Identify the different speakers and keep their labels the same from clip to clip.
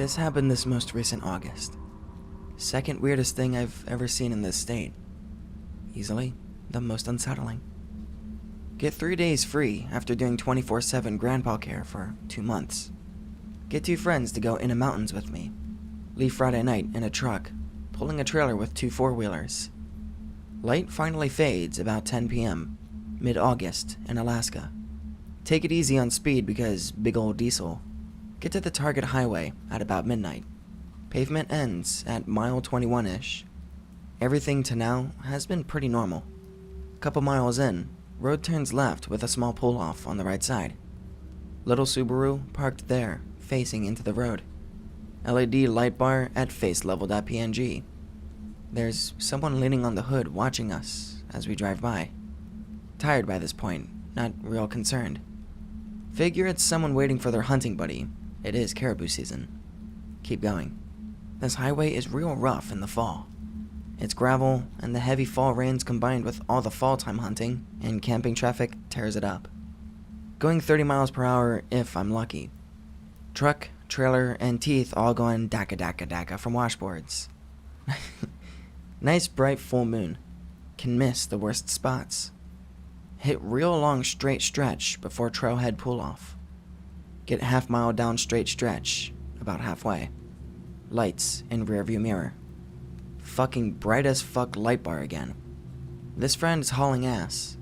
Speaker 1: This happened this most recent August. Second weirdest thing I've ever seen in this state. Easily the most unsettling. Get 3 days free after doing 24/7 grandpa care for 2 months. Get 2 friends to go in the mountains with me. Leave Friday night in a truck, pulling a trailer with 2 4-wheelers. Light finally fades about 10 p.m., mid-August in Alaska. Take it easy on speed because big old diesel. Get to the target highway at about midnight. Pavement ends at mile 21-ish. Everything to now has been pretty normal. Couple miles in, road turns left with a small pull-off on the right side. Little Subaru parked there, facing into the road. LED light bar at face level.png. There's someone leaning on the hood watching us as we drive by. Tired by this point, not real concerned. Figure it's someone waiting for their hunting buddy. It is caribou season. Keep going. This highway is real rough in the fall. It's gravel, and the heavy fall rains combined with all the fall time hunting and camping traffic tears it up. Going 30 miles per hour if I'm lucky. Truck, trailer, and teeth all going daka daka daka from washboards. Nice bright full moon. Can miss the worst spots. Hit real long straight stretch before trailhead pull off. Get half-mile down straight stretch, about halfway. Lights in rearview mirror. Fucking bright as fuck light bar again. This friend is hauling ass.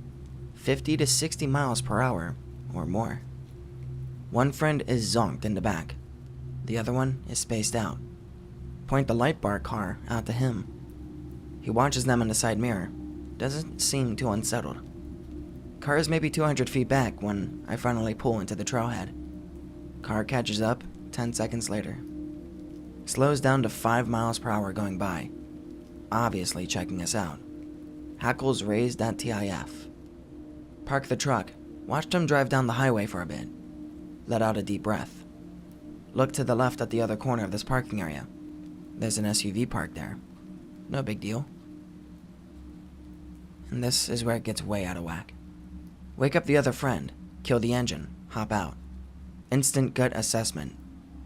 Speaker 1: 50 to 60 miles per hour, or more. One friend is zonked in the back. The other one is spaced out. Point the light bar car out to him. He watches them in the side mirror. Doesn't seem too unsettled. Car is maybe 200 feet back when I finally pull into the trailhead. Car catches up 10 seconds later. Slows down to 5 miles per hour going by. Obviously checking us out. Hackles raised at TIF. Park the truck. Watched him drive down the highway for a bit. Let out a deep breath. Look to the left at the other corner of this parking area. There's an SUV parked there. No big deal. And this is where it gets way out of whack. Wake up the other friend. Kill the engine. Hop out. Instant gut assessment.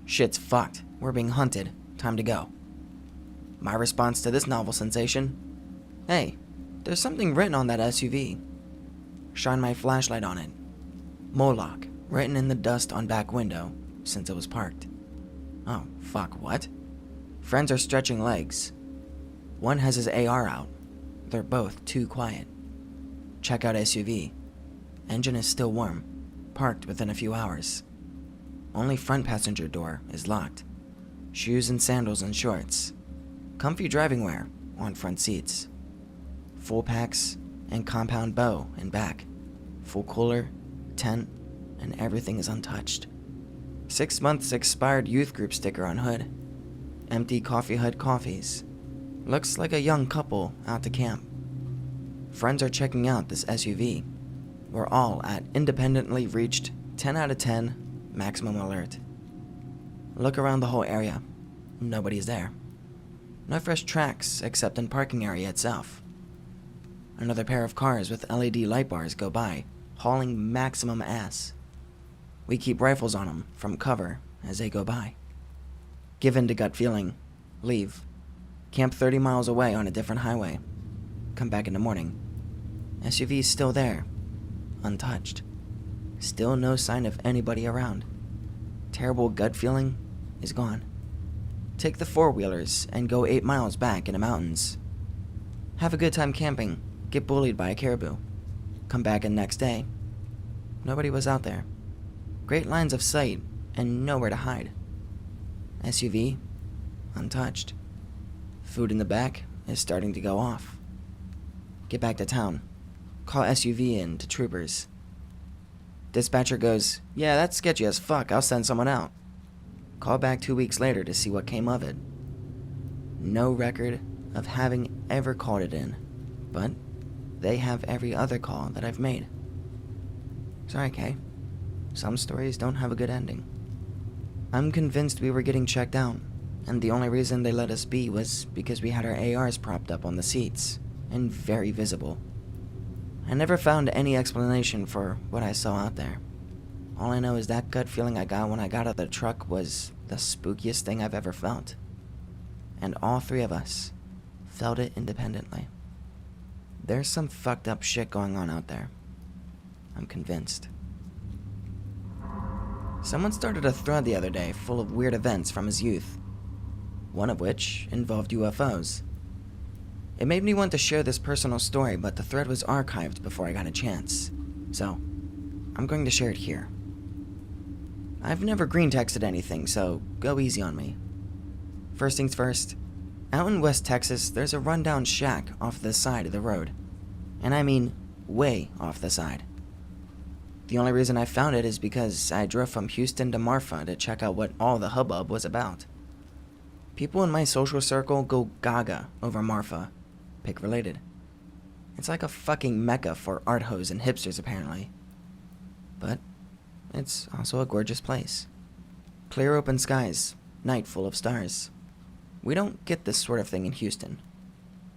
Speaker 1: Shit's fucked. We're being hunted. Time to go. My response to this novel sensation? Hey, there's something written on that SUV. Shine my flashlight on it. Moloch, written in the dust on back window, since it was parked. Oh, fuck, what? Friends are stretching legs. One has his AR out. They're both too quiet. Check out SUV. Engine is still warm. Parked within a few hours. Only front passenger door is locked. Shoes and sandals and shorts. Comfy driving wear on front seats. Full packs and compound bow in back. Full cooler, tent, and everything is untouched. 6 months expired youth group sticker on hood. Empty coffee hut coffees. Looks like a young couple out to camp. Friends are checking out this SUV. We're all at independently reached 10 out of 10 maximum alert. Look around the whole area. Nobody's there. No fresh tracks except in parking area itself. Another pair of cars with LED light bars go by, hauling maximum ass. We keep rifles on them from cover as they go by. Give in to gut feeling. Leave. Camp 30 miles away on a different highway. Come back in the morning. SUV's still there. Untouched. Still no sign of anybody around. Terrible gut feeling is gone. Take the 4-wheelers and go 8 miles back in the mountains. Have a good time camping. Get bullied by a caribou. Come back in next day. Nobody was out there. Great lines of sight and nowhere to hide. SUV, untouched. Food in the back is starting to go off. Get back to town. Call SUV in to troopers. Dispatcher goes, yeah, that's sketchy as fuck, I'll send someone out. Call back 2 weeks later to see what came of it. No record of having ever called it in, but they have every other call that I've made. Sorry, Kay. Some stories don't have a good ending. I'm convinced we were getting checked out, and the only reason they let us be was because we had our ARs propped up on the seats, and very visible. I never found any explanation for what I saw out there. All I know is that gut feeling I got when I got out of the truck was the spookiest thing I've ever felt. And all three of us felt it independently. There's some fucked up shit going on out there. I'm convinced. Someone started a thread the other day full of weird events from his youth, one of which involved UFOs. It made me want to share this personal story, but the thread was archived before I got a chance, so I'm going to share it here. I've never green texted anything, so go easy on me. First things first, out in West Texas, there's a rundown shack off the side of the road. And I mean, way off the side. The only reason I found it is because I drove from Houston to Marfa to check out what all the hubbub was about. People in my social circle go gaga over Marfa, pig related. It's like a fucking mecca for art hoes and hipsters, apparently. But it's also a gorgeous place. Clear open skies, night full of stars. We don't get this sort of thing in Houston.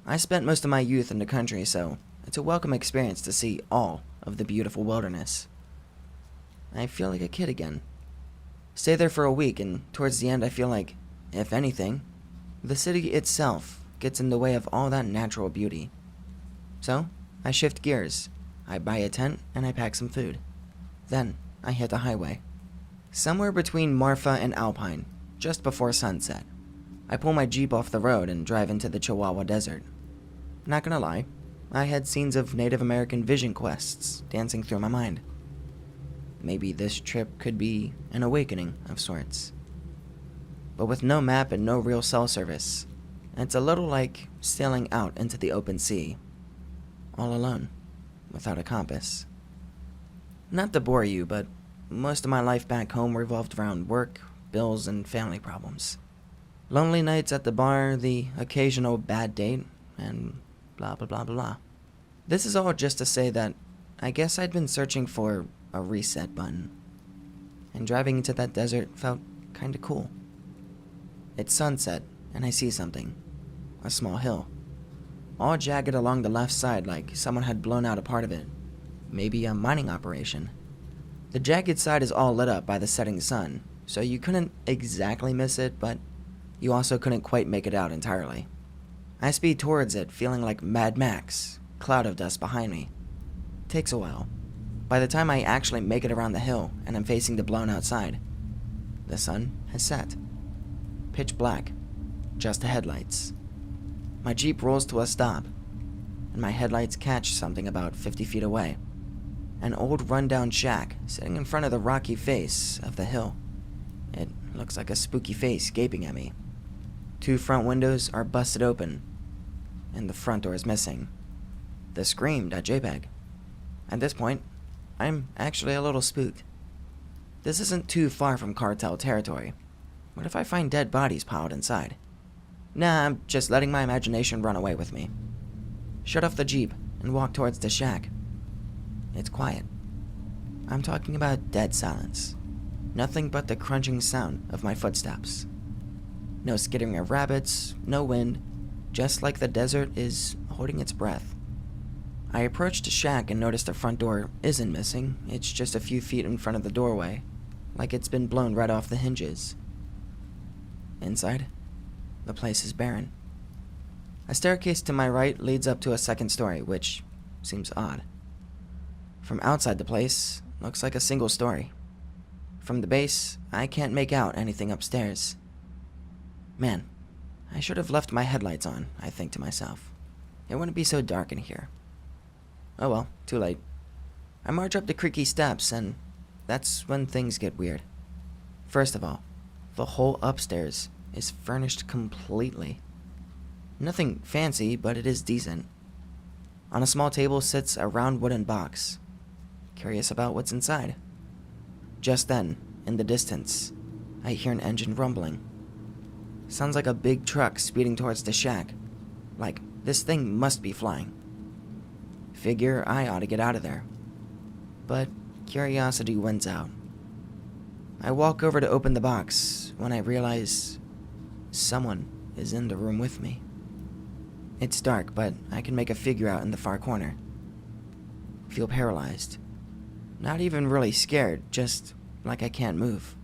Speaker 1: I spent most of my youth in the country, so it's a welcome experience to see all of the beautiful wilderness. I feel like a kid again. Stay there for a week, and towards the end I feel like, if anything, the city itself gets in the way of all that natural beauty. So, I shift gears. I buy a tent, and I pack some food. Then, I hit the highway. Somewhere between Marfa and Alpine, just before sunset, I pull my Jeep off the road and drive into the Chihuahua Desert. Not gonna lie, I had scenes of Native American vision quests dancing through my mind. Maybe this trip could be an awakening of sorts. But with no map and no real cell service, it's a little like sailing out into the open sea, all alone, without a compass. Not to bore you, but most of my life back home revolved around work, bills, and family problems. Lonely nights at the bar, the occasional bad date, and blah blah blah blah. This is all just to say that I guess I'd been searching for a reset button, and driving into that desert felt kinda cool. It's sunset, and I see something. A small hill. All jagged along the left side like someone had blown out a part of it. Maybe a mining operation. The jagged side is all lit up by the setting sun, so you couldn't exactly miss it, but you also couldn't quite make it out entirely. I speed towards it, feeling like Mad Max, cloud of dust behind me. Takes a while. By the time I actually make it around the hill and I'm facing the blown outside, the sun has set. Pitch black, just the headlights. My Jeep rolls to a stop, and my headlights catch something about 50 feet away. An old rundown shack sitting in front of the rocky face of the hill. It looks like a spooky face gaping at me. 2 front windows are busted open, and the front door is missing. The scream.jpg. At this point, I'm actually a little spooked. This isn't too far from cartel territory. What if I find dead bodies piled inside? Nah, I'm just letting my imagination run away with me. Shut off the Jeep and walk towards the shack. It's quiet. I'm talking about dead silence. Nothing but the crunching sound of my footsteps. No skittering of rabbits, no wind, just like the desert is holding its breath. I approached the shack and noticed the front door isn't missing. It's just a few feet in front of the doorway, like it's been blown right off the hinges. Inside, the place is barren. A staircase to my right leads up to a second story, which seems odd. From outside the place, looks like a single story. From the base, I can't make out anything upstairs. Man, I should have left my headlights on, I think to myself. It wouldn't be so dark in here. Oh well, too late. I march up the creaky steps, and that's when things get weird. First of all, the whole upstairs is furnished completely. Nothing fancy, but it is decent. On a small table sits a round wooden box. Curious about what's inside. Just then, in the distance, I hear an engine rumbling. Sounds like a big truck speeding towards the shack. Like, this thing must be flying. Figure I ought to get out of there. But curiosity wins out. I walk over to open the box when I realize someone is in the room with me. It's dark, but I can make a figure out in the far corner. Feel paralyzed. Not even really scared, just like I can't move.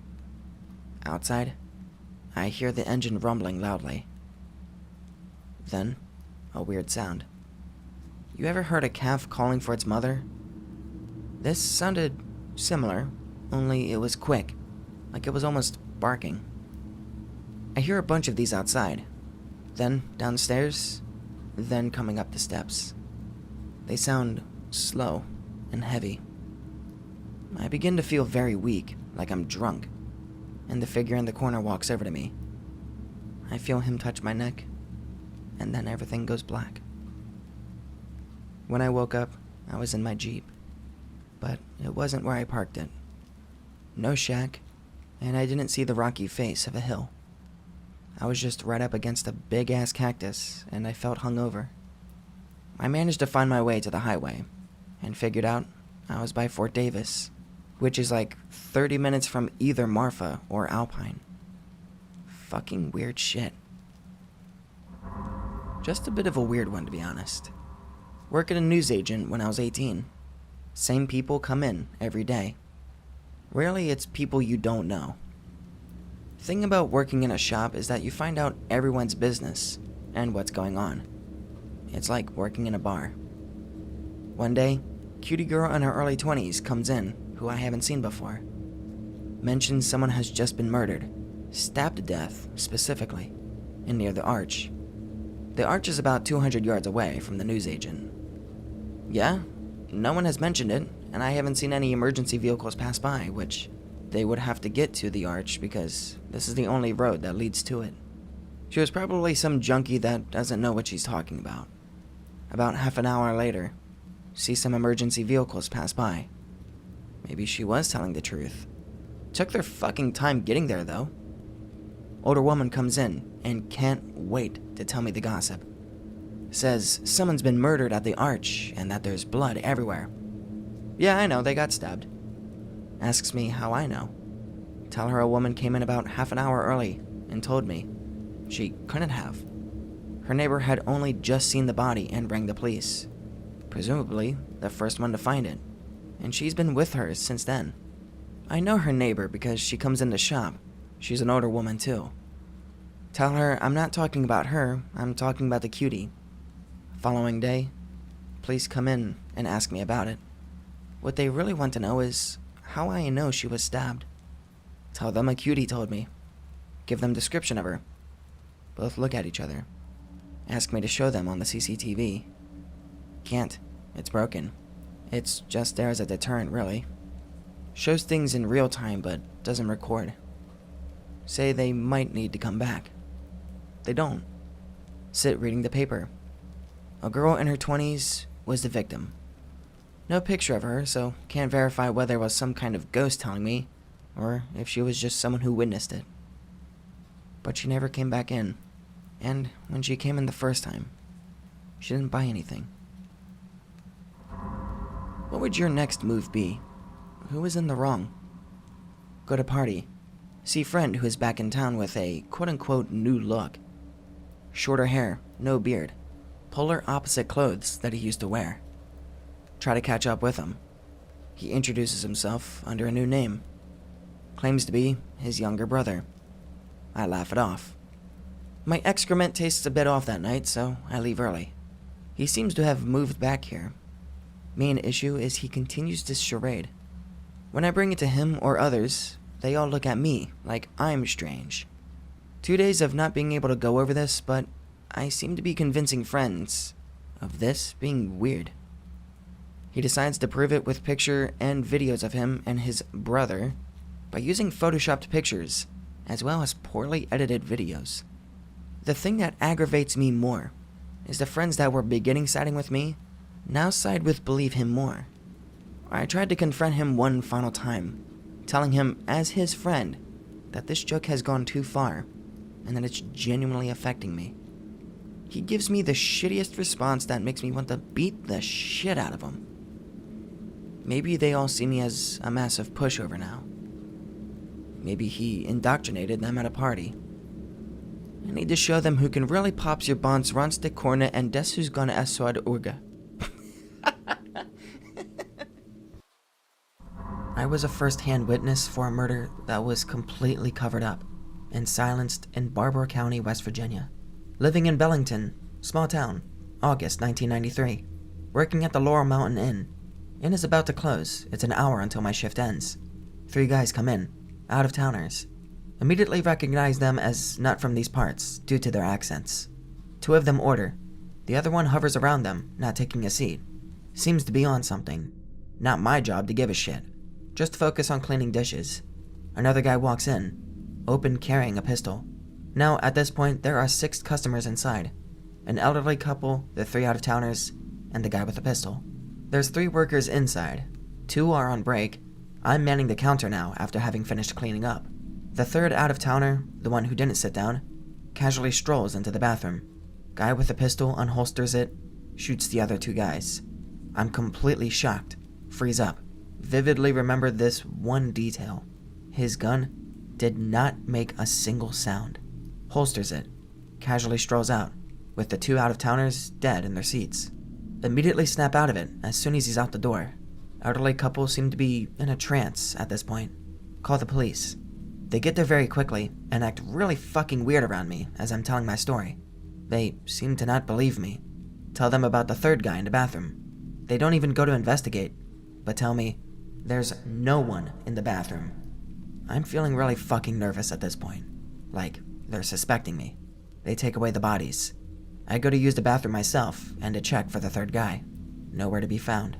Speaker 1: Outside, I hear the engine rumbling loudly. Then, a weird sound. You ever heard a calf calling for its mother? This sounded similar, only it was quick, like it was almost barking. I hear a bunch of these outside, then downstairs, then coming up the steps. They sound slow and heavy. I begin to feel very weak, like I'm drunk, and the figure in the corner walks over to me. I feel him touch my neck, and then everything goes black. When I woke up, I was in my Jeep, but it wasn't where I parked it. No shack, and I didn't see the rocky face of a hill. I was just right up against a big-ass cactus, and I felt hungover. I managed to find my way to the highway, and figured out I was by Fort Davis, which is like 30 minutes from either Marfa or Alpine. Fucking weird shit. Just a bit of a weird one, to be honest. Working a news agent when I was 18. Same people come in every day. Rarely it's people you don't know. Thing about working in a shop is that you find out everyone's business and what's going on. It's like working in a bar. One day, cutie girl in her early 20s comes in, who I haven't seen before. Mentions someone has just been murdered, stabbed to death, specifically, and near the arch. The arch is about 200 yards away from the news agent. Yeah, no one has mentioned it, and I haven't seen any emergency vehicles pass by, which they would have to get to the arch because this is the only road that leads to it. She was probably some junkie that doesn't know what she's talking about. About half an hour later, see some emergency vehicles pass by. Maybe she was telling the truth. Took their fucking time getting there, though. Older woman comes in and can't wait to tell me the gossip. Says someone's been murdered at the arch and that there's blood everywhere. Yeah, I know, they got stabbed. Asks me how I know. Tell her a woman came in about half an hour early and told me. She couldn't have. Her neighbor had only just seen the body and rang the police. Presumably, the first one to find it. And she's been with her since then. I know her neighbor because she comes in the shop. She's an older woman too. Tell her I'm not talking about her, I'm talking about the cutie. Following day, police come in and ask me about it. What they really want to know is how I know she was stabbed. Tell them a cutie told me. Give them description of her. Both look at each other. Ask me to show them on the CCTV. Can't. It's broken. It's just there as a deterrent, really. Shows things in real time, but doesn't record. Say they might need to come back. They don't. Sit reading the paper. A girl in her 20s was the victim. No picture of her, so can't verify whether it was some kind of ghost telling me, or if she was just someone who witnessed it. But she never came back in, and when she came in the first time, she didn't buy anything. What would your next move be? Who is in the wrong? Go to party. See friend who is back in town with a quote-unquote new look. Shorter hair, no beard. Polar opposite clothes that he used to wear. Try to catch up with him. He introduces himself under a new name. Claims to be his younger brother. I laugh it off. My excrement tastes a bit off that night, so I leave early. He seems to have moved back here. Main issue is he continues this charade. When I bring it to him or others, they all look at me like I'm strange. 2 days of not being able to go over this, but I seem to be convincing friends of this being weird. He decides to prove it with picture and videos of him and his brother by using photoshopped pictures as well as poorly edited videos. The thing that aggravates me more is the friends that were beginning siding with me now side with believe him more. I tried to confront him one final time, telling him as his friend that this joke has gone too far and that it's genuinely affecting me. He gives me the shittiest response that makes me want to beat the shit out of him. Maybe they all see me as a massive pushover now. Maybe he indoctrinated them at a party. I need to show them who can really pops your bonds ranste corner and des who's gonna aswad urga. I was a first-hand witness for a murder that was completely covered up. and silenced in Barbour County, West Virginia. Living in Bellington, small town, August 1993. Working at the Laurel Mountain Inn. Inn is about to close. It's an hour until my shift ends. 3 guys come in, out-of-towners. Immediately recognize them as not from these parts, due to their accents. 2 of them order. The other one hovers around them, not taking a seat. Seems to be on something. Not my job to give a shit. Just focus on cleaning dishes. Another guy walks in, open carrying a pistol. Now, at this point, there are 6 customers inside. An elderly couple, the 3 out-of-towners, and the guy with the pistol. There's 3 workers inside. 2 are on break. I'm manning the counter now after having finished cleaning up. The 3rd out-of-towner, the one who didn't sit down, casually strolls into the bathroom. Guy with the pistol unholsters it, shoots the other 2 guys. I'm completely shocked. Freeze up. Vividly remember this one detail. His gun did not make a single sound. Holsters it. Casually strolls out, with the 2 out-of-towners dead in their seats. Immediately snap out of it as soon as he's out the door. Elderly couple seem to be in a trance at this point. Call the police. They get there very quickly and act really fucking weird around me as I'm telling my story. They seem to not believe me. Tell them about the 3rd guy in the bathroom. They don't even go to investigate, but tell me there's no one in the bathroom. I'm feeling really fucking nervous at this point. Like, they're suspecting me. They take away the bodies. I go to use the bathroom myself and to check for the 3rd guy. Nowhere to be found.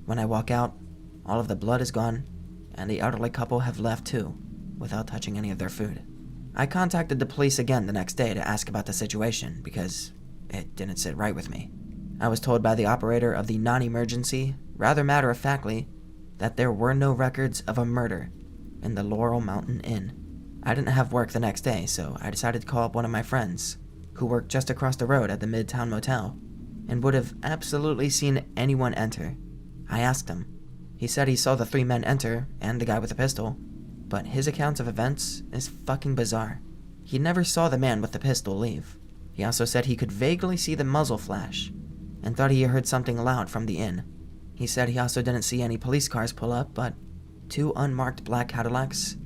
Speaker 1: When I walk out, all of the blood is gone, and the elderly couple have left too, without touching any of their food. I contacted the police again the next day to ask about the situation because it didn't sit right with me. I was told by the operator of the non-emergency, rather matter-of-factly, that there were no records of a murder in the Laurel Mountain Inn. I didn't have work the next day, so I decided to call up one of my friends, who worked just across the road at the Midtown Motel, and would have absolutely seen anyone enter. I asked him. He said he saw the 3 men enter, and the guy with the pistol, but his account of events is fucking bizarre. He never saw the man with the pistol leave. He also said he could vaguely see the muzzle flash, and thought he heard something loud from the inn. He said he also didn't see any police cars pull up, but 2 unmarked black Cadillacs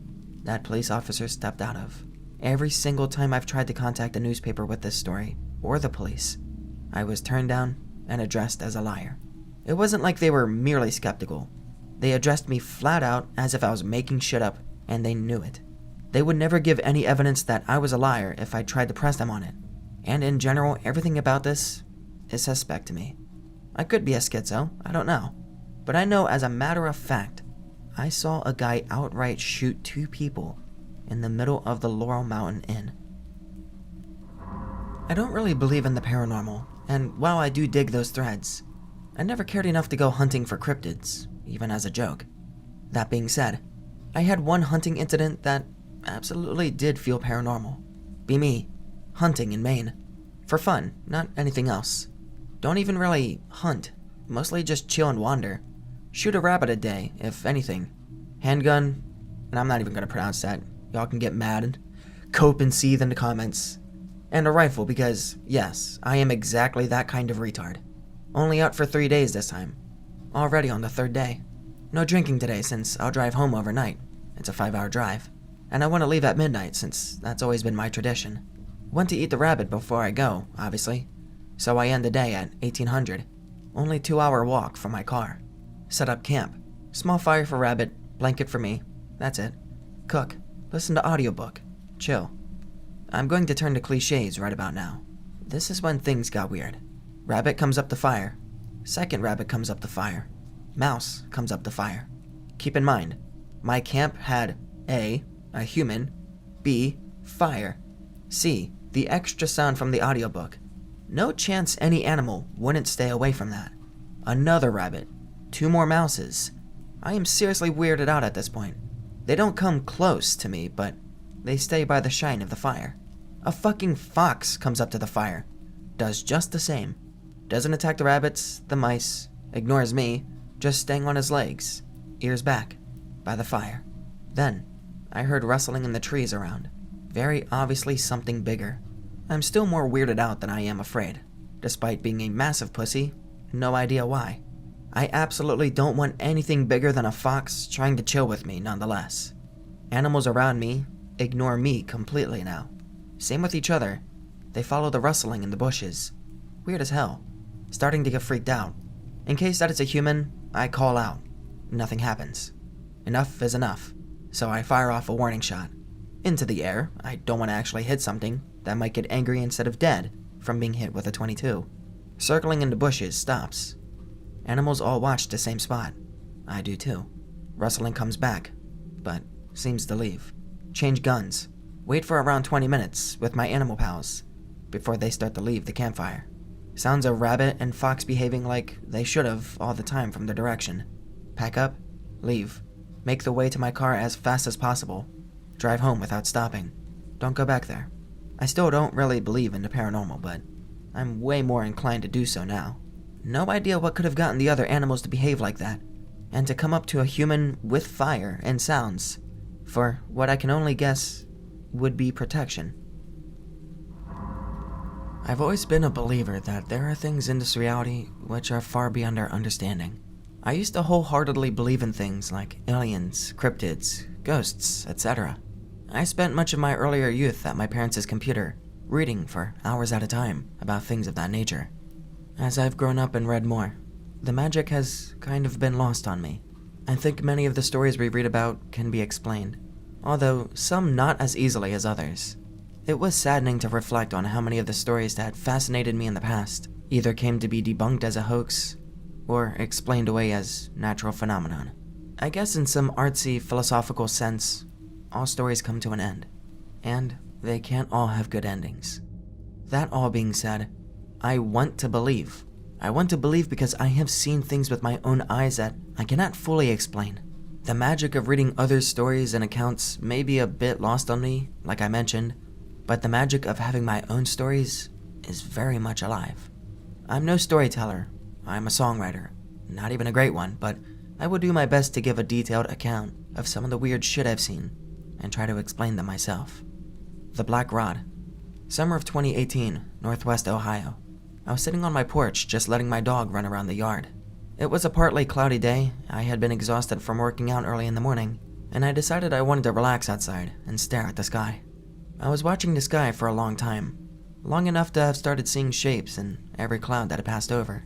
Speaker 1: that police officers stepped out of. Every single time I've tried to contact a newspaper with this story, or the police, I was turned down and addressed as a liar. It wasn't like they were merely skeptical. They addressed me flat out as if I was making shit up, and they knew it. They would never give any evidence that I was a liar if I tried to press them on it. And in general, everything about this is suspect to me. I could be a schizo, I don't know. But I know as a matter of fact, I saw a guy outright shoot 2 people in the middle of the Laurel Mountain Inn. I don't really believe in the paranormal, and while I do dig those threads, I never cared enough to go hunting for cryptids, even as a joke. That being said, I had one hunting incident that absolutely did feel paranormal. Be me, hunting in Maine. For fun, not anything else. Don't even really hunt, mostly just chill and wander. Shoot a rabbit a day, if anything. Handgun, and I'm not even gonna pronounce that. Y'all can get mad and cope and seethe in the comments. And a rifle because, yes, I am exactly that kind of retard. Only out for 3 days this time. Already on the 3rd day. No drinking today since I'll drive home overnight. It's a 5-hour drive. And I want to leave at midnight since that's always been my tradition. Want to eat the rabbit before I go, obviously. So I end the day at 1800. Only 2-hour walk from my car. Set up camp. Small fire for rabbit, blanket for me. That's it. Cook. Listen to audiobook. Chill. I'm going to turn to cliches right about now. This is when things got weird. Rabbit comes up the fire. Second rabbit comes up the fire. Mouse comes up the fire. Keep in mind, my camp had A, a human, B, fire, C, the extra sound from the audiobook. No chance any animal wouldn't stay away from that. Another rabbit. 2 more mouses. I am seriously weirded out at this point. They don't come close to me, but they stay by the shine of the fire. A fucking fox comes up to the fire. Does just the same. Doesn't attack the rabbits, the mice, ignores me, just staying on his legs, ears back, by the fire. Then, I heard rustling in the trees around. Very obviously something bigger. I'm still more weirded out than I am afraid. Despite being a massive pussy, no idea why. I absolutely don't want anything bigger than a fox trying to chill with me nonetheless. Animals around me ignore me completely now. Same with each other. They follow the rustling in the bushes. Weird as hell. Starting to get freaked out. In case that it's a human, I call out. Nothing happens. Enough is enough. So I fire off a warning shot. Into the air. I don't want to actually hit something that might get angry instead of dead from being hit with a .22. Circling in the bushes stops. Animals all watch the same spot. I do too. Rustling comes back, but seems to leave. Change guns. Wait for around 20 minutes with my animal pals before they start to leave the campfire. Sounds a rabbit and fox behaving like they should have all the time from the direction. Pack up, leave. Make the way to my car as fast as possible. Drive home without stopping. Don't go back there. I still don't really believe in the paranormal, but I'm way more inclined to do so now. No idea what could have gotten the other animals to behave like that, and to come up to a human with fire and sounds for what I can only guess would be protection. I've always been a believer that there are things in this reality which are far beyond our understanding. I used to wholeheartedly believe in things like aliens, cryptids, ghosts, etc. I spent much of my earlier youth at my parents' computer, reading for hours at a time about things of that nature. As I've grown up and read more, the magic has kind of been lost on me. I think many of the stories we read about can be explained, although some not as easily as others. It was saddening to reflect on how many of the stories that fascinated me in the past either came to be debunked as a hoax or explained away as natural phenomenon. I guess in some artsy, philosophical sense, all stories come to an end, and they can't all have good endings. That all being said, I want to believe. I want to believe because I have seen things with my own eyes that I cannot fully explain. The magic of reading other stories and accounts may be a bit lost on me, like I mentioned, but the magic of having my own stories is very much alive. I'm no storyteller. I'm a songwriter. Not even a great one, but I will do my best to give a detailed account of some of the weird shit I've seen and try to explain them myself. The Black Rod. Summer of 2018, Northwest Ohio. I was sitting on my porch just letting my dog run around the yard. It was a partly cloudy day. I had been exhausted from working out early in the morning, and I decided I wanted to relax outside and stare at the sky. I was watching the sky for a long time, long enough to have started seeing shapes in every cloud that had passed over.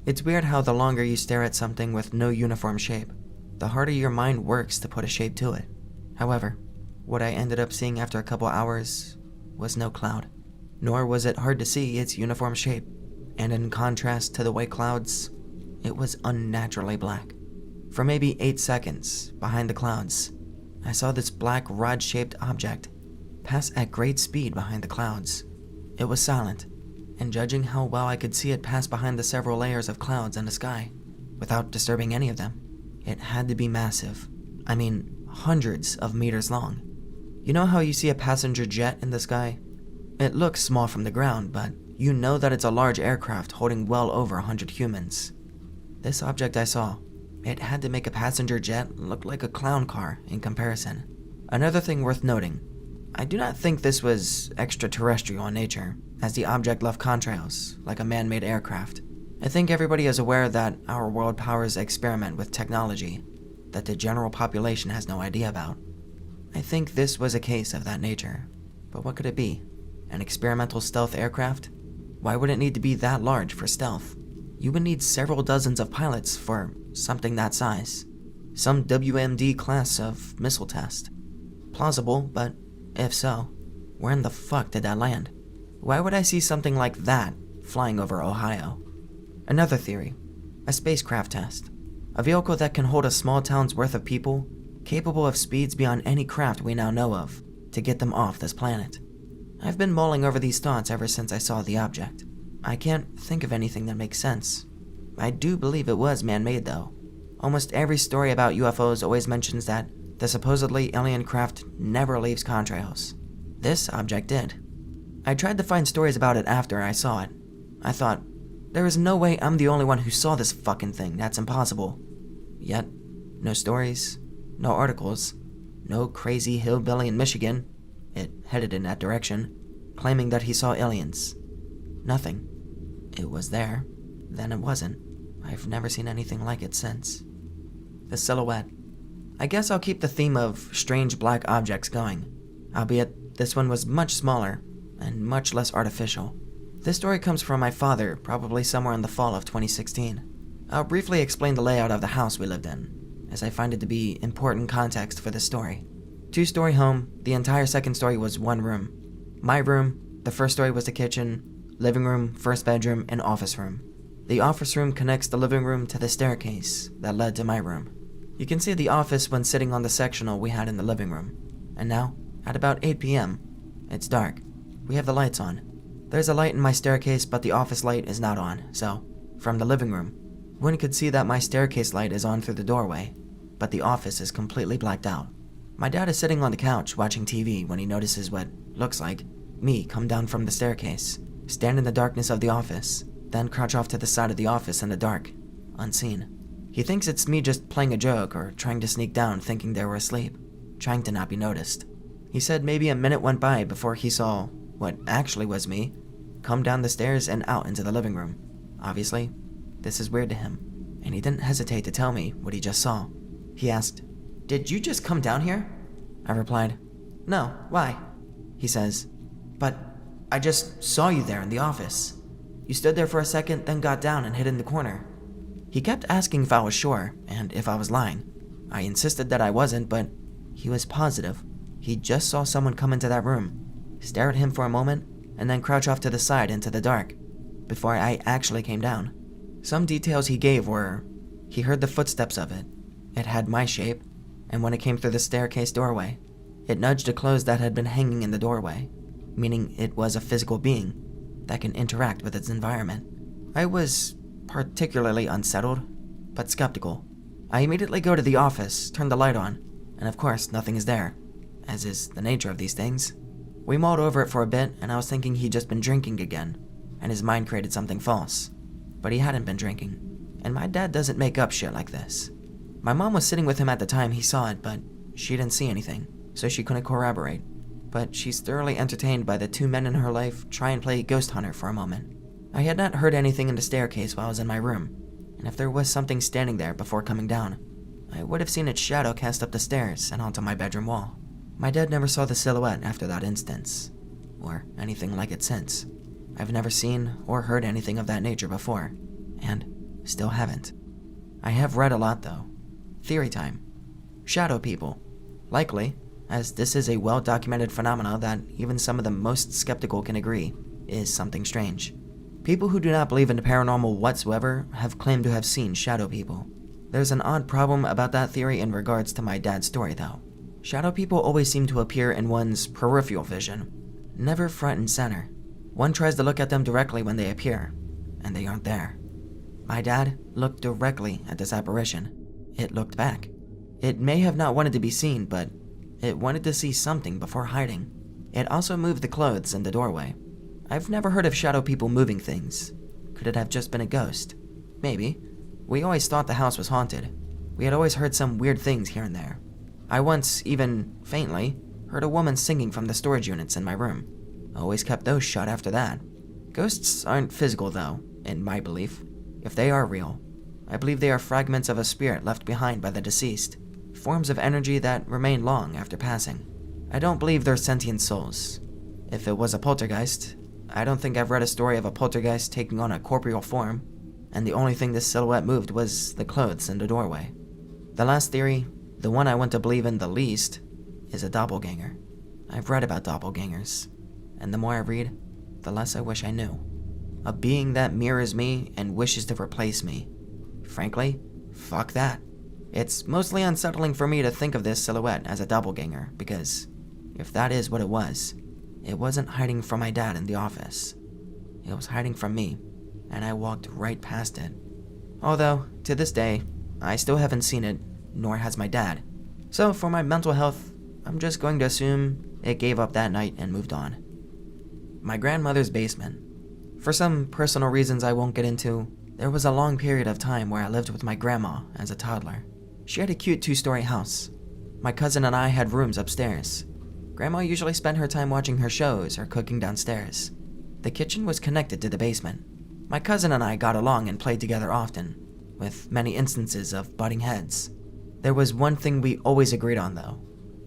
Speaker 1: It's weird how the longer you stare at something with no uniform shape, the harder your mind works to put a shape to it. However, what I ended up seeing after a couple hours was no cloud, nor was it hard to see its uniform shape, and in contrast to the white clouds, it was unnaturally black. For maybe 8 seconds, behind the clouds, I saw this black rod-shaped object pass at great speed behind the clouds. It was silent, and judging how well I could see it pass behind the several layers of clouds in the sky, without disturbing any of them, it had to be massive. I mean, hundreds of meters long. You know how you see a passenger jet in the sky? It looks small from the ground, but you know that it's a large aircraft holding well over 100 humans. This object I saw, it had to make a passenger jet look like a clown car in comparison. Another thing worth noting, I do not think this was extraterrestrial in nature, as the object left contrails, like a man-made aircraft. I think everybody is aware that our world powers experiment with technology that the general population has no idea about. I think this was a case of that nature. But what could it be? An experimental stealth aircraft? Why would it need to be that large for stealth? You would need several dozens of pilots for something that size. Some WMD class of missile test. Plausible, but if so, where in the fuck did that land? Why would I see something like that flying over Ohio? Another theory, a spacecraft test. A vehicle that can hold a small town's worth of people, capable of speeds beyond any craft we now know of, to get them off this planet. I've been mulling over these thoughts ever since I saw the object. I can't think of anything that makes sense. I do believe it was man-made though. Almost every story about UFOs always mentions that the supposedly alien craft never leaves contrails. This object did. I tried to find stories about it after I saw it. I thought, there is no way I'm the only one who saw this fucking thing, that's impossible. Yet, no stories, no articles, no crazy hillbilly in Michigan, it headed in that direction, claiming that he saw aliens. Nothing. It was there, then it wasn't. I've never seen anything like it since. The silhouette. I guess I'll keep the theme of strange black objects going. albeit this one was much smaller and much less artificial. This story comes from my father, probably somewhere in the fall of 2016. I'll briefly explain the layout of the house we lived in, as I find it to be important context for this story. 2-story home, the entire second story was one room. My room, the first story was the kitchen, living room, first bedroom, and office room. The office room connects the living room to the staircase that led to my room. You can see the office when sitting on the sectional we had in the living room. And now, at about 8 p.m., it's dark. We have the lights on. There's a light in my staircase, but the office light is not on, so, from the living room, one could see that my staircase light is on through the doorway, but the office is completely blacked out. My dad is sitting on the couch watching TV when he notices what looks like me come down from the staircase, stand in the darkness of the office, then crouch off to the side of the office in the dark, unseen. He thinks it's me just playing a joke or trying to sneak down thinking they were asleep, trying to not be noticed. He said maybe a minute went by before he saw what actually was me come down the stairs and out into the living room. Obviously, this is weird to him, and he didn't hesitate to tell me what he just saw. He asked, "Did you just come down here?" I replied, "No, why?" He says, "But I just saw you there in the office. You stood there for a second, then got down and hid in the corner." He kept asking if I was sure, and if I was lying. I insisted that I wasn't, but he was positive. He just saw someone come into that room, stare at him for a moment, and then crouch off to the side into the dark, before I actually came down. Some details he gave were, he heard the footsteps of it. It had my shape, and when it came through the staircase doorway, it nudged a clothes that had been hanging in the doorway, meaning it was a physical being that can interact with its environment. I was particularly unsettled, but skeptical. I immediately go to the office, turn the light on, and of course nothing is there, as is the nature of these things. We mulled over it for a bit, and I was thinking he'd just been drinking again, and his mind created something false. But he hadn't been drinking, and my dad doesn't make up shit like this. My mom was sitting with him at the time he saw it, but she didn't see anything, so she couldn't corroborate. But she's thoroughly entertained by the two men in her life try and play ghost hunter for a moment. I had not heard anything in the staircase while I was in my room, and if there was something standing there before coming down, I would have seen its shadow cast up the stairs and onto my bedroom wall. My dad never saw the silhouette after that instance, or anything like it since. I've never seen or heard anything of that nature before, and still haven't. I have read a lot though. Theory time. Shadow people. Likely, as this is a well-documented phenomena that even some of the most skeptical can agree is something strange. People who do not believe in the paranormal whatsoever have claimed to have seen shadow people. There's an odd problem about that theory in regards to my dad's story though. Shadow people always seem to appear in one's peripheral vision, never front and center. One tries to look at them directly when they appear, and they aren't there. My dad looked directly at this apparition. It looked back. It may have not wanted to be seen, but it wanted to see something before hiding. It also moved the clothes in the doorway. I've never heard of shadow people moving things. Could it have just been a ghost? Maybe. We always thought the house was haunted. We had always heard some weird things here and there. I once, even faintly, heard a woman singing from the storage units in my room. Always kept those shut after that. Ghosts aren't physical though, in my belief. If they are real, I believe they are fragments of a spirit left behind by the deceased, forms of energy that remain long after passing. I don't believe they're sentient souls. If it was a poltergeist, I don't think I've read a story of a poltergeist taking on a corporeal form, and the only thing this silhouette moved was the clothes in the doorway. The last theory, the one I want to believe in the least, is a doppelganger. I've read about doppelgangers, and the more I read, the less I wish I knew. A being that mirrors me and wishes to replace me. Frankly, fuck that. It's mostly unsettling for me to think of this silhouette as a doppelganger, because if that is what it wasn't hiding from my dad in the office. It was hiding from me, and I walked right past it. Although, to this day, I still haven't seen it, nor has my dad. So for my mental health, I'm just going to assume it gave up that night and moved on. My grandmother's basement. For some personal reasons I won't get into, there was a long period of time where I lived with my grandma as a toddler. She had a cute 2-story house. My cousin and I had rooms upstairs. Grandma usually spent her time watching her shows or cooking downstairs. The kitchen was connected to the basement. My cousin and I got along and played together often, with many instances of butting heads. There was one thing we always agreed on though: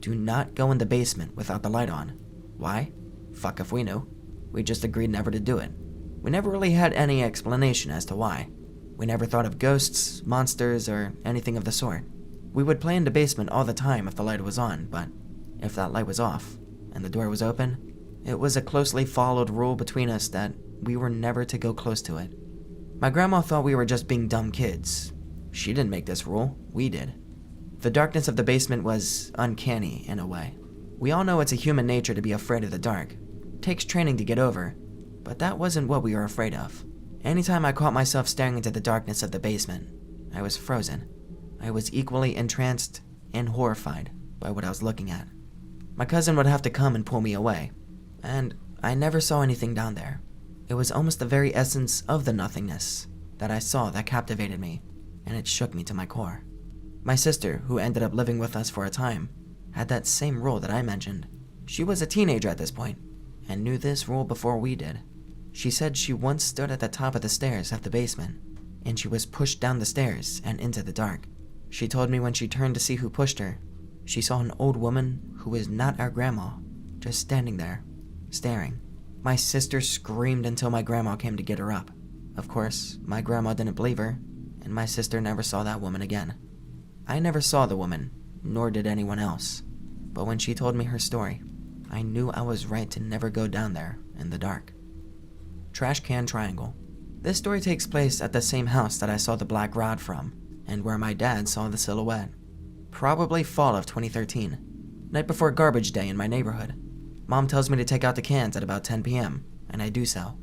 Speaker 1: Do not go in the basement without the light on. Why? Fuck if we knew. We just agreed never to do it. We never really had any explanation as to why. We never thought of ghosts, monsters, or anything of the sort. We would play in the basement all the time if the light was on, but if that light was off and the door was open, it was a closely followed rule between us that we were never to go close to it. My grandma thought we were just being dumb kids. She didn't make this rule, we did. The darkness of the basement was uncanny in a way. We all know it's a human nature to be afraid of the dark. It takes training to get over, but that wasn't what we were afraid of. Anytime I caught myself staring into the darkness of the basement, I was frozen. I was equally entranced and horrified by what I was looking at. My cousin would have to come and pull me away, and I never saw anything down there. It was almost the very essence of the nothingness that I saw that captivated me, and it shook me to my core. My sister, who ended up living with us for a time, had that same rule that I mentioned. She was a teenager at this point, and knew this rule before we did. She said she once stood at the top of the stairs of the basement, and she was pushed down the stairs and into the dark. She told me when she turned to see who pushed her, she saw an old woman who was not our grandma, just standing there, staring. My sister screamed until my grandma came to get her up. Of course, my grandma didn't believe her, and my sister never saw that woman again. I never saw the woman, nor did anyone else, but when she told me her story, I knew I was right to never go down there in the dark. Trash Can Triangle. This story takes place at the same house that I saw the black rod from, and where my dad saw the silhouette. Probably fall of 2013, night before garbage day in my neighborhood. Mom tells me to take out the cans at about 10 p.m., and I do so.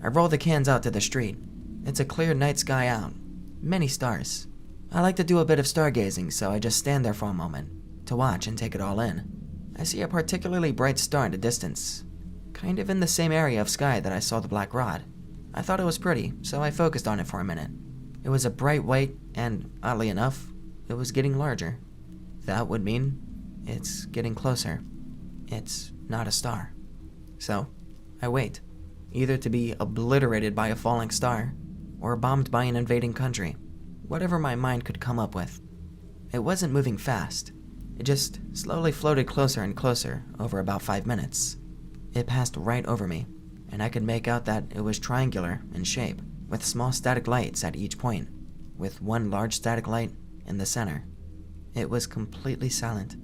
Speaker 1: I roll the cans out to the street. It's a clear night sky out. Many stars. I like to do a bit of stargazing, so I just stand there for a moment to watch and take it all in. I see a particularly bright star in the distance, kind of in the same area of sky that I saw the black rod. I thought it was pretty, so I focused on it for a minute. It was a bright white, and oddly enough, it was getting larger. That would mean it's getting closer. It's not a star. So, I wait, either to be obliterated by a falling star, or bombed by an invading country, whatever my mind could come up with. It wasn't moving fast. It just slowly floated closer and closer over about 5 minutes. It passed right over me, and I could make out that it was triangular in shape, with small static lights at each point, with one large static light in the center. It was completely silent,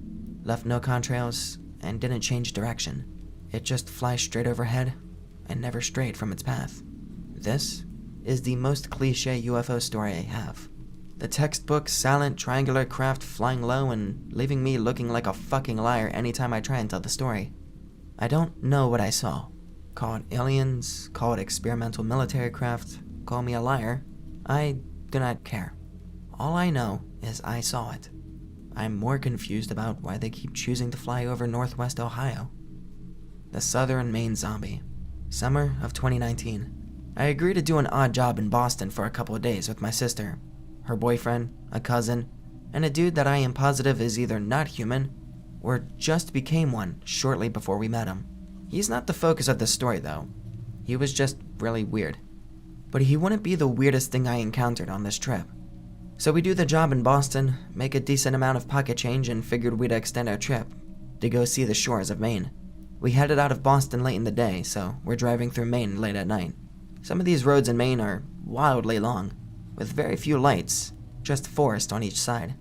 Speaker 1: left no contrails, and didn't change direction. It just flies straight overhead and never strayed from its path. This is the most cliché UFO story I have. The textbook silent triangular craft flying low and leaving me looking like a fucking liar anytime I try and tell the story. I don't know what I saw. Call it aliens, call it experimental military craft, call me a liar. I do not care. All I know is I saw it. I'm more confused about why they keep choosing to fly over Northwest Ohio. The Southern Maine Zombie. Summer of 2019. I agreed to do an odd job in Boston for a couple of days with my sister, her boyfriend, a cousin, and a dude that I am positive is either not human or just became one shortly before we met him. He's not the focus of the story though. He was just really weird. But he wouldn't be the weirdest thing I encountered on this trip. So we do the job in Boston, make a decent amount of pocket change, and figured we'd extend our trip to go see the shores of Maine. We headed out of Boston late in the day, so we're driving through Maine late at night. Some of these roads in Maine are wildly long, with very few lights, just forest on each side.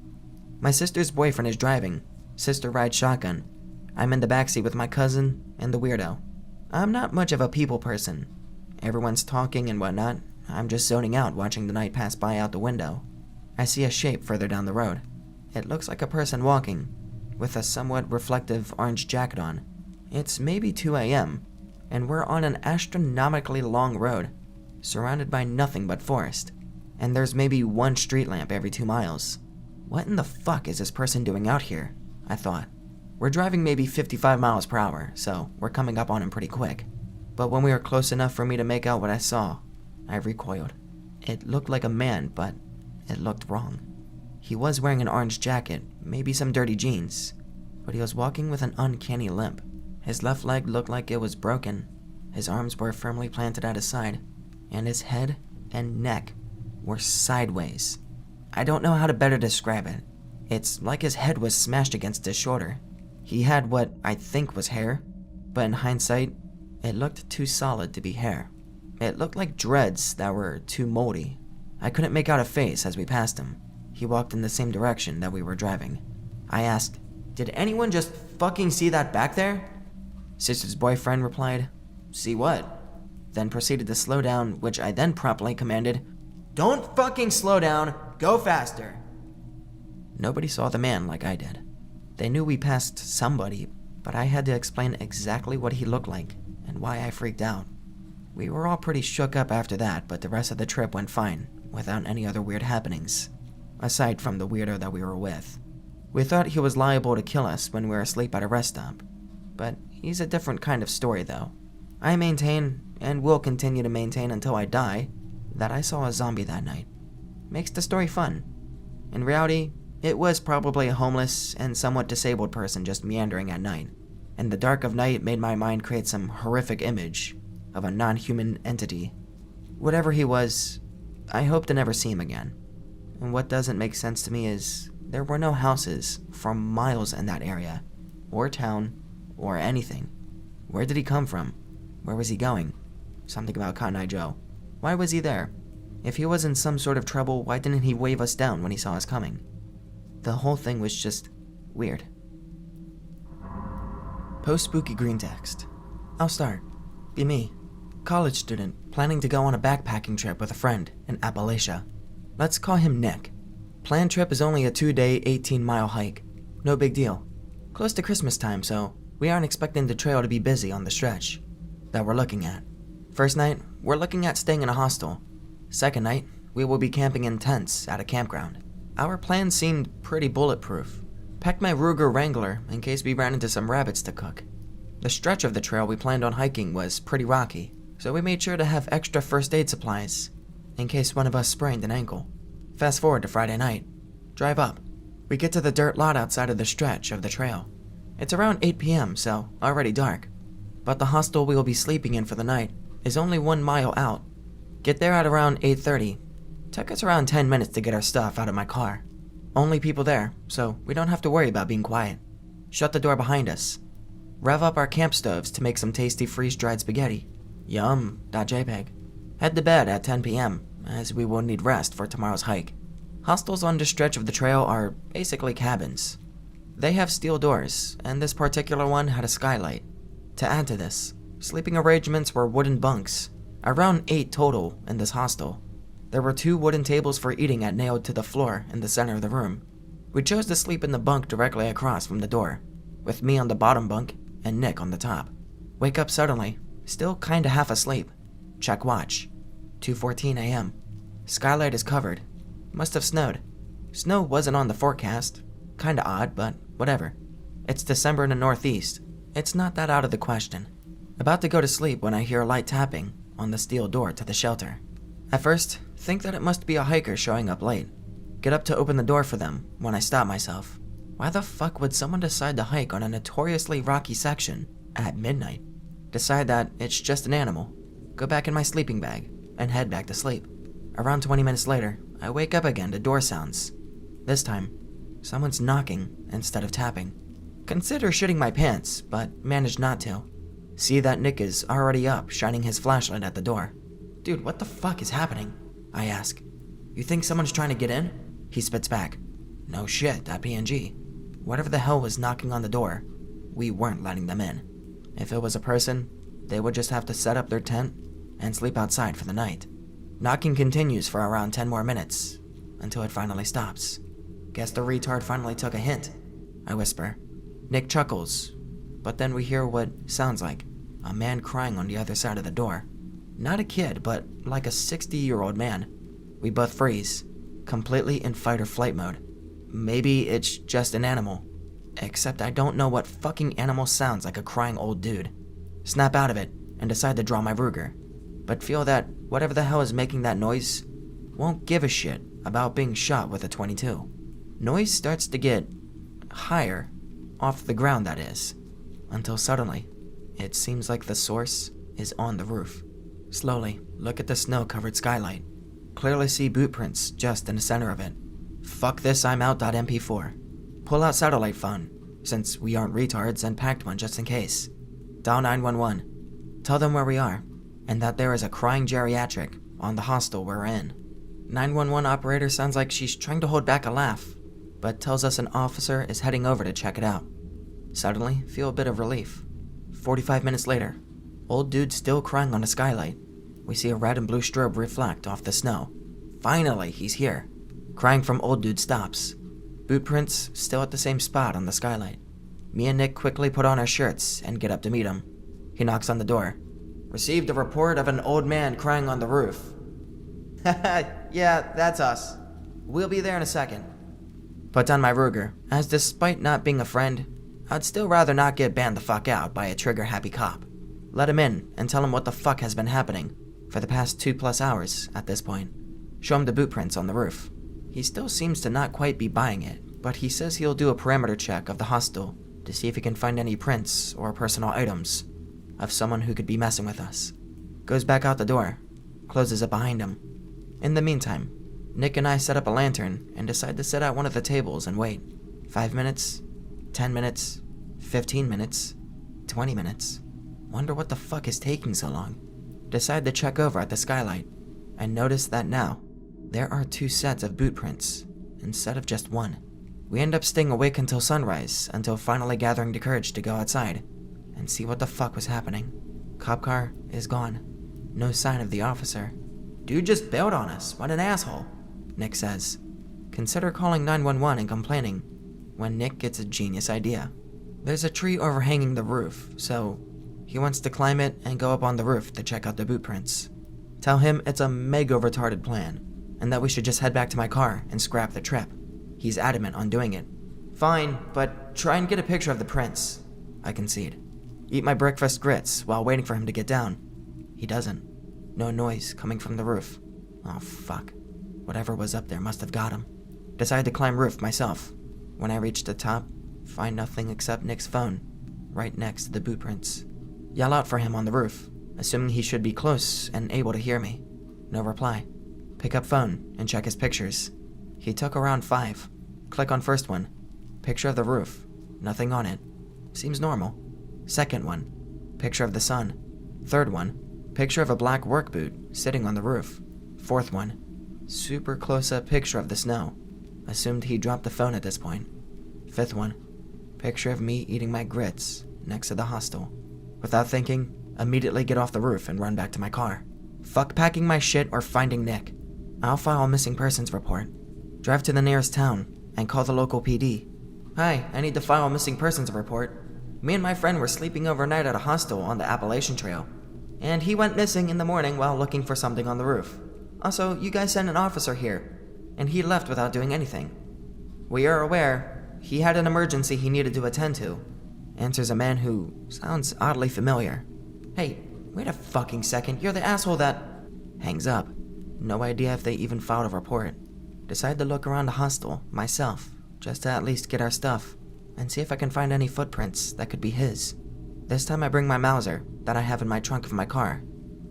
Speaker 1: My sister's boyfriend is driving. Sister rides shotgun. I'm in the backseat with my cousin and the weirdo. I'm not much of a people person. Everyone's talking and whatnot. I'm just zoning out watching the night pass by out the window. I see a shape further down the road. It looks like a person walking, with a somewhat reflective orange jacket on. It's maybe 2 a.m., and we're on an astronomically long road, surrounded by nothing but forest, and there's maybe one street lamp every 2 miles. What in the fuck is this person doing out here? I thought. We're driving maybe 55 miles per hour, so we're coming up on him pretty quick. But when we were close enough for me to make out what I saw, I recoiled. It looked like a man, but it looked wrong. He was wearing an orange jacket, maybe some dirty jeans, but he was walking with an uncanny limp. His left leg looked like it was broken. His arms were firmly planted at his side, and his head and neck were sideways. I don't know how to better describe it. It's like his head was smashed against his shoulder. He had what I think was hair, but in hindsight, it looked too solid to be hair. It looked like dreads that were too moldy. I couldn't make out a face as we passed him. He walked in the same direction that we were driving. I asked, "Did anyone just fucking see that back there?" Sister's boyfriend replied, "See what?" Then proceeded to slow down, which I then promptly commanded, "Don't fucking slow down, go faster." Nobody saw the man like I did. They knew we passed somebody, but I had to explain exactly what he looked like and why I freaked out. We were all pretty shook up after that, but the rest of the trip went fine, without any other weird happenings, aside from the weirdo that we were with. We thought he was liable to kill us when we were asleep at a rest stop, but he's a different kind of story though. I maintain, and will continue to maintain until I die, that I saw a zombie that night. Makes the story fun. In reality, it was probably a homeless and somewhat disabled person just meandering at night, and the dark of night made my mind create some horrific image of a non-human entity. Whatever he was, I hope to never see him again. And what doesn't make sense to me is there were no houses for miles in that area, or town, or anything. Where did he come from? Where was he going? Something about Cotton Eye Joe. Why was he there? If he was in some sort of trouble, why didn't he wave us down when he saw us coming? The whole thing was just weird. Post-spooky green text. I'll start. Be me. College student, planning to go on a backpacking trip with a friend in Appalachia. Let's call him Nick. Planned trip is only a 2-day, 18-mile hike. No big deal. Close to Christmas time, so we aren't expecting the trail to be busy on the stretch that we're looking at. First night, we're looking at staying in a hostel. Second night, we will be camping in tents at a campground. Our plan seemed pretty bulletproof. Packed my Ruger Wrangler in case we ran into some rabbits to cook. The stretch of the trail we planned on hiking was pretty rocky, so we made sure to have extra first aid supplies in case one of us sprained an ankle. Fast forward to Friday night. Drive up. We get to the dirt lot outside of the stretch of the trail. It's around 8 p.m., so already dark. But the hostel we will be sleeping in for the night is only 1 mile out. Get there at around 8:30. Took us around 10 minutes to get our stuff out of my car. Only people there, so we don't have to worry about being quiet. Shut the door behind us. Rev up our camp stoves to make some tasty freeze-dried spaghetti. Yum.jpg. Head to bed at 10 p.m., as we will need rest for tomorrow's hike. Hostels on this stretch of the trail are basically cabins. They have steel doors, and this particular one had a skylight. To add to this, sleeping arrangements were wooden bunks, around 8 total in this hostel. There were 2 wooden tables for eating at nailed to the floor in the center of the room. We chose to sleep in the bunk directly across from the door, with me on the bottom bunk and Nick on the top. Wake up suddenly, still kinda half asleep. Check watch. 2:14 a.m. Skylight is covered. Must have snowed. Snow wasn't on the forecast. Kinda odd, but whatever. It's December in the Northeast. It's not that out of the question. About to go to sleep when I hear a light tapping on the steel door to the shelter. At first, think that it must be a hiker showing up late. Get up to open the door for them when I stop myself. Why the fuck would someone decide to hike on a notoriously rocky section at midnight? Decide that it's just an animal. Go back in my sleeping bag and head back to sleep. Around 20 minutes later, I wake up again to door sounds. This time, someone's knocking instead of tapping. Consider shitting my pants, but manage not to. See that Nick is already up, shining his flashlight at the door. Dude, what the fuck is happening? I ask. You think someone's trying to get in? He spits back. No shit, that PNG. Whatever the hell was knocking on the door, we weren't letting them in. If it was a person, they would just have to set up their tent and sleep outside for the night. Knocking continues for around 10 more minutes, until it finally stops. Guess the retard finally took a hint, I whisper. Nick chuckles, but then we hear what sounds like a man crying on the other side of the door. Not a kid, but like a 60-year-old man. We both freeze, completely in fight or flight mode. Maybe it's just an animal, except I don't know what fucking animal sounds like a crying old dude. Snap out of it and decide to draw my Ruger, but feel that whatever the hell is making that noise won't give a shit about being shot with a .22. Noise starts to get higher, off the ground that is, until suddenly, it seems like the source is on the roof. Slowly, look at the snow-covered skylight. Clearly see boot prints just in the center of it. Fuck this, I'm out.mp4. Pull out satellite phone. since we aren't retards, and packed one just in case. Dial 911. Tell them where we are, and that there is a crying geriatric on the hostel we're in. 911 operator sounds like she's trying to hold back a laugh, but tells us an officer is heading over to check it out. Suddenly, feel a bit of relief. 45 minutes later, old dude still crying on the skylight. We see a red and blue strobe reflect off the snow. Finally, he's here. Crying from old dude stops. Boot prints still at the same spot on the skylight. Me and Nick quickly put on our shirts and get up to meet him. He knocks on the door. Received a report of an old man crying on the roof. Yeah, that's us. We'll be there in a second. Put down my Ruger, as despite not being a friend, I'd still rather not get banned the fuck out by a trigger-happy cop. Let him in and tell him what the fuck has been happening for the past 2+ hours at this point. Show him the boot prints on the roof. He still seems to not quite be buying it, but he says he'll do a perimeter check of the hostel to see if he can find any prints or personal items of someone who could be messing with us. Goes back out the door, closes it behind him. In the meantime, Nick and I set up a lantern and decide to sit at one of the tables and wait. 5 minutes, 10 minutes, 15 minutes, 20 minutes. Wonder what the fuck is taking so long. Decide to check over at the skylight and notice that now there are 2 sets of boot prints instead of just one. We end up staying awake until sunrise, until finally gathering the courage to go outside and see what the fuck was happening. Cop car is gone. No sign of the officer. Dude just bailed on us. What an asshole, Nick says. Consider calling 911 and complaining when Nick gets a genius idea. There's a tree overhanging the roof, so he wants to climb it and go up on the roof to check out the boot prints. Tell him it's a mega retarded plan, and that we should just head back to my car and scrap the trip. He's adamant on doing it. Fine, but try and get a picture of the prints, I concede. Eat my breakfast grits while waiting for him to get down. He doesn't. No noise coming from the roof. Oh fuck. Whatever was up there must have got him. Decide to climb roof myself. When I reach the top, find nothing except Nick's phone, right next to the boot prints. Yell out for him on the roof, assuming he should be close and able to hear me. No reply. Pick up phone and check his pictures. He took around 5. Click on first one. Picture of the roof. Nothing on it. Seems normal. Second one. Picture of the sun. Third one. Picture of a black work boot sitting on the roof. Fourth one. Super close-up picture of the snow. Assumed he dropped the phone at this point. Fifth one. Picture of me eating my grits next to the hostel. Without thinking, immediately get off the roof and run back to my car. Fuck packing my shit or finding Nick. I'll file a missing persons report. Drive to the nearest town and call the local PD. Hi, I need to file a missing persons report. Me and my friend were sleeping overnight at a hostel on the Appalachian Trail, and he went missing in the morning while looking for something on the roof. Also, you guys sent an officer here, and he left without doing anything. We are aware he had an emergency he needed to attend to. Answers a man who sounds oddly familiar. Hey, wait a fucking second, you're the asshole that... Hangs up. No idea if they even filed a report. Decide to look around the hostel, myself, just to at least get our stuff, and see if I can find any footprints that could be his. This time I bring my Mauser, that I have in my trunk of my car,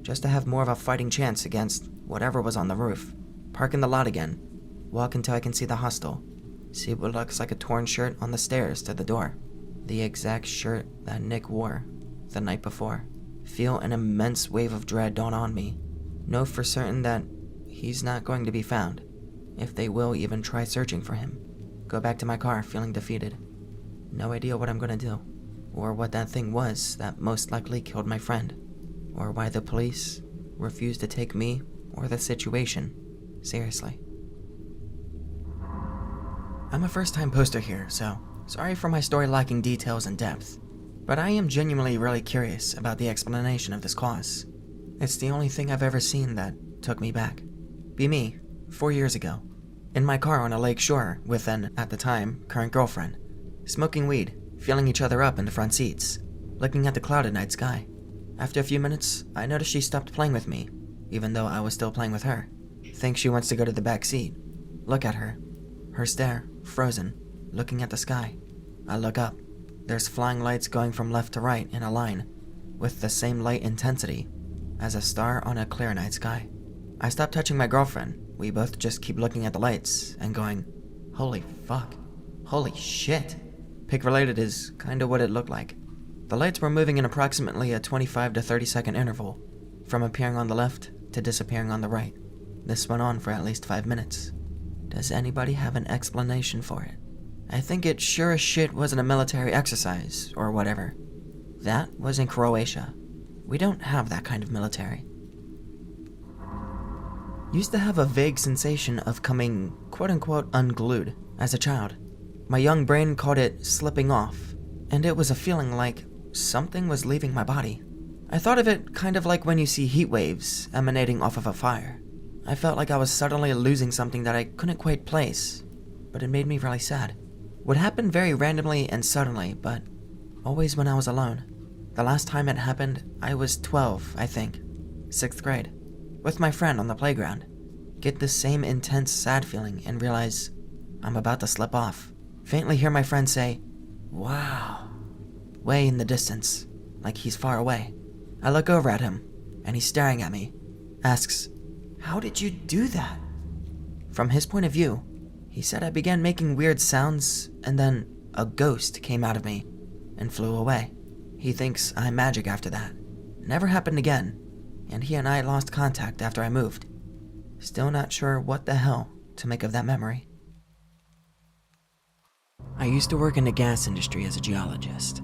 Speaker 1: just to have more of a fighting chance against whatever was on the roof. Park in the lot again. Walk until I can see the hostel. See what looks like a torn shirt on the stairs to the door. The exact shirt that Nick wore the night before. Feel an immense wave of dread dawn on me. Know for certain that he's not going to be found, if they will even try searching for him. Go back to my car feeling defeated. No idea what I'm gonna do, or what that thing was that most likely killed my friend, or why the police refused to take me or the situation seriously. I'm a first-time poster here, so sorry for my story lacking details and depth, but I am genuinely really curious about the explanation of this cause. It's the only thing I've ever seen that took me back. Be me, 4 years ago, in my car on a lake shore with an, at the time, current girlfriend, smoking weed, feeling each other up in the front seats, looking at the clouded night sky. After a few minutes, I noticed she stopped playing with me, even though I was still playing with her. Think she wants to go to the back seat. Look at her. Her stare, frozen, looking at the sky. I look up. There's flying lights going from left to right in a line, with the same light intensity as a star on a clear night sky. I stop touching my girlfriend. We both just keep looking at the lights and going, holy fuck, holy shit. Pic-related is kinda what it looked like. The lights were moving in approximately a 25 to 30 second interval, from appearing on the left to disappearing on the right. This went on for at least 5 minutes. Does anybody have an explanation for it? I think it sure as shit wasn't a military exercise, or whatever. That was in Croatia. We don't have that kind of military. Used to have a vague sensation of coming quote-unquote unglued as a child. My young brain called it slipping off, and it was a feeling like something was leaving my body. I thought of it kind of like when you see heat waves emanating off of a fire. I felt like I was suddenly losing something that I couldn't quite place, but it made me really sad. Would happen very randomly and suddenly, but always when I was alone. The last time it happened, I was 12, I think, 6th grade, with my friend on the playground. Get this same intense sad feeling and realize I'm about to slip off. Faintly hear my friend say, "Wow," way in the distance, like he's far away. I look over at him, and he's staring at me. Asks, "How did you do that?" From his point of view, he said I began making weird sounds, and then a ghost came out of me and flew away. He thinks I'm magic after that. Never happened again, and he and I lost contact after I moved. Still not sure what the hell to make of that memory. I used to work in the gas industry as a geologist.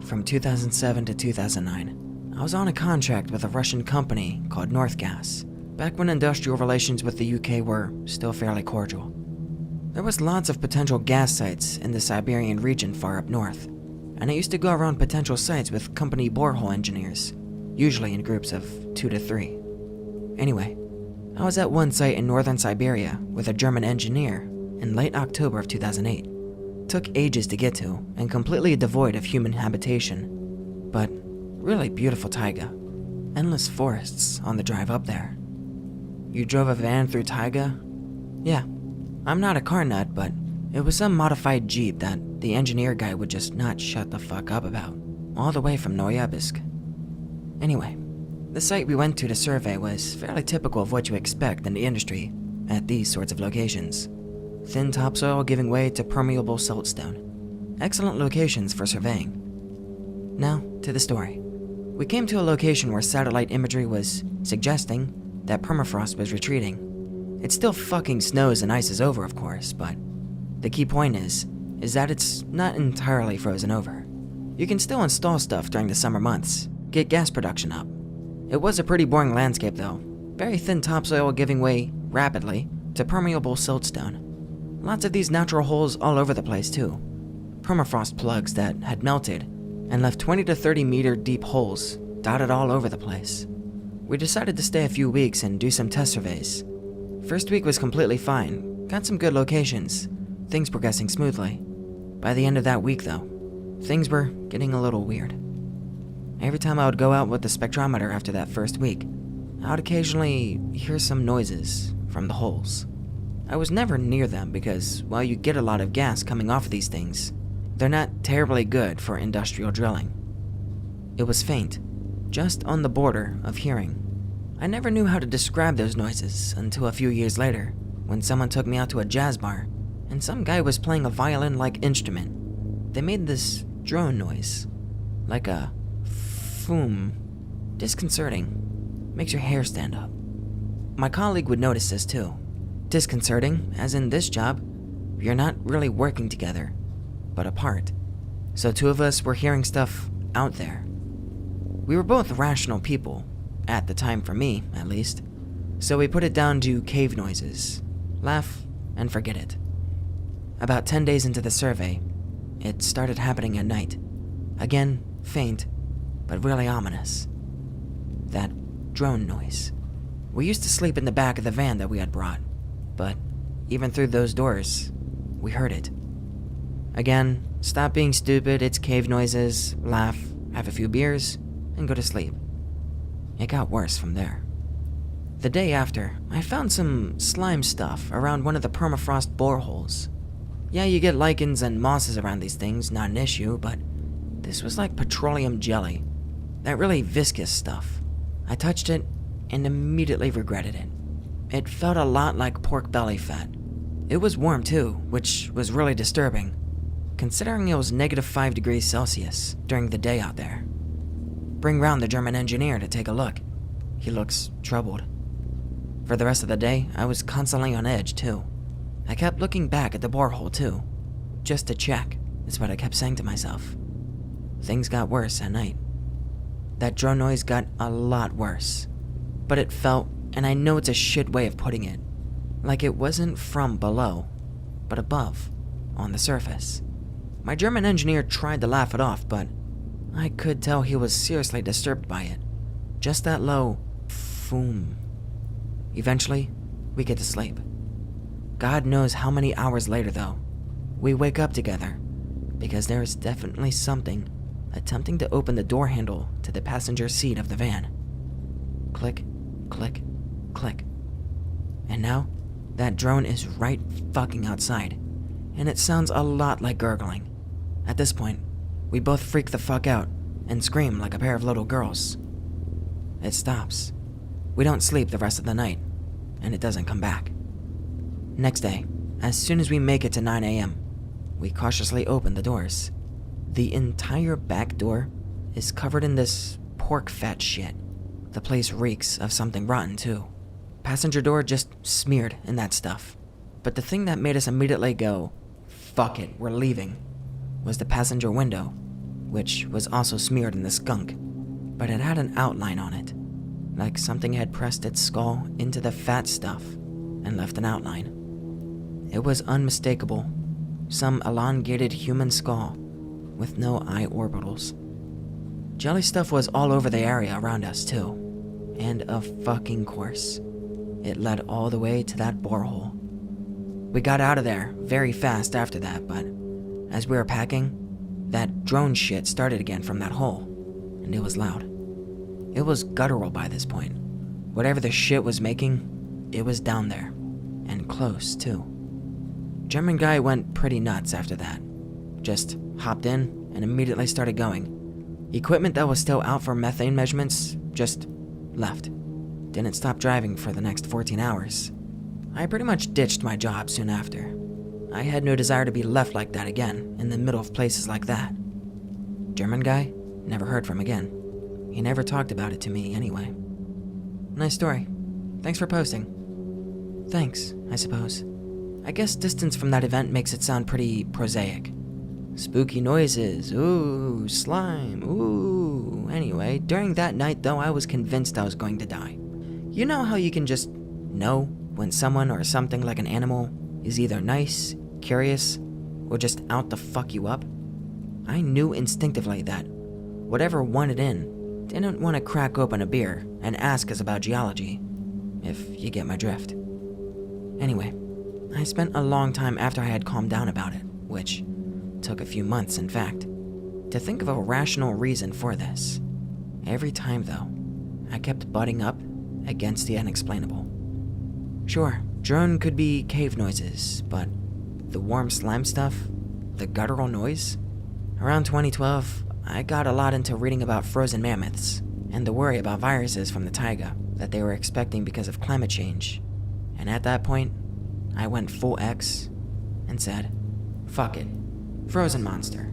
Speaker 1: From 2007 to 2009, I was on a contract with a Russian company called North Gas, back when industrial relations with the UK were still fairly cordial. There was lots of potential gas sites in the Siberian region far up north, and I used to go around potential sites with company borehole engineers, usually in groups of 2 to 3. Anyway, I was at one site in northern Siberia with a German engineer in late October of 2008. Took ages to get to, and completely devoid of human habitation, but really beautiful taiga. Endless forests on the drive up there. You drove a van through taiga? Yeah, I'm not a car nut, but it was some modified Jeep that the engineer guy would just not shut the fuck up about, all the way from Noyabinsk. Anyway, the site we went to survey was fairly typical of what you expect in the industry at these sorts of locations. Thin topsoil giving way to permeable siltstone. Excellent locations for surveying. Now, to the story. We came to a location where satellite imagery was suggesting that permafrost was retreating. It still fucking snows and ices over, of course, but the key point is that it's not entirely frozen over. You can still install stuff during the summer months, get gas production up. It was a pretty boring landscape though. Very thin topsoil giving way, rapidly, to permeable siltstone. Lots of these natural holes all over the place too. Permafrost plugs that had melted and left 20 to 30 meter deep holes dotted all over the place. We decided to stay a few weeks and do some test surveys. First week was completely fine, got some good locations, things progressing smoothly. By the end of that week though, things were getting a little weird. Every time I would go out with the spectrometer after that first week, I would occasionally hear some noises from the holes. I was never near them because while you get a lot of gas coming off of these things, they're not terribly good for industrial drilling. It was faint, just on the border of hearing. I never knew how to describe those noises until a few years later, when someone took me out to a jazz bar, and some guy was playing a violin-like instrument. They made this drone noise, like a foom. Disconcerting. Makes your hair stand up. My colleague would notice this too. Disconcerting, as in this job, you're not really working together, but apart. So two of us were hearing stuff out there. We were both rational people, at the time for me, at least, so we put it down to cave noises. Laugh and forget it. About 10 days into the survey, it started happening at night. Again, faint, but really ominous. That drone noise. We used to sleep in the back of the van that we had brought, but even through those doors, we heard it. Again, stop being stupid, it's cave noises, laugh, have a few beers, and go to sleep. It got worse from there. The day after, I found some slime stuff around one of the permafrost boreholes. Yeah, you get lichens and mosses around these things, not an issue, but this was like petroleum jelly. That really viscous stuff. I touched it and immediately regretted it. It felt a lot like pork belly fat. It was warm too, which was really disturbing. considering it was -5 degrees Celsius during the day out there. Bring round the German engineer to take a look. He looks troubled. For the rest of the day, I was constantly on edge too. I kept looking back at the borehole too, just to check, is what I kept saying to myself. Things got worse at night. That drone noise got a lot worse, but it felt, and I know it's a shit way of putting it, like it wasn't from below, but above, on the surface. My German engineer tried to laugh it off, but I could tell he was seriously disturbed by it. Just that low foom. Eventually, we get to sleep. God knows how many hours later, though, we wake up together, because there is definitely something attempting to open the door handle to the passenger seat of the van. Click, click, click. And now, that drone is right fucking outside, and it sounds a lot like gurgling. At this point, we both freak the fuck out and scream like a pair of little girls. It stops. We don't sleep the rest of the night, and it doesn't come back. Next day, as soon as we make it to 9 a.m., we cautiously open the doors. The entire back door is covered in this pork fat shit. The place reeks of something rotten too. Passenger door just smeared in that stuff. But the thing that made us immediately go, fuck it, we're leaving, was the passenger window, which was also smeared in the skunk, but it had an outline on it, like something had pressed its skull into the fat stuff and left an outline. It was unmistakable, some elongated human skull with no eye orbitals. Jelly stuff was all over the area around us too, and of fucking course, it led all the way to that borehole. We got out of there very fast after that, but as we were packing, that drone shit started again from that hole, and it was loud. It was guttural by this point. Whatever the shit was making, it was down there, and close too. German guy went pretty nuts after that. Just hopped in and immediately started going. Equipment that was still out for methane measurements just left. Didn't stop driving for the next 14 hours. I pretty much ditched my job soon after. I had no desire to be left like that again, in the middle of places like that. German guy, never heard from again. He never talked about it to me anyway. Nice story. Thanks for posting. Thanks, I suppose. I guess distance from that event makes it sound pretty prosaic. Spooky noises, ooh, slime, ooh. Anyway, during that night though, I was convinced I was going to die. You know how you can just know when someone or something like an animal is either nice, curious, or just out to fuck you up? I knew instinctively that whatever wanted in didn't want to crack open a beer and ask us about geology, if you get my drift. Anyway, I spent a long time after I had calmed down about it, which took a few months in fact, to think of a rational reason for this. Every time though, I kept butting up against the unexplainable. Sure, drone could be cave noises, but the warm slime stuff, the guttural noise? Around 2012, I got a lot into reading about frozen mammoths and the worry about viruses from the taiga that they were expecting because of climate change. And at that point, I went full X and said, fuck it, frozen monster.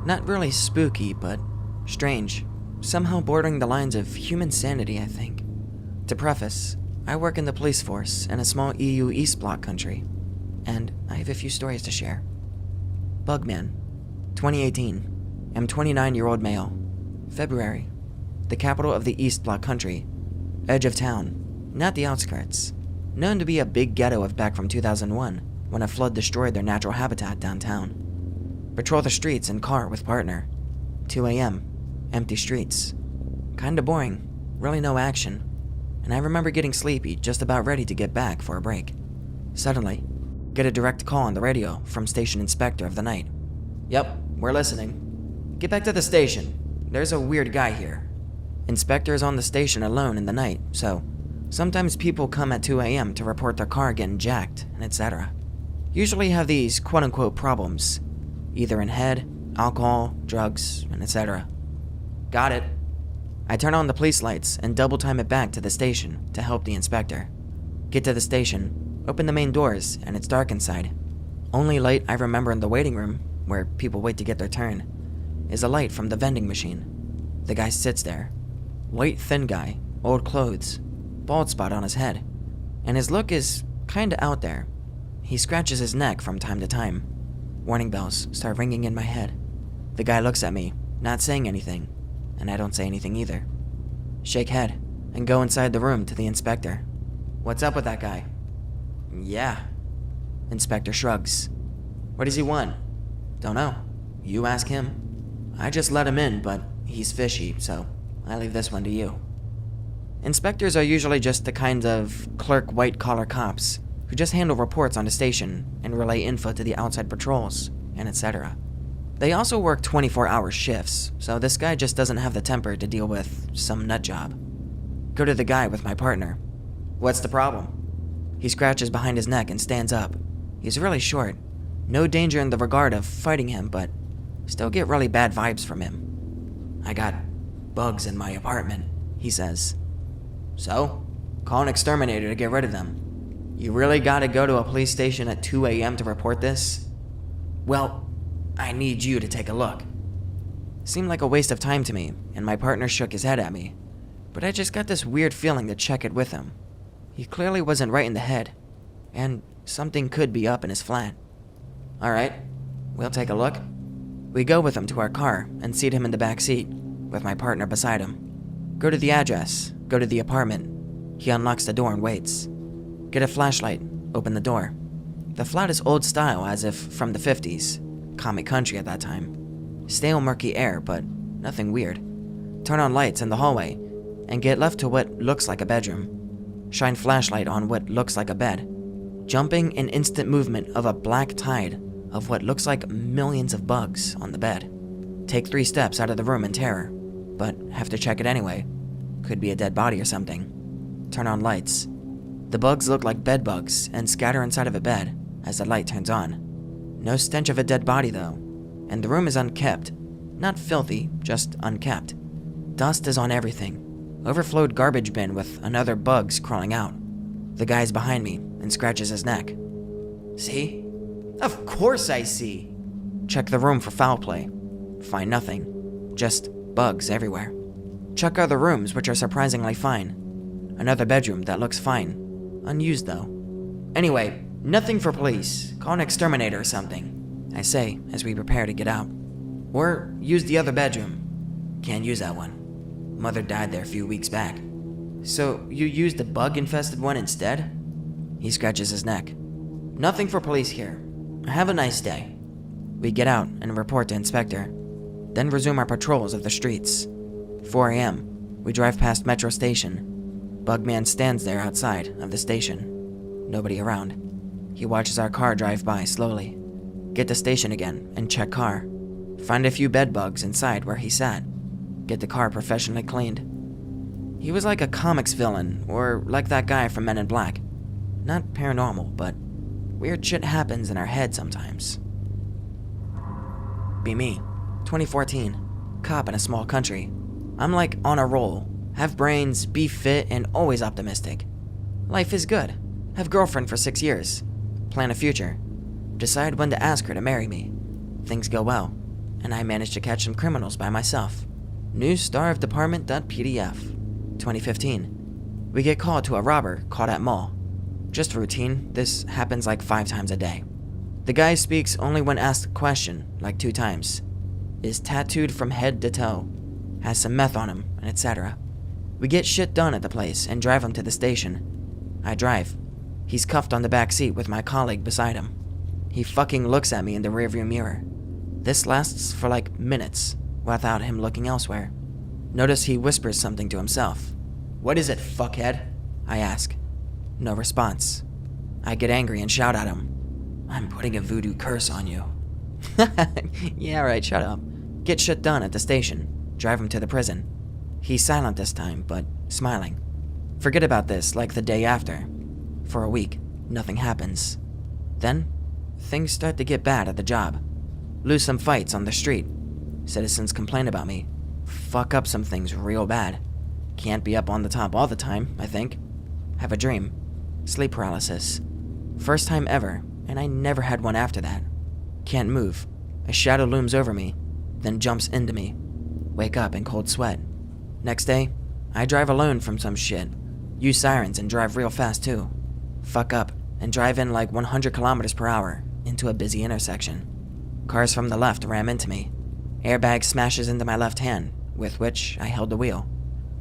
Speaker 1: Not really spooky, but strange, somehow bordering the lines of human sanity, I think. To preface, I work in the police force in a small EU East Bloc country, and I have a few stories to share. Bugman, 2018, am 29-year-old male. February, the capital of the East Bloc country, edge of town, not the outskirts, known to be a big ghetto of back from 2001, when a flood destroyed their natural habitat downtown. Patrol the streets in car with partner. 2 a.m., empty streets. Kinda boring, really no action. And I remember getting sleepy, just about ready to get back for a break. Suddenly, get a direct call on the radio from station inspector of the night. Yep, we're listening. Get back to the station. There's a weird guy here. Inspector is on the station alone in the night, so sometimes people come at 2 a.m. to report their car getting jacked, and etc. Usually have these quote-unquote problems, either in head, alcohol, drugs, and etc. Got it. I turn on the police lights and double time it back to the station to help the inspector. Get to the station, open the main doors, and it's dark inside. Only light I remember in the waiting room, where people wait to get their turn, is a light from the vending machine. The guy sits there. White, thin guy, old clothes, bald spot on his head, and his look is kinda out there. He scratches his neck from time to time. Warning bells start ringing in my head. The guy looks at me, not saying anything, and I don't say anything either. Shake head, and go inside the room to the inspector. "What's up with that guy?" "Yeah." Inspector shrugs. "What does he want?" "Don't know. You ask him." I just let him in, but he's fishy, so I leave this one to you. Inspectors are usually just the kind of clerk white-collar cops who just handle reports on the station and relay info to the outside patrols, and etc. They also work 24-hour shifts, so this guy just doesn't have the temper to deal with some nut job. Go to the guy with my partner. "What's the problem?" He scratches behind his neck and stands up. He's really short. No danger in the regard of fighting him, but still get really bad vibes from him. "I got bugs in my apartment," he says. "So? Call an exterminator to get rid of them. You really gotta go to a police station at 2 a.m. to report this?" "Well, I need you to take a look." Seemed like a waste of time to me, and my partner shook his head at me. But I just got this weird feeling to check it with him. He clearly wasn't right in the head, and something could be up in his flat. "Alright, we'll take a look." We go with him to our car and seat him in the back seat, with my partner beside him. Go to the address, go to the apartment. He unlocks the door and waits. Get a flashlight, open the door. The flat is old style, as if from the 50s, comic country at that time. Stale murky air, but nothing weird. Turn on lights in the hallway, and get left to what looks like a bedroom. Shine flashlight on what looks like a bed. Jumping in instant movement of a black tide of what looks like millions of bugs on the bed. Take 3 steps out of the room in terror, but have to check it anyway. Could be a dead body or something. Turn on lights. The bugs look like bed bugs and scatter inside of a bed as the light turns on. No stench of a dead body though, and the room is unkept. Not filthy, just unkept. Dust is on everything. Overflowed garbage bin with another bugs crawling out. The guy's behind me and scratches his neck. "See?" "Of course I see." Check the room for foul play. Find nothing. Just bugs everywhere. Check other rooms, which are surprisingly fine. Another bedroom that looks fine. Unused though. "Anyway, nothing for police. Call an exterminator or something," I say as we prepare to get out. "Or use the other bedroom." "Can't use that one. Mother died there a few weeks back." "So you used the bug-infested one instead?" He scratches his neck. "Nothing for police here. Have a nice day." We get out and report to Inspector, then resume our patrols of the streets. 4 a.m. We drive past Metro Station. Bugman stands there outside of the station. Nobody around. He watches our car drive by slowly. Get to station again and check car. Find a few bed bugs inside where he sat. Get the car professionally cleaned. He was like a comics villain, or like that guy from Men in Black. Not paranormal, but weird shit happens in our head sometimes. Be me. 2014. Cop in a small country. I'm like on a roll. Have brains, be fit, and always optimistic. Life is good. Have girlfriend for 6 years. Plan a future. Decide when to ask her to marry me. Things go well, and I manage to catch some criminals by myself. New star of department.pdf. 2015. We get called to a robber caught at mall. Just routine, this happens like 5 times a day. The guy speaks only when asked a question, like 2 times. Is tattooed from head to toe. Has some meth on him, and etc. We get shit done at the place and drive him to the station. I drive. He's cuffed on the back seat with my colleague beside him. He fucking looks at me in the rearview mirror. This lasts for like minutes, without him looking elsewhere. Notice he whispers something to himself. "What is it, fuckhead?" I ask. No response. I get angry and shout at him. "I'm putting a voodoo curse on you." Yeah, right, shut up. Get shit done at the station. Drive him to the prison. He's silent this time, but smiling. Forget about this like the day after. For a week, nothing happens. Then, things start to get bad at the job. Lose some fights on the street. Citizens complain about me. Fuck up some things real bad. Can't be up on the top all the time, I think. Have a dream. Sleep paralysis. First time ever, and I never had one after that. Can't move. A shadow looms over me, then jumps into me. Wake up in cold sweat. Next day, I drive alone from some shit. Use sirens and drive real fast too. Fuck up and drive in like 100 kilometers per hour into a busy intersection. Cars from the left ram into me. Airbag smashes into my left hand, with which I held the wheel.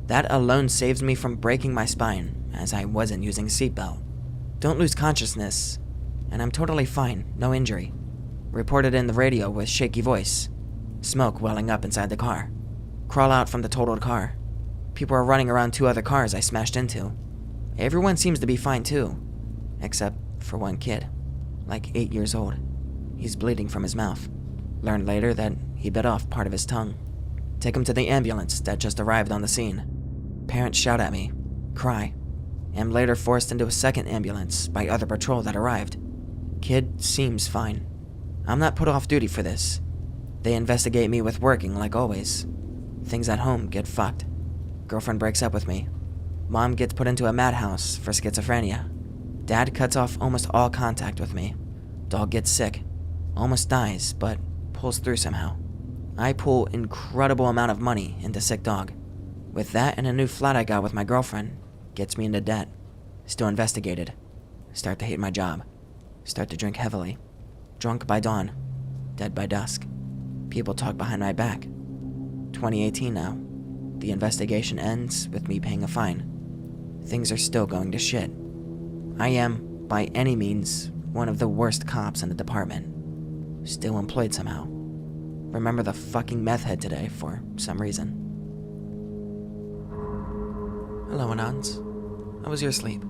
Speaker 1: That alone saves me from breaking my spine, as I wasn't using a seatbelt. Don't lose consciousness, and I'm totally fine, no injury. Reported in the radio with shaky voice. Smoke welling up inside the car. Crawl out from the totaled car. People are running around 2 other cars I smashed into. Everyone seems to be fine too, except for one kid, like 8 years old. He's bleeding from his mouth. Learned later that he bit off part of his tongue. Take him to the ambulance that just arrived on the scene. Parents shout at me, cry. Am later forced into a second ambulance by other patrol that arrived. Kid seems fine. I'm not put off duty for this. They investigate me with working like always. Things at home get fucked. Girlfriend breaks up with me. Mom gets put into a madhouse for schizophrenia. Dad cuts off almost all contact with me. Dog gets sick. Almost dies, but pulls through somehow. I pull incredible amount of money into sick dog. With that and a new flat I got with my girlfriend, gets me into debt. Still investigated. Start to hate my job. Start to drink heavily. Drunk by dawn. Dead by dusk. People talk behind my back. 2018 now. The investigation ends with me paying a fine. Things are still going to shit. I am, by any means, one of the worst cops in the department. Still employed somehow. Remember the fucking meth head today for some reason. Hello, Anons. How was your sleep?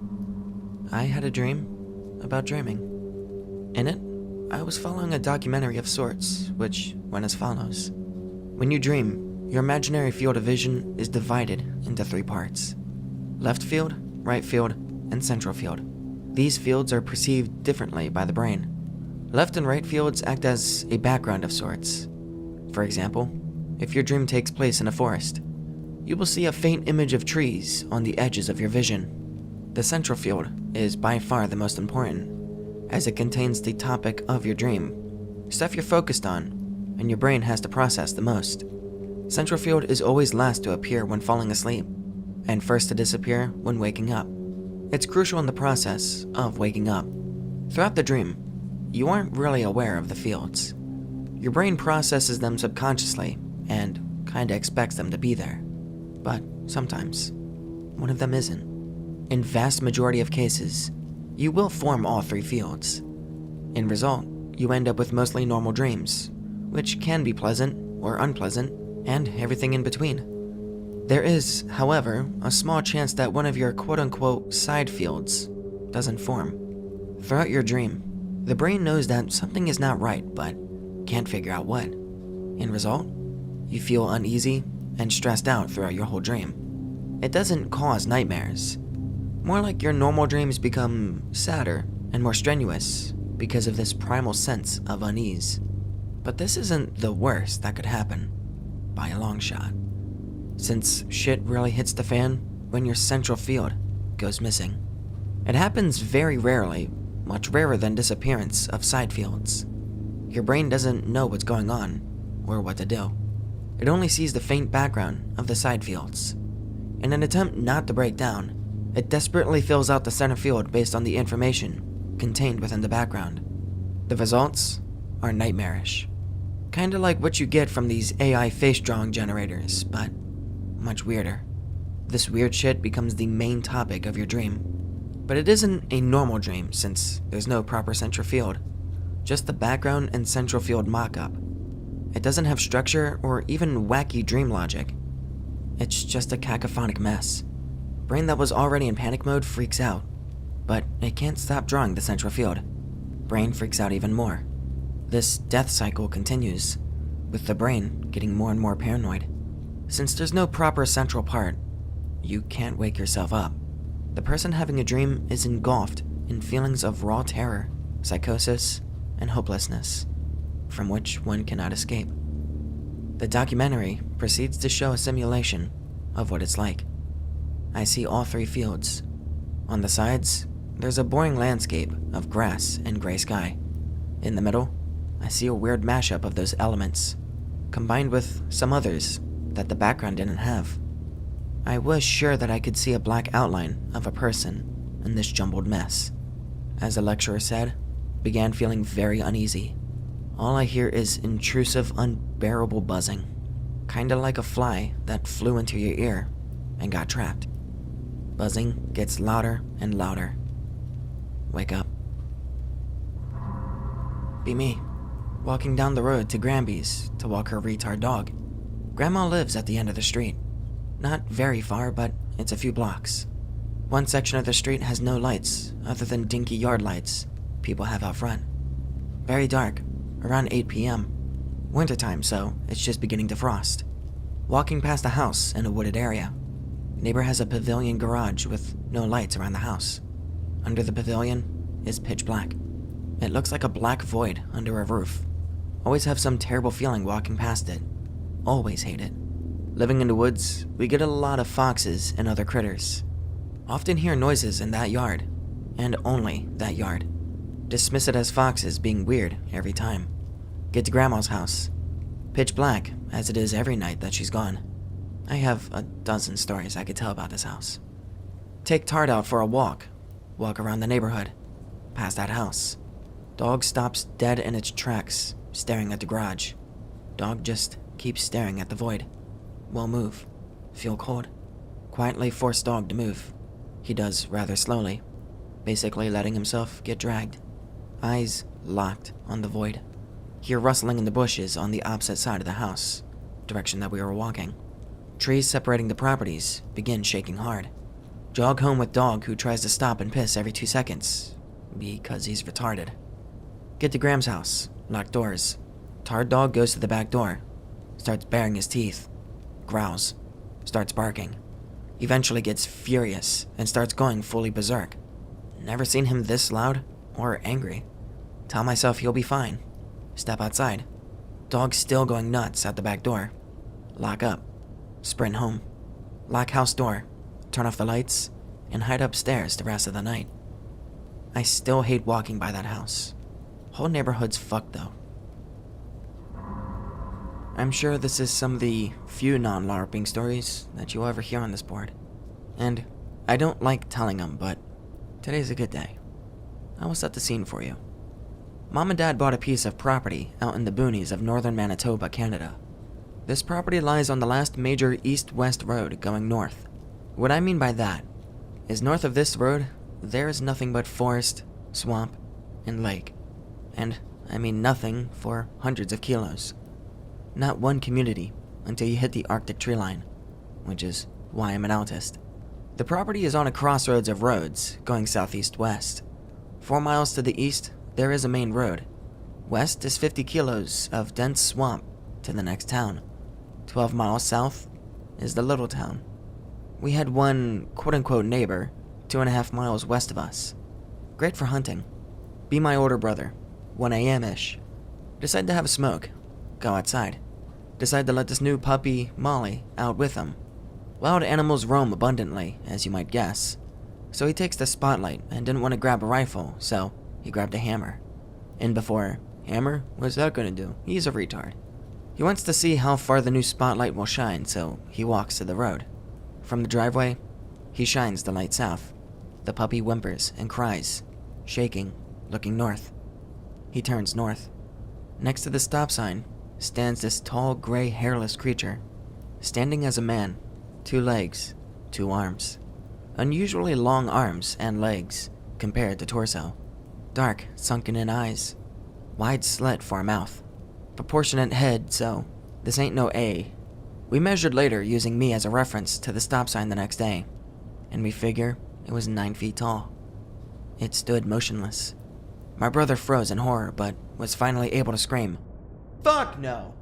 Speaker 1: I had a dream about dreaming. In it, I was following a documentary of sorts, which went as follows. When you dream, your imaginary field of vision is divided into 3 parts. Left field, right field, and central field. These fields are perceived differently by the brain. Left and right fields act as a background of sorts. For example, if your dream takes place in a forest, you will see a faint image of trees on the edges of your vision. The central field is by far the most important, as it contains the topic of your dream, stuff you're focused on, and your brain has to process the most. Central field is always last to appear when falling asleep, and first to disappear when waking up. It's crucial in the process of waking up. Throughout the dream, you aren't really aware of the fields. Your brain processes them subconsciously and kinda expects them to be there. But sometimes, one of them isn't. In vast majority of cases, you will form all 3 fields. In result, you end up with mostly normal dreams, which can be pleasant or unpleasant, and everything in between. There is, however, a small chance that one of your quote-unquote side fields doesn't form. Throughout your dream, the brain knows that something is not right, but can't figure out what. In result, you feel uneasy and stressed out throughout your whole dream. It doesn't cause nightmares. More like your normal dreams become sadder and more strenuous because of this primal sense of unease. But this isn't the worst that could happen, by a long shot. Since shit really hits the fan when your central field goes missing. It happens very rarely, much rarer than disappearance of side fields. Your brain doesn't know what's going on, or what to do. It only sees the faint background of the side fields. In an attempt not to break down, it desperately fills out the center field based on the information contained within the background. The results are nightmarish. Kinda like what you get from these AI face drawing generators, but much weirder. This weird shit becomes the main topic of your dream. But it isn't a normal dream since there's no proper central field, just the background and central field mock-up. It doesn't have structure or even wacky dream logic. It's just a cacophonic mess. Brain that was already in panic mode freaks out, but it can't stop drawing the central field. Brain freaks out even more. This death cycle continues, with the brain getting more and more paranoid. Since there's no proper central part, you can't wake yourself up. The person having a dream is engulfed in feelings of raw terror, psychosis, and hopelessness, from which one cannot escape. The documentary proceeds to show a simulation of what it's like. I see all 3 fields. On the sides, there's a boring landscape of grass and gray sky. In the middle, I see a weird mashup of those elements, combined with some others that the background didn't have. I was sure that I could see a black outline of a person in this jumbled mess. As the lecturer said, began feeling very uneasy. All I hear is intrusive, unbearable buzzing, kinda like a fly that flew into your ear and got trapped. Buzzing gets louder and louder. Wake up. Be me, walking down the road to Granby's to walk her retard dog. Grandma lives at the end of the street. Not very far, but it's a few blocks. One section of the street has no lights other than dinky yard lights people have out front. Very dark, around 8 p.m. Wintertime, so it's just beginning to frost. Walking past a house in a wooded area. Neighbor has a pavilion garage with no lights around the house. Under the pavilion is pitch black. It looks like a black void under a roof. Always have some terrible feeling walking past it. Always hate it. Living in the woods, we get a lot of foxes and other critters. Often hear noises in that yard, and only that yard. Dismiss it as foxes being weird every time. Get to Grandma's house. Pitch black, as it is every night that she's gone. I have a dozen stories I could tell about this house. Take Tard out for a walk. Walk around the neighborhood. Past that house. Dog stops dead in its tracks, staring at the garage. Dog just keeps staring at the void. Won't move. Feel cold. Quietly force dog to move. He does rather slowly, basically letting himself get dragged. Eyes locked on the void. Hear rustling in the bushes on the opposite side of the house, direction that we were walking. Trees separating the properties begin shaking hard. Jog home with dog who tries to stop and piss every 2 seconds, because he's retarded. Get to Graham's house, locked doors. Tard dog goes to the back door, starts baring his teeth, growls, starts barking. Eventually gets furious and starts going fully berserk. Never seen him this loud or angry. Tell myself he'll be fine. Step outside. Dog still going nuts at the back door. Lock up. Sprint home. Lock house door. Turn off the lights and hide upstairs the rest of the night. I still hate walking by that house. Whole neighborhood's fucked though. I'm sure this is some of the few non-LARPing stories that you'll ever hear on this board. And I don't like telling them, but today's a good day. I will set the scene for you. Mom and Dad bought a piece of property out in the boonies of northern Manitoba, Canada. This property lies on the last major east-west road going north. What I mean by that is north of this road, there is nothing but forest, swamp, and lake. And I mean nothing for hundreds of kilos. Not one community until you hit the Arctic tree line, which is why I'm an autist. The property is on a crossroads of roads going southeast-west. 4 miles to the east, there is a main road. West is 50 kilos of dense swamp to the next town. 12 miles south is the little town. We had one quote-unquote neighbor 2.5 miles west of us. Great for hunting. Be my older brother, 1 a.m.-ish. Decide to have a smoke. Go outside. Decide to let this new puppy, Molly, out with him. Wild animals roam abundantly, as you might guess. So he takes the spotlight and didn't want to grab a rifle, so he grabbed a hammer. In before, hammer? What's that gonna do? He's a retard. He wants to see how far the new spotlight will shine, so he walks to the road. From the driveway, he shines the light south. The puppy whimpers and cries, shaking, looking north. He turns north. Next to the stop sign stands this tall, gray, hairless creature, standing as a man, 2 legs, 2 arms. Unusually long arms and legs compared to torso. Dark, sunken-in eyes. Wide slit for a mouth. Proportionate head, so this ain't no A. We measured later using me as a reference to the stop sign the next day, and we figure it was 9 feet tall. It stood motionless. My brother froze in horror, but was finally able to scream, "Fuck no!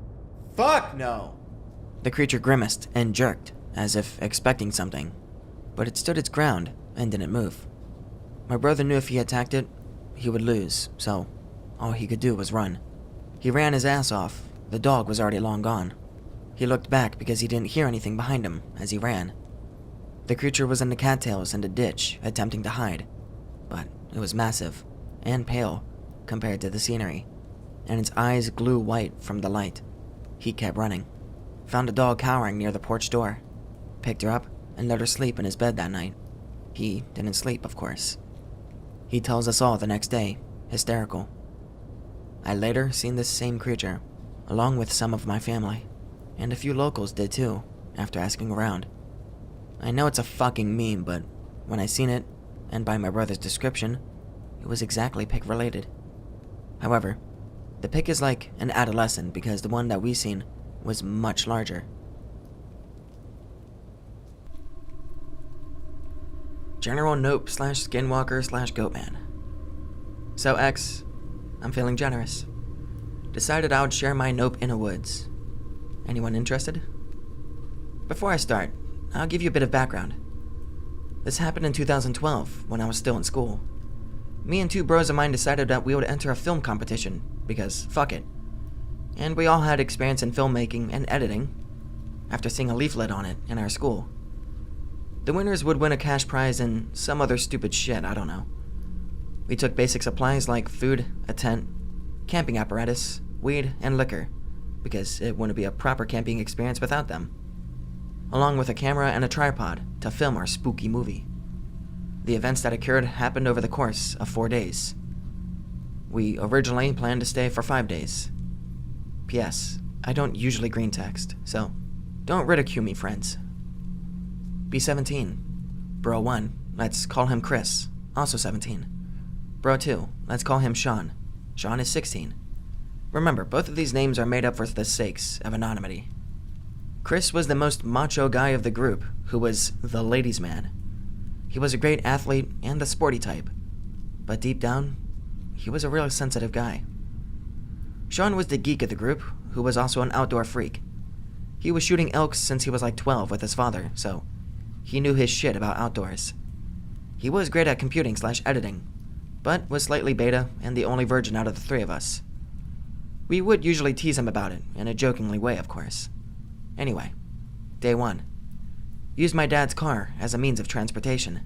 Speaker 1: Fuck no!" The creature grimaced and jerked, as if expecting something, but it stood its ground and didn't move. My brother knew if he attacked it, he would lose, so all he could do was run. He ran his ass off. The dog was already long gone. He looked back because he didn't hear anything behind him as he ran. The creature was in the cattails in the ditch, attempting to hide. but it was massive and pale compared to the scenery, and its eyes glue white from the light. He kept running. Found a dog cowering near the porch door. Picked her up and let her sleep in his bed that night. He didn't sleep, of course. He tells us all the next day, hysterical. I later seen this same creature, along with some of my family, and a few locals did too, after asking around. I know it's a fucking meme, but when I seen it, and by my brother's description, it was exactly pig related. However, the pig is like an adolescent because the one that we seen was much larger. General Nope / Skinwalker / Goatman. So X, I'm feeling generous. Decided I would share my nope in the woods. Anyone interested? Before I start, I'll give you a bit of background. This happened in 2012 when I was still in school. Me and two bros of mine decided that we would enter a film competition because fuck it. And we all had experience in filmmaking and editing after seeing a leaflet on it in our school. The winners would win a cash prize and some other stupid shit, I don't know. We took basic supplies like food, a tent, camping apparatus, weed, and liquor, because it wouldn't be a proper camping experience without them, along with a camera and a tripod to film our spooky movie. The events that occurred happened over the course of 4 days. We originally planned to stay for 5 days. P.S. I don't usually green text, so don't ridicule me, friends. B17. Bro 1, let's call him Chris, also 17. Bro 2, let's call him Sean. Sean is 16. Remember, both of these names are made up for the sakes of anonymity. Chris was the most macho guy of the group, who was the ladies' man. He was a great athlete and the sporty type, but deep down, he was a real sensitive guy. Sean was the geek of the group, who was also an outdoor freak. He was shooting elks since he was like 12 with his father, so he knew his shit about outdoors. He was great at computing / editing, but was slightly beta and the only virgin out of the three of us. We would usually tease him about it, in a jokingly way, of course. Anyway, day 1. Used my dad's car as a means of transportation.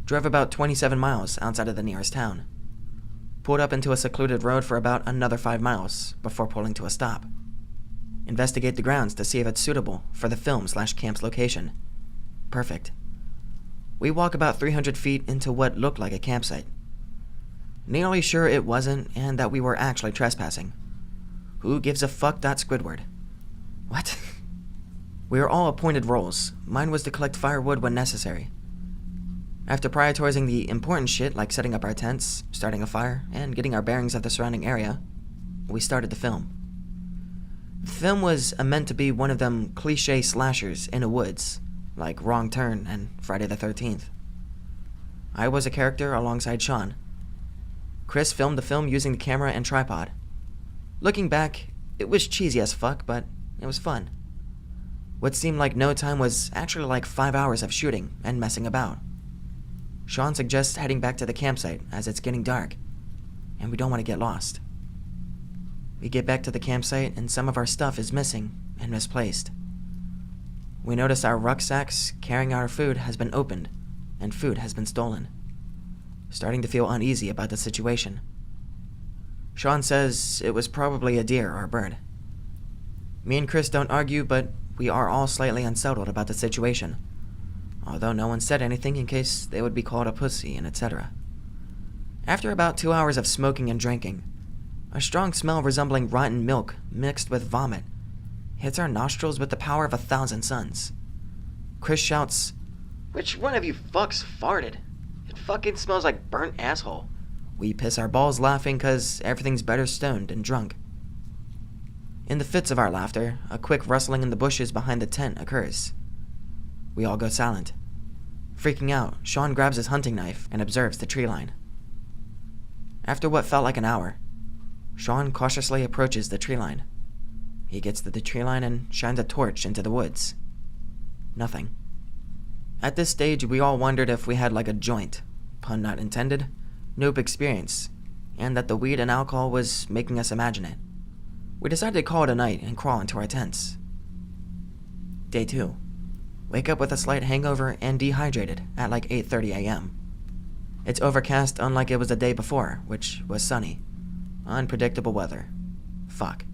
Speaker 1: Drove about 27 miles outside of the nearest town. Pulled up into a secluded road for about another 5 miles before pulling to a stop. Investigate the grounds to see if it's suitable for the film / camp's location. Perfect. We walk about 300 feet into what looked like a campsite. Nearly sure it wasn't and that we were actually trespassing. Who gives a fuck? Squidward. What? We were all appointed roles. Mine was to collect firewood when necessary. After prioritizing the important shit like setting up our tents, starting a fire, and getting our bearings of the surrounding area, we started the film. The film was meant to be one of them cliche slashers in the woods, like Wrong Turn and Friday the 13th. I was a character alongside Sean. Chris filmed the film using the camera and tripod. Looking back, it was cheesy as fuck, but it was fun. What seemed like no time was actually like 5 hours of shooting and messing about. Sean suggests heading back to the campsite as it's getting dark, and we don't want to get lost. We get back to the campsite and some of our stuff is missing and misplaced. We notice our rucksacks carrying our food has been opened, and food has been stolen. Starting to feel uneasy about the situation. Sean says it was probably a deer or a bird. Me and Chris don't argue, but we are all slightly unsettled about the situation, although no one said anything in case they would be called a pussy and etc. After about 2 hours of smoking and drinking, a strong smell resembling rotten milk mixed with vomit hits our nostrils with the power of 1,000 suns. Chris shouts, "Which one of you fucks farted? It fucking smells like burnt asshole." We piss our balls laughing cause everything's better stoned than drunk. In the fits of our laughter, a quick rustling in the bushes behind the tent occurs. We all go silent. Freaking out, Sean grabs his hunting knife and observes the tree line. After what felt like an hour, Sean cautiously approaches the tree line. He gets to the tree line and shines a torch into the woods. Nothing. At this stage, we all wondered if we had like a joint, pun not intended, nope experience, and that the weed and alcohol was making us imagine it. We decided to call it a night and crawl into our tents. Day 2. Wake up with a slight hangover and dehydrated at like 8:30 a.m. It's overcast unlike it was the day before, which was sunny. Unpredictable weather. Fuck.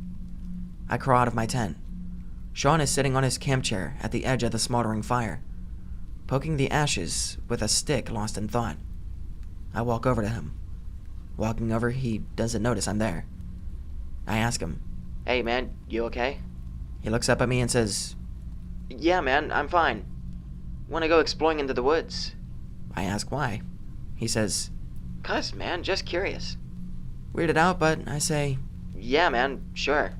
Speaker 1: I crawl out of my tent. Sean is sitting on his camp chair at the edge of the smoldering fire, poking the ashes with a stick lost in thought. I walk over to him. Walking over, he doesn't notice I'm there. I ask him, "Hey man, you okay?" He looks up at me and says, "Yeah man, I'm fine. Wanna go exploring into the woods?" I ask why. He says, "'Cause man, just curious." Weirded out, but I say, "Yeah man, sure."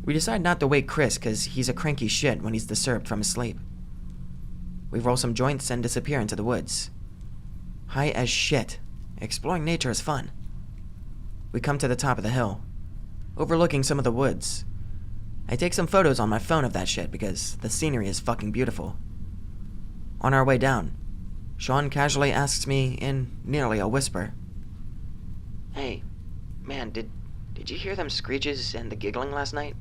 Speaker 1: We decide not to wake Chris cause he's a cranky shit when he's disturbed from his sleep. We roll some joints and disappear into the woods. High as shit. Exploring nature is fun. We come to the top of the hill, overlooking some of the woods. I take some photos on my phone of that shit because the scenery is fucking beautiful. On our way down, Sean casually asks me in nearly a whisper, "Hey, man, did you hear them screeches and the giggling last night?"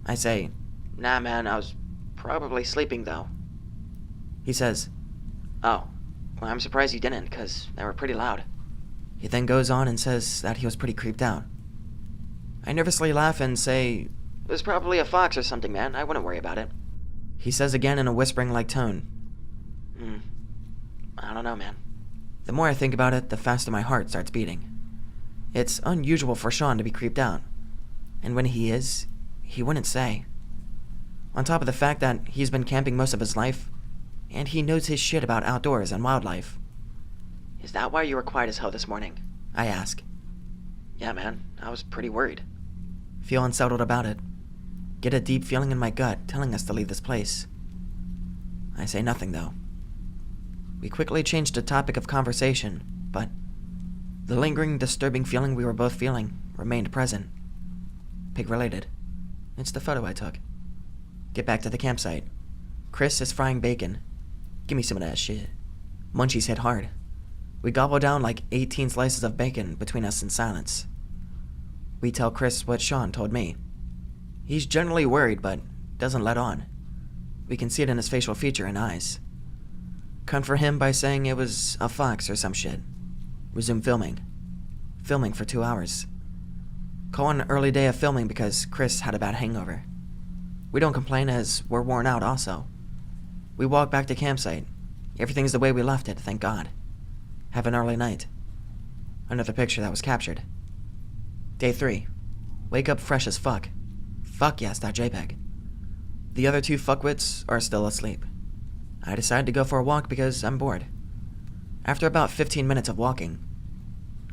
Speaker 1: I say, "Nah man, I was probably sleeping though." He says, "Oh, well I'm surprised you didn't, cause they were pretty loud." He then goes on and says that he was pretty creeped out. I nervously laugh and say, "It was probably a fox or something, man. I wouldn't worry about it." He says again in a whispering-like tone, I don't know, man." The more I think about it, the faster my heart starts beating. It's unusual for Sean to be creeped out. And when he is, he wouldn't say. On top of the fact that he's been camping most of his life, and he knows his shit about outdoors and wildlife. "Is that why you were quiet as hell this morning?" I ask. "Yeah, man. I was pretty worried." Feel unsettled about it. Get a deep feeling in my gut telling us to leave this place. I say nothing, though. We quickly changed the topic of conversation, but the lingering, disturbing feeling we were both feeling remained present. Pig-related. It's the photo I took. Get back to the campsite. Chris is frying bacon. Give me some of that shit. Munchies hit hard. We gobble down like 18 slices of bacon between us in silence. We tell Chris what Sean told me. He's generally worried, but doesn't let on. We can see it in his facial feature and eyes. Comfort him by saying it was a fox or some shit. Resume filming. Filming for 2 hours. Call an early day of filming because Chris had a bad hangover. We don't complain as we're worn out also. We walk back to campsite. Everything's the way we left it, thank God. Have an early night. Another picture that was captured. Day 3. Wake up fresh as fuck. Fuck yes, that JPEG. The other 2 fuckwits are still asleep. I decide to go for a walk because I'm bored. After about 15 minutes of walking,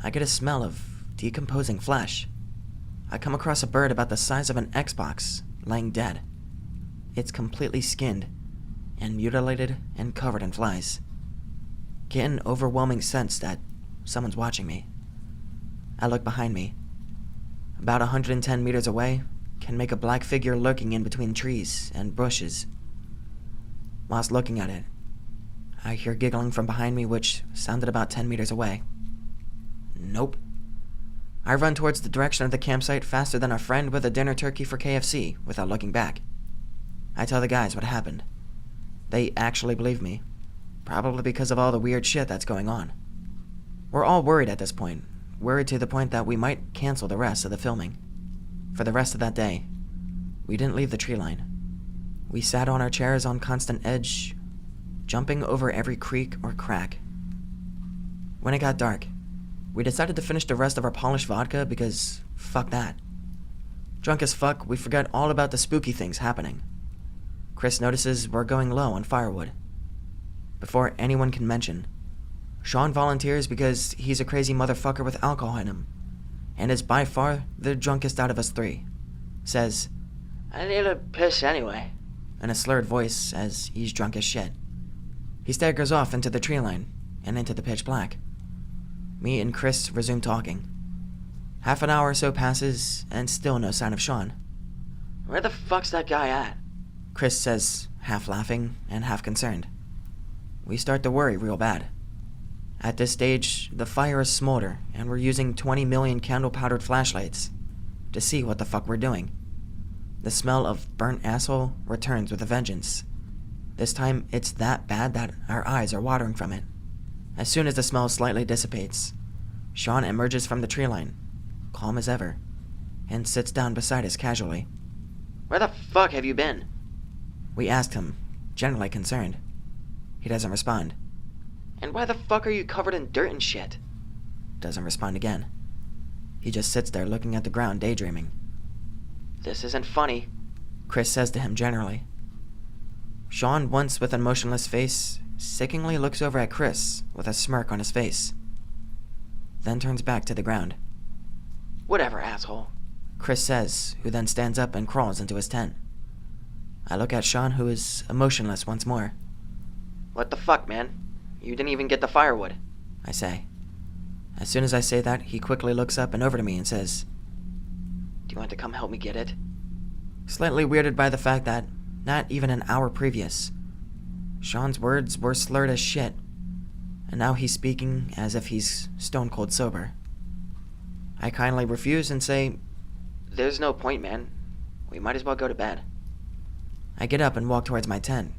Speaker 1: I get a smell of decomposing flesh. I come across a bird about the size of an Xbox, laying dead. It's completely skinned, and mutilated and covered in flies. Get an overwhelming sense that someone's watching me. I look behind me. About 110 meters away, can make a black figure lurking in between trees and bushes. Whilst looking at it, I hear giggling from behind me, which sounded about 10 meters away. Nope. I run towards the direction of the campsite faster than a friend with a dinner turkey for KFC without looking back. I tell the guys what happened. They actually believe me, probably because of all the weird shit that's going on. We're all worried at this point, worried to the point that we might cancel the rest of the filming. For the rest of that day, we didn't leave the tree line. We sat on our chairs on constant edge, jumping over every creek or crack. When it got dark, we decided to finish the rest of our polished vodka because fuck that. Drunk as fuck, we forgot all about the spooky things happening. Chris notices we're going low on firewood. Before anyone can mention, Sean volunteers because he's a crazy motherfucker with alcohol in him, and is by far the drunkest out of us 3. Says, "I need a piss anyway," in a slurred voice as he's drunk as shit. He staggers off into the tree line and into the pitch black. Me and Chris resume talking. Half an hour or so passes and still no sign of Sean. "Where the fuck's that guy at?" Chris says, half laughing and half concerned. We start to worry real bad. At this stage, the fire is smolder and we're using 20 million candle-powdered flashlights to see what the fuck we're doing. The smell of burnt asshole returns with a vengeance. This time, it's that bad that our eyes are watering from it. As soon as the smell slightly dissipates, Sean emerges from the tree line, calm as ever, and sits down beside us casually.
Speaker 2: Where the fuck have you been?
Speaker 1: We asked him, generally concerned. He doesn't respond.
Speaker 2: And why the fuck are you covered in dirt and shit?
Speaker 1: Doesn't respond again. He just sits there looking at the ground, daydreaming.
Speaker 2: This isn't funny,
Speaker 1: Chris says to him generally. Sean, once with a motionless face, sickeningly looks over at Chris with a smirk on his face, then turns back to the ground.
Speaker 2: Whatever, asshole,
Speaker 1: Chris says, who then stands up and crawls into his tent. I look at Sean, who is emotionless once more.
Speaker 2: What the fuck, man? You didn't even get the firewood,
Speaker 1: I say. As soon as I say that, he quickly looks up and over to me and says,
Speaker 2: Do you want to come help me get it?
Speaker 1: Slightly weirded by the fact that, not even an hour previous, Sean's words were slurred as shit, and now he's speaking as if he's stone cold sober. I kindly refuse and say,
Speaker 2: There's no point, man. We might as well go to bed.
Speaker 1: I get up and walk towards my tent.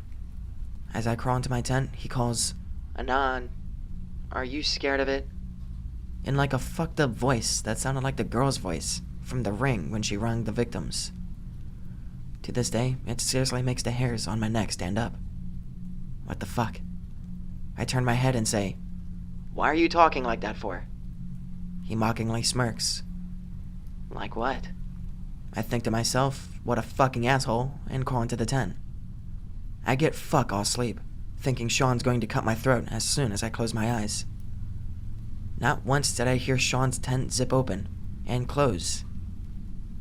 Speaker 1: As I crawl into my tent, he calls,
Speaker 2: Anan, are you scared of it?
Speaker 1: in like a fucked up voice that sounded like the girl's voice from The Ring when she wronged the victims. To this day, it seriously makes the hairs on my neck stand up. What the fuck? I turn my head and say,
Speaker 2: Why are you talking like that for?
Speaker 1: He mockingly smirks.
Speaker 2: Like what?
Speaker 1: I think to myself, what a fucking asshole, and crawl into the tent. I get fuck all sleep, thinking Sean's going to cut my throat as soon as I close my eyes. Not once did I hear Sean's tent zip open and close,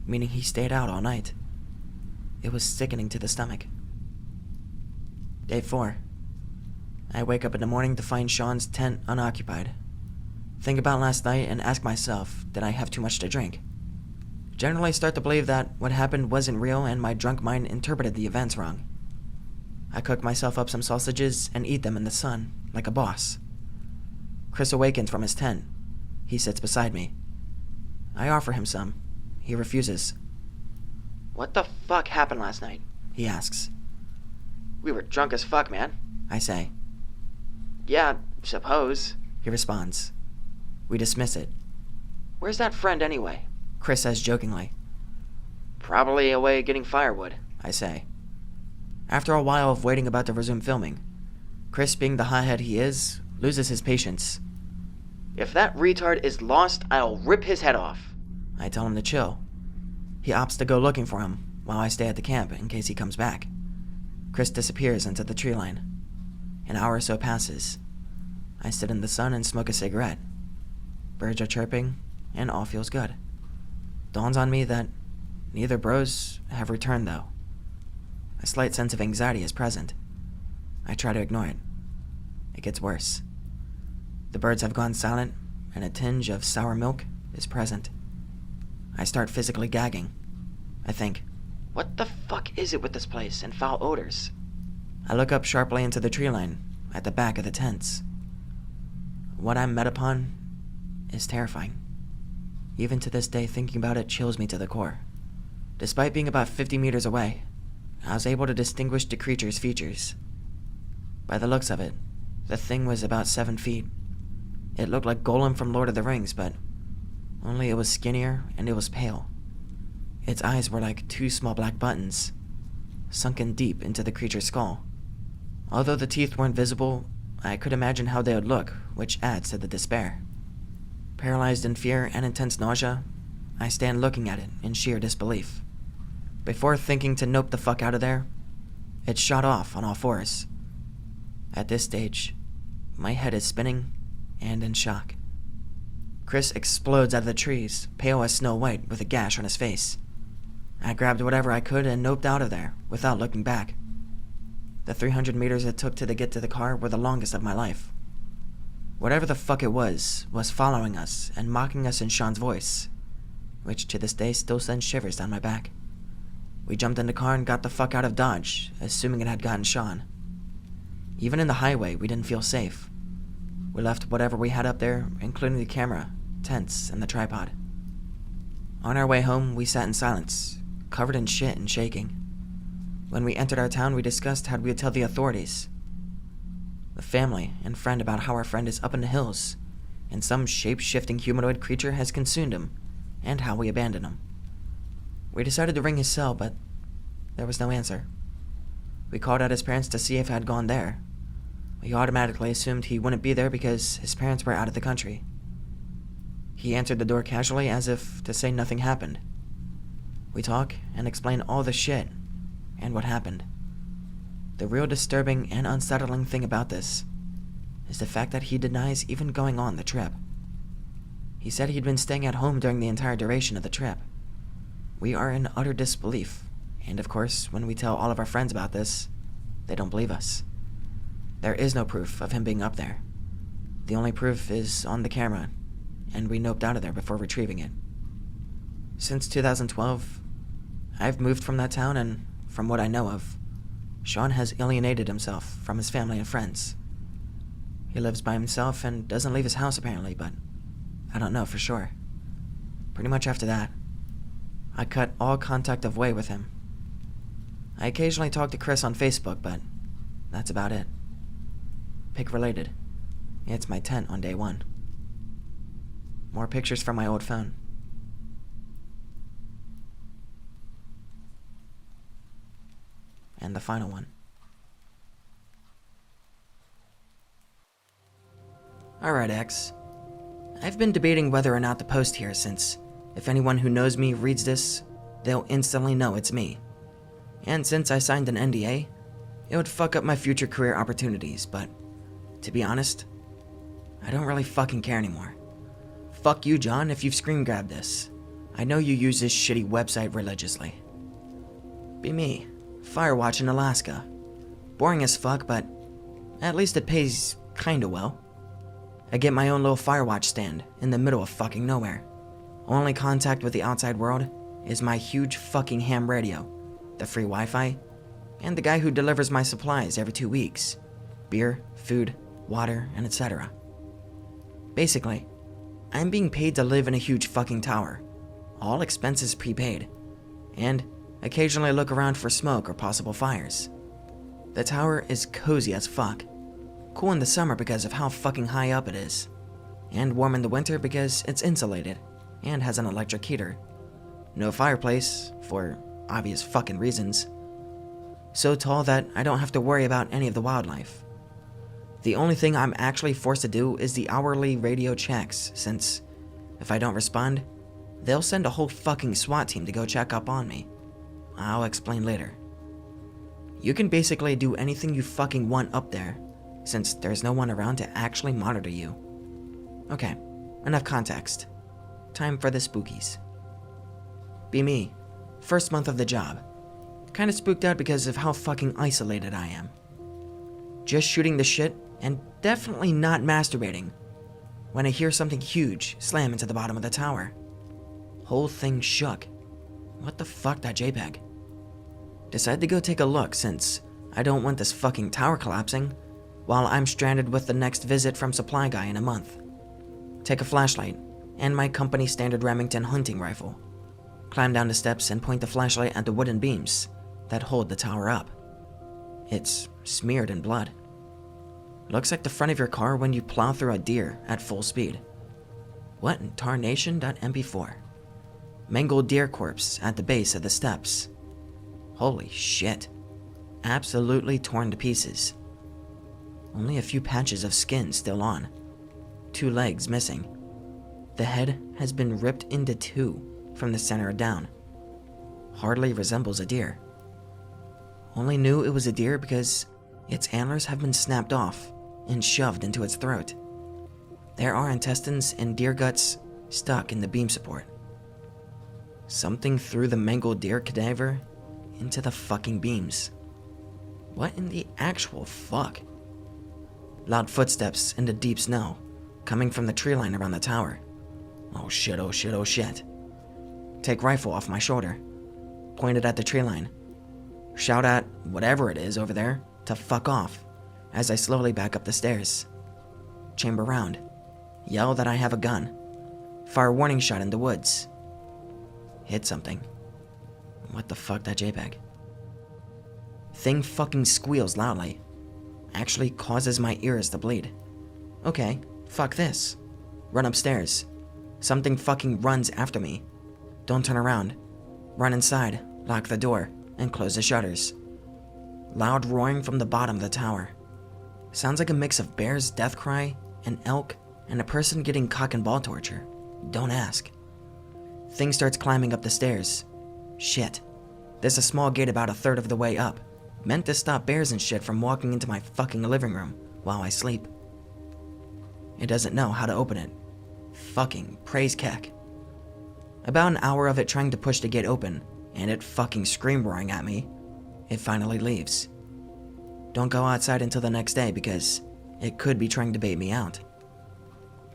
Speaker 1: meaning he stayed out all night. It was sickening to the stomach. Day 4. I wake up in the morning to find Sean's tent unoccupied. Think about last night and ask myself, did I have too much to drink? Generally start to believe that what happened wasn't real and my drunk mind interpreted the events wrong. I cook myself up some sausages and eat them in the sun, like a boss. Chris awakens from his tent. He sits beside me. I offer him some. He refuses.
Speaker 2: What the fuck happened last night?
Speaker 1: He asks.
Speaker 2: We were drunk as fuck, man.
Speaker 1: I say.
Speaker 2: Yeah, suppose.
Speaker 1: He responds. We dismiss it.
Speaker 2: Where's that friend anyway?
Speaker 1: Chris says jokingly.
Speaker 2: Probably away getting firewood,
Speaker 1: I say. After a while of waiting about to resume filming, Chris, being the hothead he is, loses his patience.
Speaker 2: If that retard is lost, I'll rip his head off.
Speaker 1: I tell him to chill. He opts to go looking for him, while I stay at the camp in case he comes back. Chris disappears into the tree line. An hour or so passes. I sit in the sun and smoke a cigarette. Birds are chirping, and all feels good. Dawns on me that neither bros have returned, though. A slight sense of anxiety is present. I try to ignore it. It gets worse. The birds have gone silent, and a tinge of sour milk is present. I start physically gagging. I think,
Speaker 2: What the fuck is it with this place and foul odors?
Speaker 1: I look up sharply into the tree line at the back of the tents. What I'm met upon is terrifying. Even to this day, thinking about it chills me to the core. Despite being about 50 meters away, I was able to distinguish the creature's features. By the looks of it, the thing was about 7 feet. It looked like Golem from Lord of the Rings, but only it was skinnier and it was pale. Its eyes were like 2 small black buttons, sunken deep into the creature's skull. Although the teeth weren't visible, I could imagine how they would look, which adds to the despair. Paralyzed in fear and intense nausea, I stand looking at it in sheer disbelief. Before thinking to nope the fuck out of there, it shot off on all fours. At this stage, my head is spinning and in shock. Chris explodes out of the trees, pale as Snow White with a gash on his face. I grabbed whatever I could and noped out of there without looking back. The 300 meters it took to get to the car were the longest of my life. Whatever the fuck it was following us and mocking us in Sean's voice, which to this day still sends shivers down my back. We jumped in the car and got the fuck out of Dodge, assuming it had gotten Sean. Even in the highway, we didn't feel safe. We left whatever we had up there, including the camera, tents, and the tripod. On our way home, we sat in silence, covered in shit and shaking. When we entered our town, we discussed how we would tell the authorities. The family and friend about how our friend is up in the hills, and some shape-shifting humanoid creature has consumed him, and how we abandoned him. We decided to ring his cell, but there was no answer. We called out his parents to see if he had gone there. We automatically assumed he wouldn't be there because his parents were out of the country. He answered the door casually as if to say nothing happened. We talk and explain all the shit and what happened. The real disturbing and unsettling thing about this is the fact that he denies even going on the trip. He said he'd been staying at home during the entire duration of the trip. We are in utter disbelief, and of course, when we tell all of our friends about this, they don't believe us. There is no proof of him being up there. The only proof is on the camera, and we noped out of there before retrieving it. Since 2012, I've moved from that town, and from what I know of, Sean has alienated himself from his family and friends. He lives by himself and doesn't leave his house apparently, but I don't know for sure. Pretty much after that, I cut all contact of way with him. I occasionally talk to Chris on Facebook, but that's about it. Pic related. It's my tent on day 1. More pictures from my old phone. And the final one. Alright, X. I've been debating whether or not to post here since if anyone who knows me reads this, they'll instantly know it's me. And since I signed an NDA, it would fuck up my future career opportunities, but to be honest, I don't really fucking care anymore. Fuck you, John, if you've screen grabbed this. I know you use this shitty website religiously. Be me. Firewatch in Alaska. Boring as fuck, but at least it pays kinda well. I get my own little Firewatch stand in the middle of fucking nowhere. Only contact with the outside world is my huge fucking ham radio, the free Wi-Fi, and the guy who delivers my supplies every 2 weeks. Beer, food, water, and etc. Basically, I'm being paid to live in a huge fucking tower, all expenses prepaid, and occasionally look around for smoke or possible fires. The tower is cozy as fuck. Cool in the summer because of how fucking high up it is, and warm in the winter because it's insulated and has an electric heater. No fireplace, for obvious fucking reasons. So tall that I don't have to worry about any of the wildlife. The only thing I'm actually forced to do is the hourly radio checks, since if I don't respond, they'll send a whole fucking SWAT team to go check up on me. I'll explain later. You can basically do anything you fucking want up there, since there's no one around to actually monitor you. Okay, enough context. Time for the spookies. Be me. First month of the job. Kinda spooked out because of how fucking isolated I am. Just shooting the shit and definitely not masturbating when I hear something huge slam into the bottom of the tower. Whole thing shook. What the fuck, that JPEG? Decide to go take a look since I don't want this fucking tower collapsing while I'm stranded with the next visit from Supply Guy in a month. Take a flashlight and my company standard Remington hunting rifle. Climb down the steps and point the flashlight at the wooden beams that hold the tower up. It's smeared in blood. Looks like the front of your car when you plow through a deer at full speed. What in tarnation.mp4? Mangled deer corpse at the base of the steps. Holy shit. Absolutely torn to pieces. Only a few patches of skin still on. 2 legs missing. The head has been ripped into 2 from the center down. Hardly resembles a deer. Only knew it was a deer because its antlers have been snapped off and shoved into its throat. There are intestines and deer guts stuck in the beam support. Something threw the mangled deer cadaver into the fucking beams. What in the actual fuck? Loud footsteps in the deep snow, coming from the tree line around the tower. Oh shit, oh shit, oh shit. Take rifle off my shoulder. Point it at the tree line. Shout at whatever it is over there to fuck off as I slowly back up the stairs. Chamber round. Yell that I have a gun. Fire warning shot in the woods. Hit something. What the fuck, that JPEG? Thing fucking squeals loudly. actually causes my ears to bleed. Okay, fuck this. Run upstairs. Something fucking runs after me. Don't turn around. Run inside, lock the door, and close the shutters. Loud roaring from the bottom of the tower. Sounds like a mix of bear's death cry, an elk, and a person getting cock and ball torture. Don't ask. Thing starts climbing up the stairs. Shit. There's a small gate about a third of the way up, meant to stop bears and shit from walking into my fucking living room while I sleep. It doesn't know how to open it. Fucking praise keck. About an hour of it trying to push the gate open, and it fucking scream roaring at me, it finally leaves. Don't go outside until the next day because it could be trying to bait me out.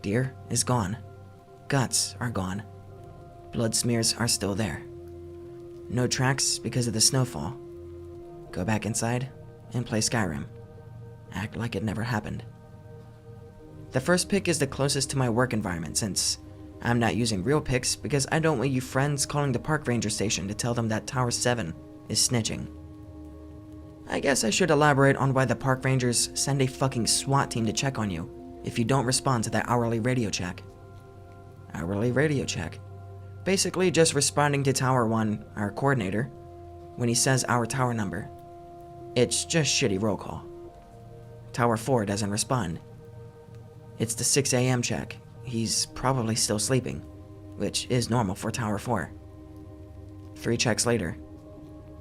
Speaker 1: Deer is gone. Guts are gone. Blood smears are still there. No tracks because of the snowfall. Go back inside and play Skyrim. Act like it never happened. The first pick is the closest to my work environment since I'm not using real picks because I don't want you friends calling the park ranger station to tell them that Tower 7 is snitching. I guess I should elaborate on why the park rangers send a fucking SWAT team to check on you if you don't respond to that hourly radio check. Hourly radio check. Basically just responding to Tower 1, our coordinator, when he says our tower number. It's just shitty roll call. Tower 4 doesn't respond. It's the 6 a.m. check. He's probably still sleeping, which is normal for Tower 4. 3 checks later.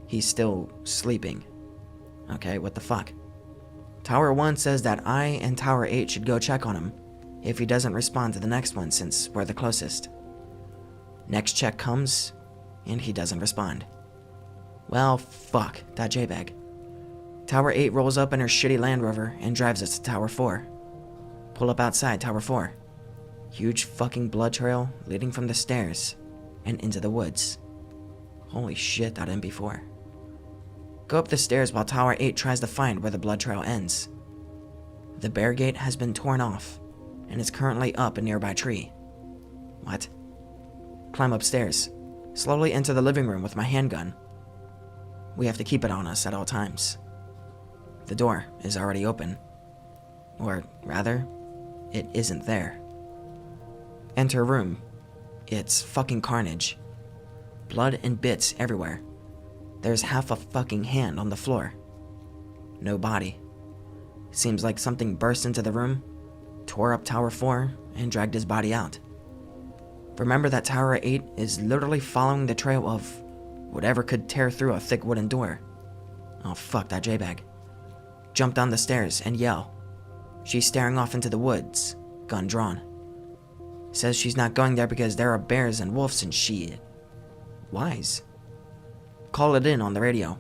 Speaker 1: He's still sleeping. Okay, what the fuck? Tower 1 says that I and Tower 8 should go check on him if he doesn't respond to the next one since we're the closest. Next check comes, and he doesn't respond. Well, fuck, that JPEG. Tower 8 rolls up in her shitty Land Rover and drives us to Tower 4. Pull up outside Tower 4. Huge fucking blood trail leading from the stairs and into the woods. Holy shit, that MP4. Go up the stairs while Tower 8 tries to find where the blood trail ends. The bear gate has been torn off and is currently up a nearby tree. What? Climb upstairs. Slowly enter the living room with my handgun. We have to keep it on us at all times. The door is already open. Or rather, it isn't there. Enter room. It's fucking carnage. Blood and bits everywhere. There's half a fucking hand on the floor. No body. Seems like something burst into the room, tore up Tower 4, and dragged his body out. Remember that Tower 8 is literally following the trail of whatever could tear through a thick wooden door. Oh fuck, that JPEG. Jump down the stairs and yell. She's staring off into the woods, gun drawn. Says she's not going there because there are bears and wolves and shit. Wise. Call it in on the radio.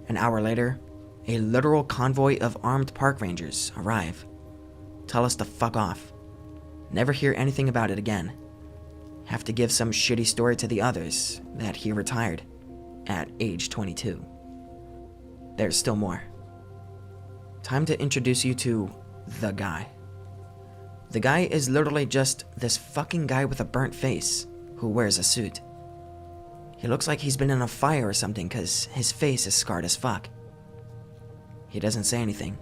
Speaker 1: An hour later, a literal convoy of armed park rangers arrive. Tell us to fuck off. Never hear anything about it again. Have to give some shitty story to the others that he retired at age 22. There's still more. Time to introduce you to the guy. The guy is literally just this fucking guy with a burnt face who wears a suit. He looks like he's been in a fire or something because his face is scarred as fuck. He doesn't say anything.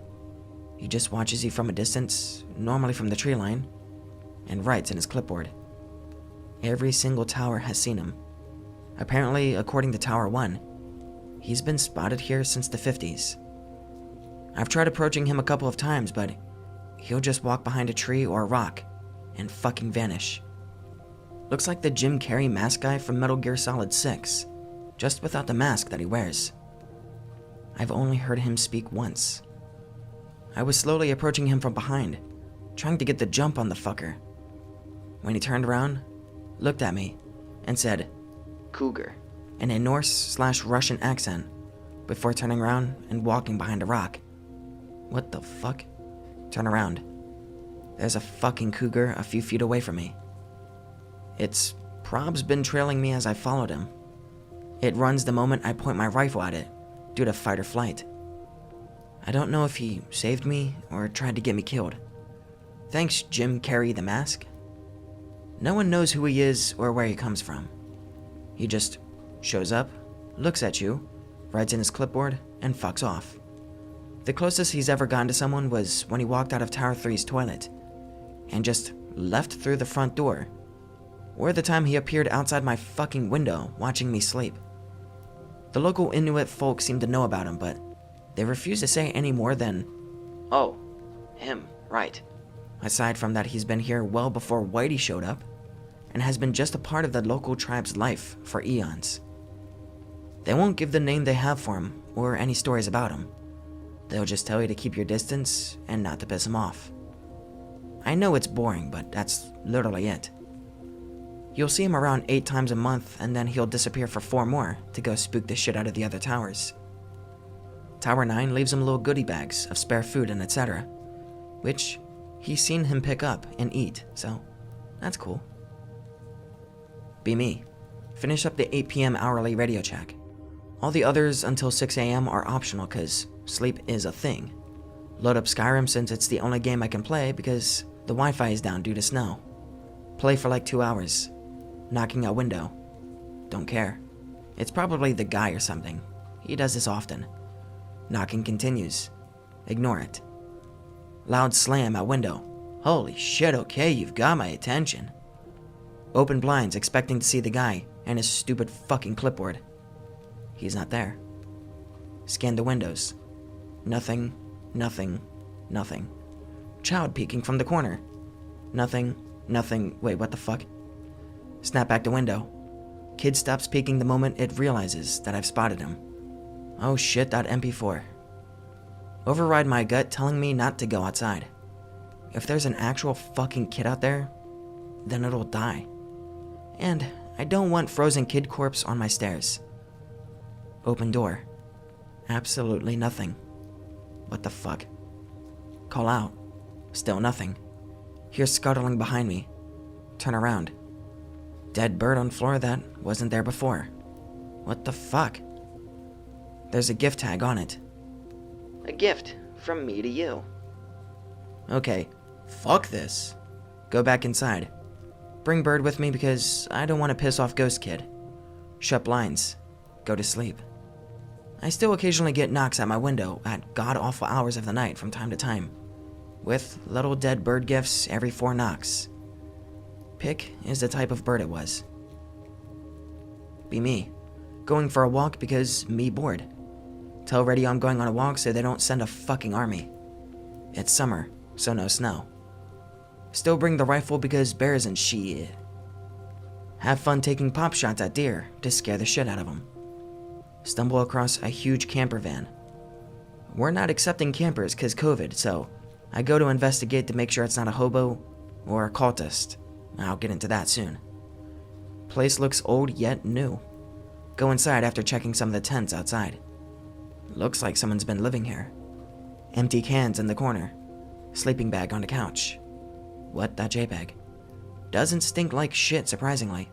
Speaker 1: He just watches you from a distance, normally from the tree line, and writes in his clipboard. Every single tower has seen him. Apparently, according to Tower 1, he's been spotted here since the 50s. I've tried approaching him a couple of times, but he'll just walk behind a tree or a rock and fucking vanish. Looks like the Jim Carrey mask guy from Metal Gear Solid 6, just without the mask that he wears. I've only heard him speak once. I was slowly approaching him from behind, trying to get the jump on the fucker. When he turned around, looked at me, and said, "Cougar," in a Norse/Russian accent, before turning around and walking behind a rock. What the fuck? Turn around. There's a fucking cougar a few feet away from me. Its prob's been trailing me as I followed him. It runs the moment I point my rifle at it, due to fight or flight. I don't know if he saved me or tried to get me killed. Thanks, Jim Carrey the mask. No one knows who he is or where he comes from. He just shows up, looks at you, writes in his clipboard, and fucks off. The closest he's ever gone to someone was when he walked out of Tower 3's toilet and just left through the front door, or the time he appeared outside my fucking window watching me sleep. The local Inuit folk seem to know about him, but they refuse to say any more than,
Speaker 2: "Oh, him, right."
Speaker 1: aside from that he's been here well before Whitey showed up and has been just a part of the local tribe's life for eons. They won't give the name they have for him or any stories about him. They'll just tell you to keep your distance and not to piss him off. I know it's boring, but that's literally it. You'll see him around 8 times a month, and then he'll disappear for 4 more to go spook the shit out of the other towers. Tower 9 leaves him little goodie bags of spare food and etc., which he's seen him pick up and eat, so that's cool. Be me. Finish up the 8 p.m. hourly radio check. All the others until 6 a.m. are optional because sleep is a thing. Load up Skyrim since it's the only game I can play because the Wi-Fi is down due to snow. Play for like 2 hours. Knocking out window. Don't care. It's probably the guy or something. He does this often. Knocking continues. Ignore it. Loud slam at window. Holy shit, okay, you've got my attention. Open blinds expecting to see the guy and his stupid fucking clipboard. He's not there. Scan the windows. Nothing, nothing, nothing. Child peeking from the corner. Nothing, nothing. Wait, what the fuck? Snap back to window. Kid stops peeking the moment it realizes that I've spotted him. Oh shit, that MP4. Override my gut telling me not to go outside. If there's an actual fucking kid out there, then it'll die. And I don't want frozen kid corpse on my stairs. Open door. Absolutely nothing. What the fuck? Call out. Still nothing. Hear scuttling behind me. Turn around. Dead bird on floor that wasn't there before. What the fuck? There's a gift tag on it.
Speaker 2: A gift from me to you.
Speaker 1: Okay, fuck this. Go back inside. Bring bird with me because I don't want to piss off Ghost Kid. Shut blinds. Go to sleep. I still occasionally get knocks at my window at god-awful hours of the night from time to time, with little dead bird gifts every 4 knocks. Pick is the type of bird it was. Be me. Going for a walk because me bored. Tell Radio I'm going on a walk so they don't send a fucking army. It's summer, so no snow. Still bring the rifle because bears and shit. Have fun taking pop shots at deer to scare the shit out of them. Stumble across a huge camper van. We're not accepting campers cause COVID, so I go to investigate to make sure it's not a hobo or a cultist. I'll get into that soon. Place looks old yet new. Go inside after checking some of the tents outside. Looks like someone's been living here. Empty cans in the corner. Sleeping bag on the couch. What, that JPEG? Doesn't stink like shit, surprisingly.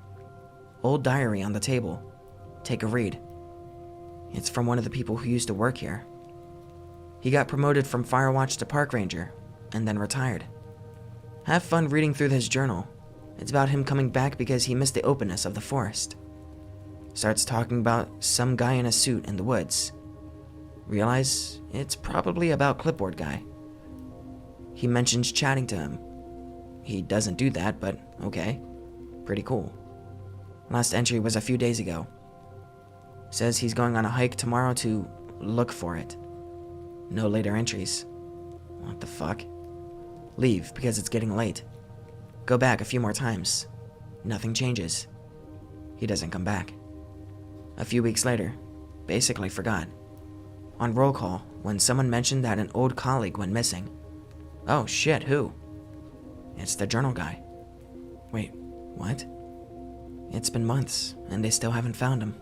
Speaker 1: Old diary on the table. Take a read. It's from one of the people who used to work here. He got promoted from Firewatch to park ranger, and then retired. Have fun reading through his journal. It's about him coming back because he missed the openness of the forest. Starts talking about some guy in a suit in the woods. Realize it's probably about clipboard guy. He mentions chatting to him. He doesn't do that, but okay. Pretty cool. Last entry was a few days ago. Says he's going on a hike tomorrow to look for it. No later entries. What the fuck? Leave because it's getting late. Go back a few more times. Nothing changes. He doesn't come back. A few weeks later, basically forgot. On roll call, when someone mentioned that an old colleague went missing. Oh shit, who? It's the journal guy. Wait, what? It's been months, and they still haven't found him.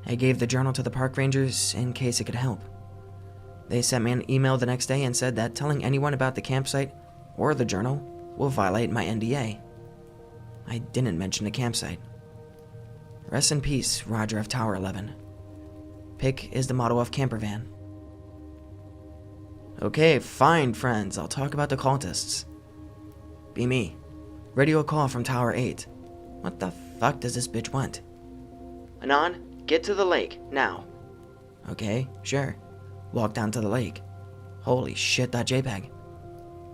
Speaker 1: I gave the journal to the park rangers in case it could help. They sent me an email the next day and said that telling anyone about the campsite or the journal will violate my NDA. I didn't mention the campsite. Rest in peace, Roger of Tower 11. Pick is the motto of camper van. Okay, fine, friends. I'll talk about the cultists. Be me. Radio call from Tower 8. What the fuck does this bitch want?
Speaker 2: Anon, get to the lake, now.
Speaker 1: Okay, sure. Walk down to the lake. Holy shit, that JPEG.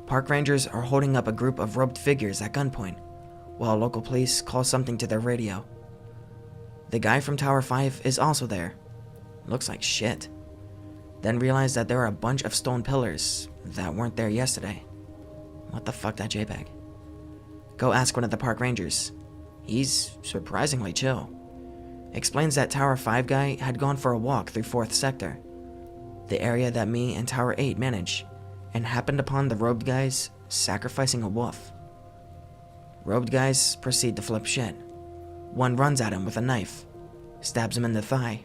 Speaker 1: Park rangers are holding up a group of robed figures at gunpoint, while local police call something to their radio. The guy from Tower 5 is also there. Looks like shit. Then realize that there are a bunch of stone pillars that weren't there yesterday. What the fuck, that JPEG? Go ask one of the park rangers. He's surprisingly chill. Explains that Tower 5 guy had gone for a walk through 4th sector, the area that me and Tower 8 manage, and happened upon the robed guys sacrificing a wolf. Robed guys proceed to flip shit. One runs at him with a knife, stabs him in the thigh.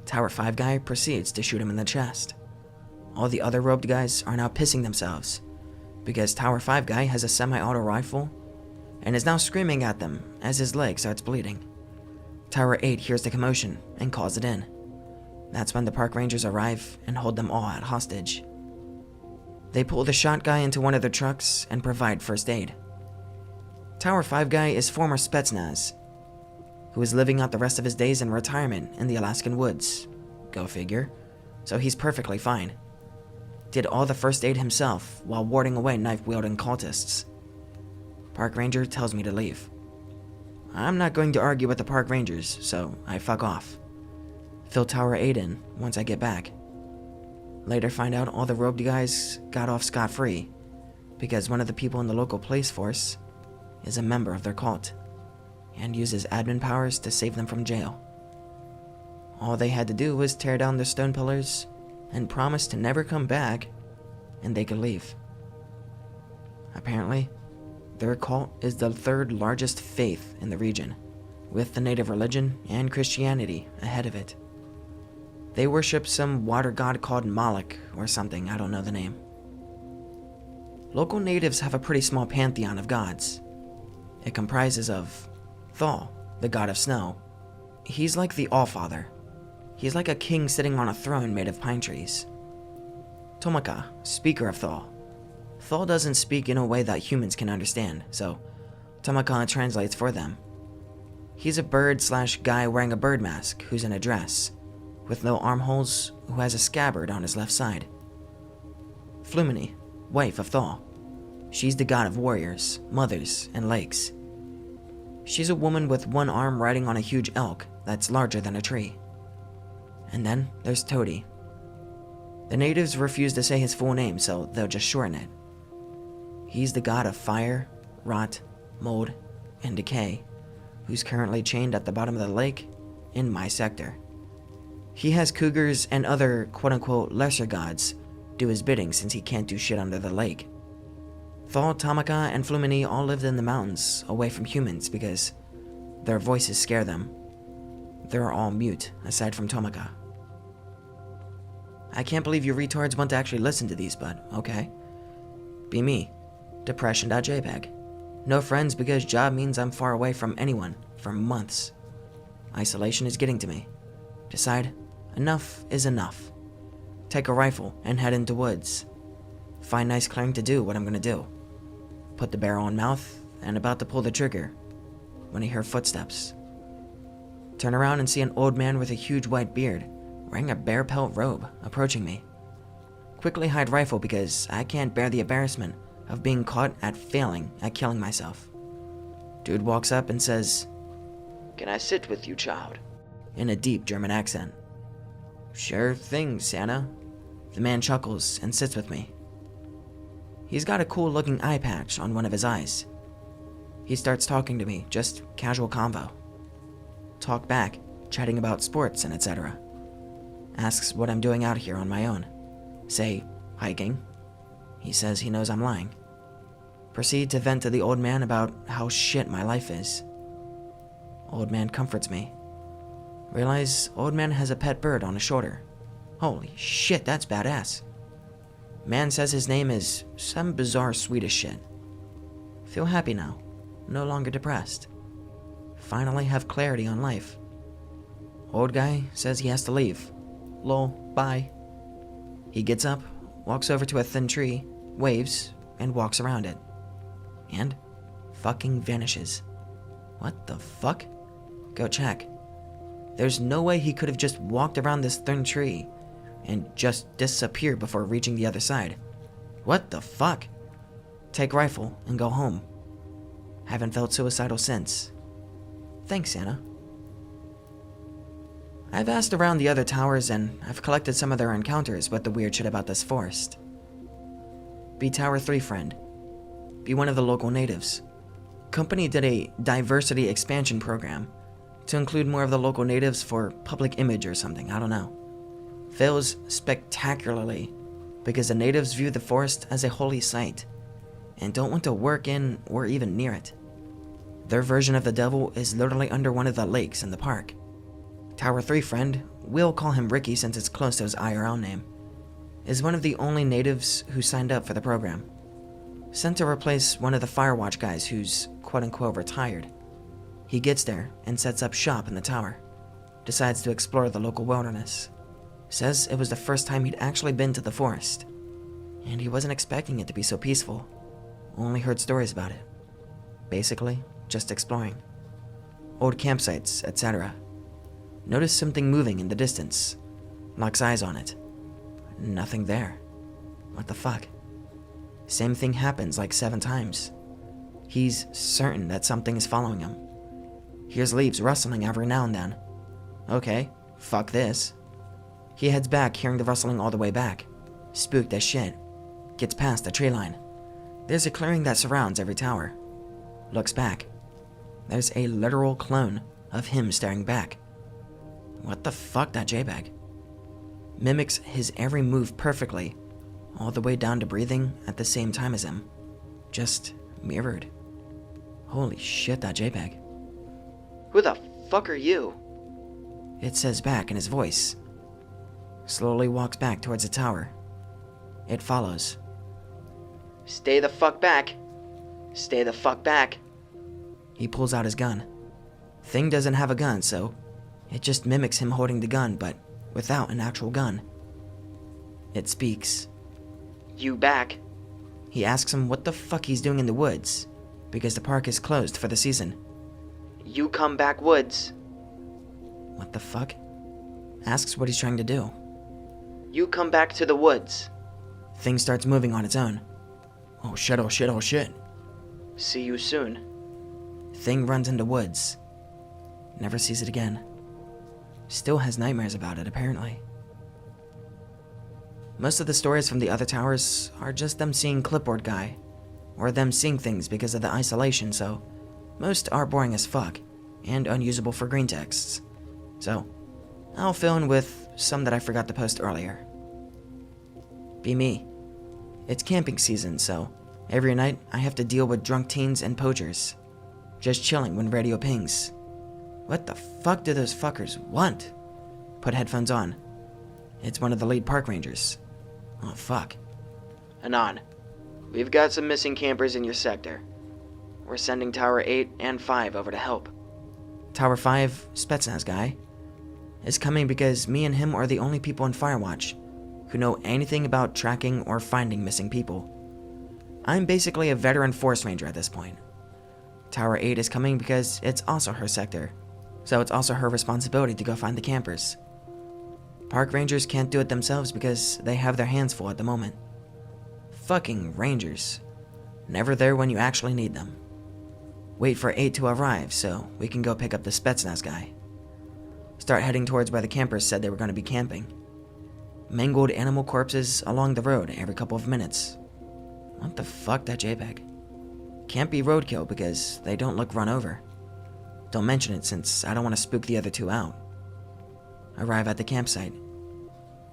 Speaker 1: Tower 5 guy proceeds to shoot him in the chest. All the other robed guys are now pissing themselves because Tower 5 guy has a semi-auto rifle and is now screaming at them as his leg starts bleeding. Tower 8 hears the commotion and calls it in. That's when the park rangers arrive and hold them all at hostage. They pull the shot guy into one of their trucks and provide first aid. Tower 5 guy is former Spetsnaz, who is living out the rest of his days in retirement in the Alaskan woods. Go figure. So he's perfectly fine. Did all the first aid himself while warding away knife-wielding cultists. Park ranger tells me to leave. I'm not going to argue with the park rangers, so I fuck off. Fill Tower 8 in once I get back. Later find out all the robed guys got off scot-free because one of the people in the local police force is a member of their cult and uses admin powers to save them from jail. All they had to do was tear down the stone pillars and promise to never come back, and they could leave. Apparently, their cult is the 3rd largest faith in the region, with the native religion and Christianity ahead of it. They worship some water god called Moloch or something, I don't know the name. Local natives have a pretty small pantheon of gods. It comprises of Thal, the god of snow. He's like the Allfather. He's like a king sitting on a throne made of pine trees. Tomaka, speaker of Thal. Thal doesn't speak in a way that humans can understand, so Tomaka translates for them. He's a bird/guy wearing a bird mask who's in a dress, with no armholes, who has a scabbard on his left side. Flumini, wife of Thal. She's the god of warriors, mothers, and lakes. She's a woman with one arm riding on a huge elk that's larger than a tree. And then there's Todi. The natives refuse to say his full name, so they'll just shorten it. He's the god of fire, rot, mold, and decay, who's currently chained at the bottom of the lake in my sector. He has cougars and other quote-unquote lesser gods do his bidding since he can't do shit under the lake. Thal, Tamaka, and Flumini all lived in the mountains away from humans because their voices scare them. They're all mute, aside from Tomaka. I can't believe you retards want to actually listen to these, but okay. Be me. Depression.jpg. No friends because job means I'm far away from anyone for months. Isolation is getting to me. Decide, enough is enough. Take a rifle and head into woods. Find nice clearing to do what I'm gonna do. Put the barrel in mouth and about to pull the trigger when I hear footsteps. Turn around and see an old man with a huge white beard wearing a bear pelt robe approaching me. Quickly hide rifle because I can't bear the embarrassment of being caught at failing at killing myself. Dude walks up and says,
Speaker 2: "Can I sit with you, child?"
Speaker 1: in a deep German accent. Sure thing, Santa. The man chuckles and sits with me. He's got a cool looking eye patch on one of his eyes. He starts talking to me, just casual convo. Talk back, chatting about sports and etc. Asks what I'm doing out here on my own. Say, hiking. He says he knows I'm lying. Proceed to vent to the old man about how shit my life is. Old man comforts me. Realize old man has a pet bird on his shoulder. Holy shit, that's badass. Man says his name is some bizarre Swedish shit. Feel happy now. No longer depressed. Finally have clarity on life. Old guy says he has to leave. Lol, bye. He gets up, walks over to a thin tree, waves, and walks around it. And fucking vanishes. What the fuck? Go check. There's no way he could have just walked around this thin tree and just disappear before reaching the other side. What the fuck? Take rifle and go home. Haven't felt suicidal since. Thanks, Anna. I've asked around the other towers and I've collected some of their encounters with the weird shit about this forest. Be Tower 3 friend. Be one of the local natives. Company did a diversity expansion program to include more of the local natives for public image or something, I don't know. Fails spectacularly because the natives view the forest as a holy site and don't want to work in or even near it. Their version of the devil is literally under one of the lakes in the park. Tower 3 friend, we'll call him Ricky since it's close to his IRL name, is one of the only natives who signed up for the program. Sent to replace one of the Firewatch guys who's quote-unquote retired. He gets there and sets up shop in the tower. Decides to explore the local wilderness. Says it was the first time he'd actually been to the forest. And he wasn't expecting it to be so peaceful. Only heard stories about it. Basically, just exploring. Old campsites, etc. Noticed something moving in the distance. Locks eyes on it. Nothing there. What the fuck? Same thing happens like 7 times. He's certain that something is following him. Hears leaves rustling every now and then. Okay, fuck this. He heads back, hearing the rustling all the way back. Spooked as shit. Gets past the tree line. There's a clearing that surrounds every tower. Looks back. There's a literal clone of him staring back. What the fuck, that JPEG? Mimics his every move perfectly, all the way down to breathing at the same time as him. Just mirrored. Holy shit, that JPEG.
Speaker 2: Who the fuck are you?
Speaker 1: It says back in his voice. Slowly walks back towards the tower. It follows.
Speaker 2: Stay the fuck back. Stay the fuck back.
Speaker 1: He pulls out his gun. Thing doesn't have a gun, so it just mimics him holding the gun, but without an actual gun. It speaks.
Speaker 2: You back.
Speaker 1: He asks him what the fuck he's doing in the woods, because the park is closed for the season.
Speaker 2: You come back woods.
Speaker 1: What the fuck? Asks what he's trying to do.
Speaker 2: You come back to the woods.
Speaker 1: Thing starts moving on its own. Oh shit, oh shit, oh shit.
Speaker 2: See you soon.
Speaker 1: Thing runs into woods. Never sees it again. Still has nightmares about it, apparently. Most of the stories from the other towers are just them seeing Clipboard Guy, or them seeing things because of the isolation, so most are boring as fuck, and unusable for green texts. So, I'll fill in with some that I forgot to post earlier. Be me. It's camping season, so every night I have to deal with drunk teens and poachers. Just chilling when radio pings. What the fuck do those fuckers want? Put headphones on. It's one of the lead park rangers. Oh fuck.
Speaker 2: Anon, we've got some missing campers in your sector. We're sending Tower 8 and 5 over to help.
Speaker 1: Tower 5, Spetsnaz guy, is coming because me and him are the only people in Firewatch who know anything about tracking or finding missing people. I'm basically a veteran forest ranger at this point. Tower 8 is coming because it's also her sector, so it's also her responsibility to go find the campers. Park rangers can't do it themselves because they have their hands full at the moment. Fucking rangers. Never there when you actually need them. Wait for 8 to arrive so we can go pick up the Spetsnaz guy. Start heading towards where the campers said they were going to be camping. Mangled animal corpses along the road every couple of minutes. What the fuck, that JPEG? Can't be roadkill because they don't look run over. Don't mention it since I don't want to spook the other two out. Arrive at the campsite.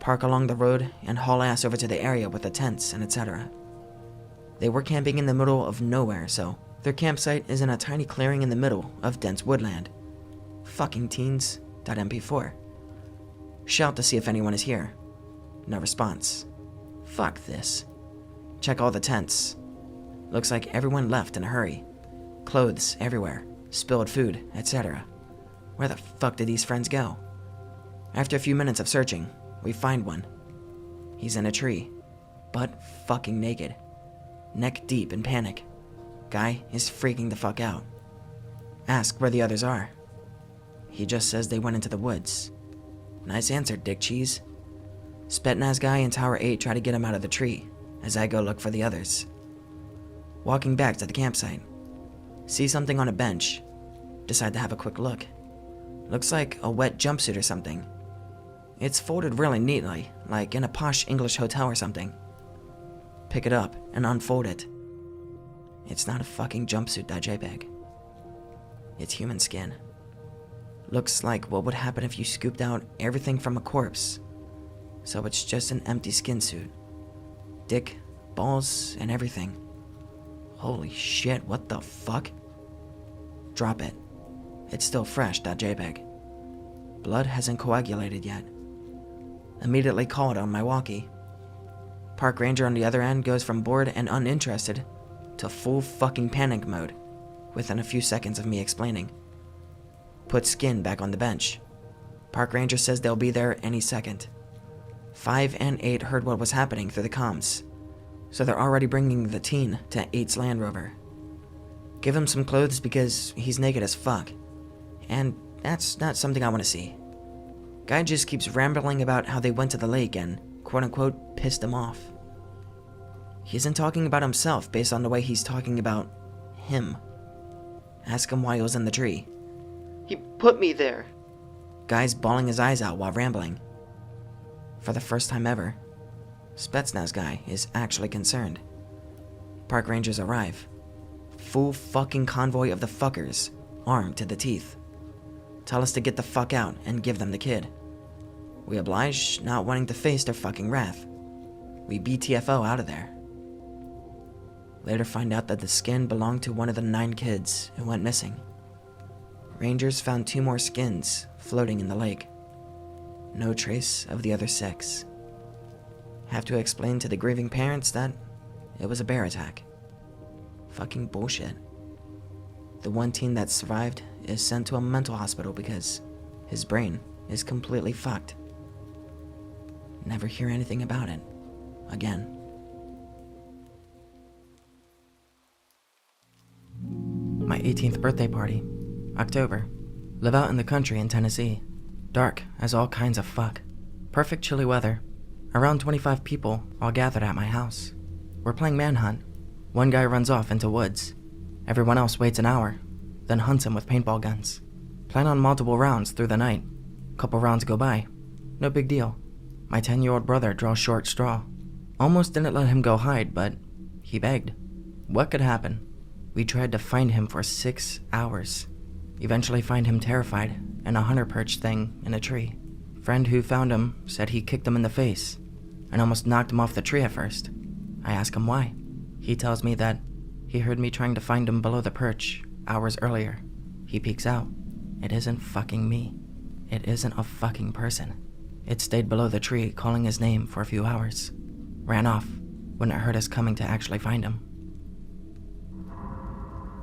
Speaker 1: Park along the road and haul ass over to the area with the tents and etc. They were camping in the middle of nowhere, so their campsite is in a tiny clearing in the middle of dense woodland. Fucking teens.mp4. Shout to see if anyone is here. No response. Fuck this. Check all the tents. Looks like everyone left in a hurry. Clothes everywhere, spilled food, etc. Where the fuck did these friends go? After a few minutes of searching, we find one. He's in a tree, butt fucking naked, neck deep in panic. Guy is freaking the fuck out. Ask where the others are. He just says they went into the woods. Nice answer, dick cheese. Spetsnaz guy in Tower 8 try to get him out of the tree as I go look for the others. Walking back to the campsite, see something on a bench, decide to have a quick look. Looks like a wet jumpsuit or something. It's folded really neatly, like in a posh English hotel or something. Pick it up and unfold it. It's not a fucking jumpsuit.jpg. It's human skin. Looks like what would happen if you scooped out everything from a corpse. So it's just an empty skin suit. Dick, balls, and everything. Holy shit, what the fuck? Drop it. It's still fresh.jpg. Blood hasn't coagulated yet. Immediately called on my walkie. Park ranger on the other end goes from bored and uninterested to full fucking panic mode within a few seconds of me explaining. Put skin back on the bench. Park ranger says they'll be there any second. 5 and 8 heard what was happening through the comms, so they're already bringing the teen to 8's Land Rover. Give him some clothes because he's naked as fuck, and that's not something I want to see. Guy just keeps rambling about how they went to the lake and quote-unquote pissed him off. He isn't talking about himself based on the way he's talking about him. Ask him why he was in the tree.
Speaker 2: He put me there.
Speaker 1: Guy's bawling his eyes out while rambling. For the first time ever, Spetsnaz guy is actually concerned. Park rangers arrive. Full fucking convoy of the fuckers, armed to the teeth. Tell us to get the fuck out and give them the kid. We oblige, not wanting to face their fucking wrath. We BTFO out of there. Later find out that the skin belonged to one of the 9 kids who went missing. Rangers found 2 more skins floating in the lake. No trace of the other 6. Have to explain to the grieving parents that it was a bear attack. Fucking bullshit. The one teen that survived is sent to a mental hospital because his brain is completely fucked. Never hear anything about it again. My 18th birthday party, October. Live out in the country in Tennessee. Dark as all kinds of fuck. Perfect chilly weather. Around 25 people all gathered at my house. We're playing Manhunt. One guy runs off into woods. Everyone else waits an hour, then hunts him with paintball guns. Plan on multiple rounds through the night. Couple rounds go by. No big deal. My 10-year-old brother draws short straw. Almost didn't let him go hide, but he begged. What could happen? We tried to find him for 6 hours. Eventually find him terrified in a hunter perch thing in a tree. Friend who found him said he kicked him in the face and almost knocked him off the tree at first. I ask him why. He tells me that he heard me trying to find him below the perch hours earlier. He peeks out. It isn't fucking me. It isn't a fucking person. It stayed below the tree calling his name for a few hours. Ran off when it heard us coming to actually find him.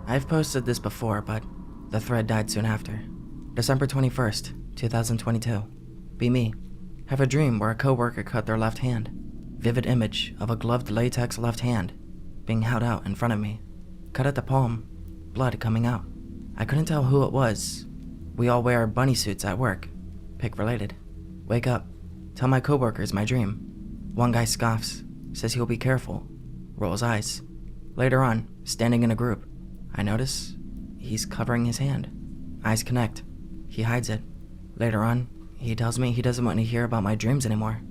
Speaker 1: I've posted this before, but the thread died soon after. December 21st, 2022. Be me. Have a dream where a coworker cut their left hand. Vivid image of a gloved latex left hand being held out in front of me. Cut at the palm, blood coming out. I couldn't tell who it was. We all wear bunny suits at work. Pick related. Wake up. Tell my coworkers my dream. One guy scoffs, says he'll be careful. Rolls eyes. Later on, standing in a group, I notice he's covering his hand. Eyes connect. He hides it. Later on, he tells me he doesn't want to hear about my dreams anymore.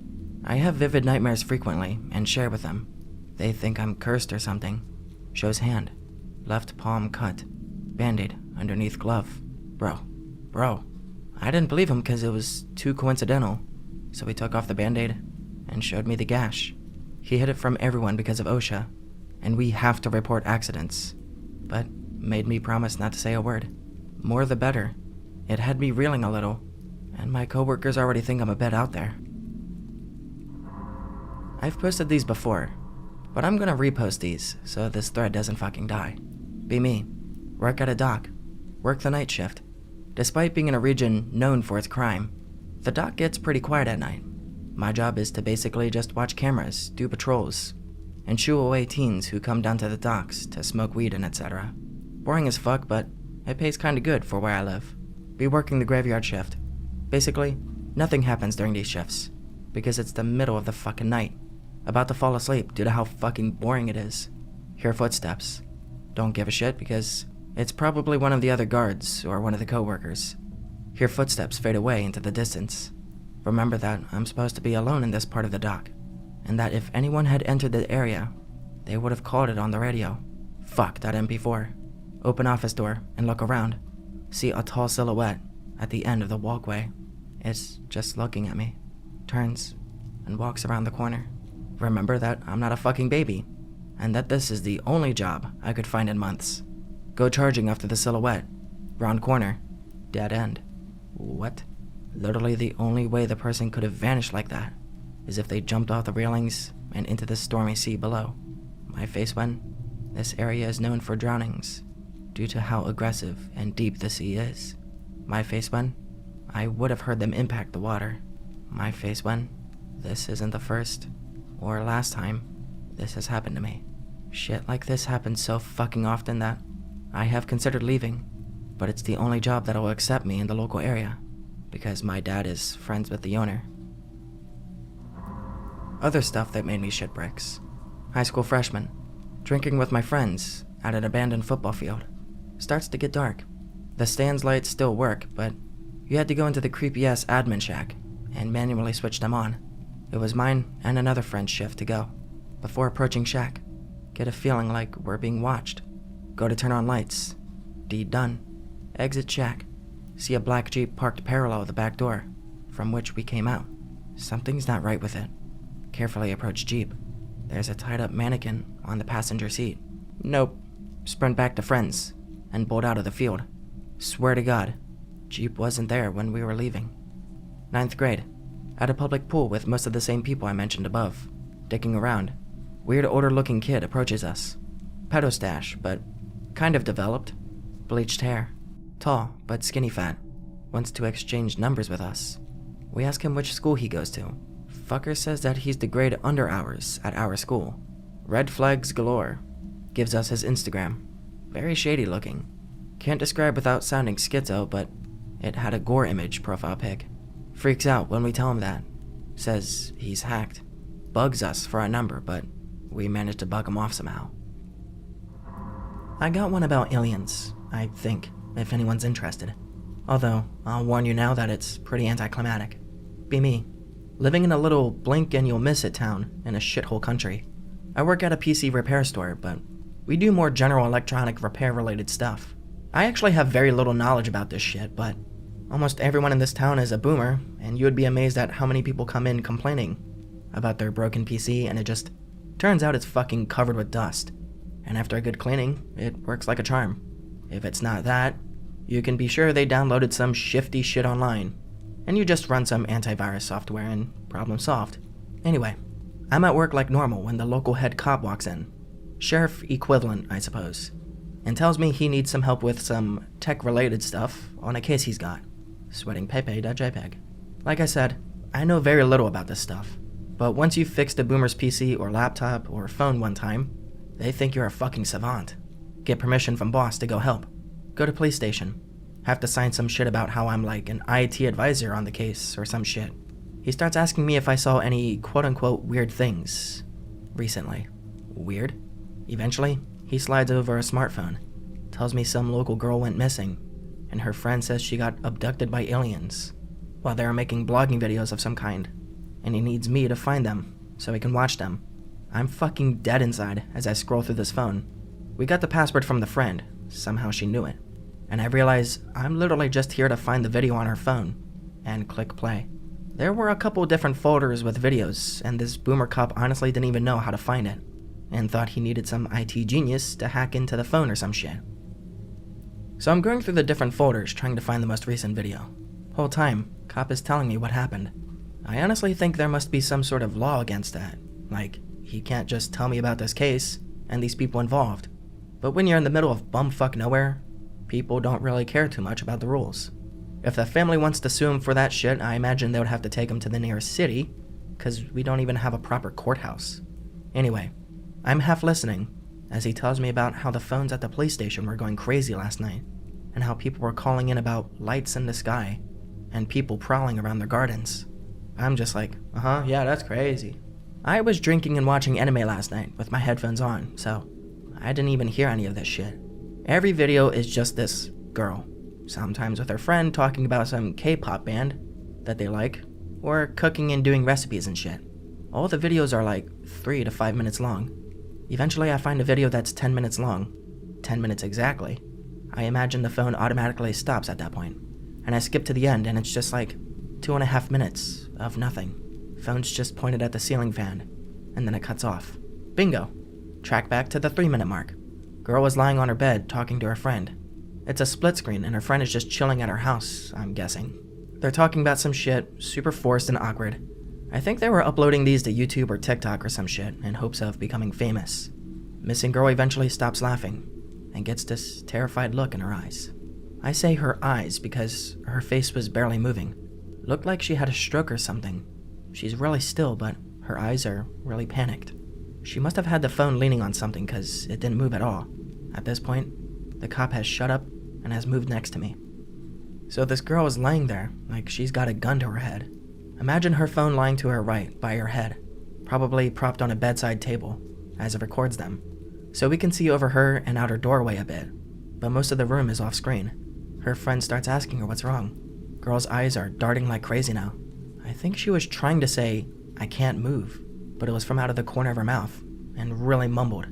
Speaker 1: I have vivid nightmares frequently and share with them. They think I'm cursed or something. Shows hand. Left palm cut. Band-aid underneath glove. Bro. I didn't believe him because it was too coincidental. So he took off the band-aid and showed me the gash. He hid it from everyone because of OSHA, and we have to report accidents. But made me promise not to say a word. More the better. It had me reeling a little, and my coworkers already think I'm a bit out there. I've posted these before, but I'm gonna repost these so this thread doesn't fucking die. Be me. Work at a dock. Work the night shift. Despite being in a region known for its crime, the dock gets pretty quiet at night. My job is to basically just watch cameras, do patrols, and shoo away teens who come down to the docks to smoke weed and etc. Boring as fuck, but it pays kinda good for where I live. Be working the graveyard shift. Basically, nothing happens during these shifts. because it's the middle of the fucking night. About to fall asleep due to how fucking boring it is. Hear footsteps. Don't give a shit because it's probably one of the other guards or one of the coworkers. Hear footsteps fade away into the distance. Remember that I'm supposed to be alone in this part of the dock, and that if anyone had entered the area, they would have called it on the radio. Fuck that MP4. Open office door and look around. See a tall silhouette at the end of the walkway. It's just looking at me. Turns and walks around the corner. Remember that I'm not a fucking baby, and that this is the only job I could find in months. Go charging after the silhouette. Round corner. Dead end. What? Literally the only way the person could have vanished like that is if they jumped off the railings and into the stormy sea below. My face went. This area is known for drownings due to how aggressive and deep the sea is. My face went. I would have heard them impact the water. My face went. This isn't the first or last time this has happened to me. Shit like this happens so fucking often that I have considered leaving, but it's the only job that'll accept me in the local area because my dad is friends with the owner. Other stuff that made me shit bricks. High school freshman. Drinking with my friends at an abandoned football field. Starts to get dark. The stands lights still work, but you had to go into the creepy-ass admin shack and manually switch them on. It was mine and another friend's shift to go. Before approaching shack, get a feeling like we're being watched. Go to turn on lights. Deed done. Exit shack. See a black Jeep parked parallel to the back door, from which we came out. Something's not right with it. Carefully approach Jeep. There's a tied-up mannequin on the passenger seat. Nope. Sprint back to friends and bolt out of the field. Swear to God, Jeep wasn't there when we were leaving. 9th grade. At a public pool with most of the same people I mentioned above. Dicking around. Weird older-looking kid approaches us. Pedo stash, but kind of developed. Bleached hair. Tall, but skinny fat. Wants to exchange numbers with us. We ask him which school he goes to. Fucker says that he's the grade under ours at our school. Red flags galore. Gives us his Instagram. Very shady looking. Can't describe without sounding schizo, but it had a gore image profile pic. Freaks out when we tell him that. Says he's hacked. Bugs us for our number, but we managed to bug him off somehow. I got one about aliens, I think, if anyone's interested. Although, I'll warn you now that it's pretty anticlimactic. Be me. Living in a little blink-and-you'll-miss-it town in a shithole country. I work at a PC repair store, but we do more general electronic repair-related stuff. I actually have very little knowledge about this shit, but almost everyone in this town is a boomer, and you would be amazed at how many people come in complaining about their broken PC, and it just turns out it's fucking covered with dust. And after a good cleaning, it works like a charm. If it's not that, you can be sure they downloaded some shifty shit online, and you just run some antivirus software and problem solved. Anyway, I'm at work like normal when the local head cop walks in. Sheriff equivalent, I suppose. And tells me he needs some help with some tech-related stuff on a case he's got. Sweating pepe.jpg. Like I said, I know very little about this stuff. But once you've fixed a boomer's PC or laptop or phone one time, they think you're a fucking savant. Get permission from boss to go help. Go to police station. Have to sign some shit about how I'm like an IT advisor on the case or some shit. He starts asking me if I saw any quote-unquote weird things recently. Weird? Eventually, he slides over a smartphone. Tells me some local girl went missing, and her friend says she got abducted by aliens while they were making blogging videos of some kind, and he needs me to find them so he can watch them. I'm fucking dead inside as I scroll through this phone. We got the password from the friend. Somehow she knew it. And I realize I'm literally just here to find the video on her phone and click play. There were a couple different folders with videos, and this boomer cop honestly didn't even know how to find it, and thought he needed some IT genius to hack into the phone or some shit. So I'm going through the different folders trying to find the most recent video. Whole time, cop is telling me what happened. I honestly think there must be some sort of law against that. Like, he can't just tell me about this case and these people involved. But when you're in the middle of bumfuck nowhere, people don't really care too much about the rules. If the family wants to sue him for that shit, I imagine they would have to take him to the nearest city, because we don't even have a proper courthouse. Anyway, I'm half listening as he tells me about how the phones at the police station were going crazy last night, and how people were calling in about lights in the sky, and people prowling around their gardens. I'm just like, yeah, that's crazy. I was drinking and watching anime last night with my headphones on, so I didn't even hear any of this shit. Every video is just this girl, sometimes with her friend talking about some K-pop band that they like, or cooking and doing recipes and shit. All the videos are like 3 to 5 minutes long. Eventually I find a video that's 10 minutes long, 10 minutes exactly. I imagine the phone automatically stops at that point, and I skip to the end and it's just like 2.5 minutes of nothing. Phone's just pointed at the ceiling fan, and then it cuts off. Bingo! Track back to the 3-minute mark. Girl was lying on her bed talking to her friend. It's a split screen and her friend is just chilling at her house, I'm guessing. They're talking about some shit, super forced and awkward. I think they were uploading these to YouTube or TikTok or some shit in hopes of becoming famous. Missing girl eventually stops laughing and gets this terrified look in her eyes. I say her eyes because her face was barely moving. Looked like she had a stroke or something. She's really still, but her eyes are really panicked. She must have had the phone leaning on something because it didn't move at all. At this point, the cop has shut up and has moved next to me. So this girl is laying there like she's got a gun to her head. Imagine her phone lying to her right by her head, probably propped on a bedside table as it records them. So we can see over her and out her doorway a bit, but most of the room is off screen. Her friend starts asking her what's wrong. Girl's eyes are darting like crazy now. I think she was trying to say, "I can't move," but it was from out of the corner of her mouth, and really mumbled.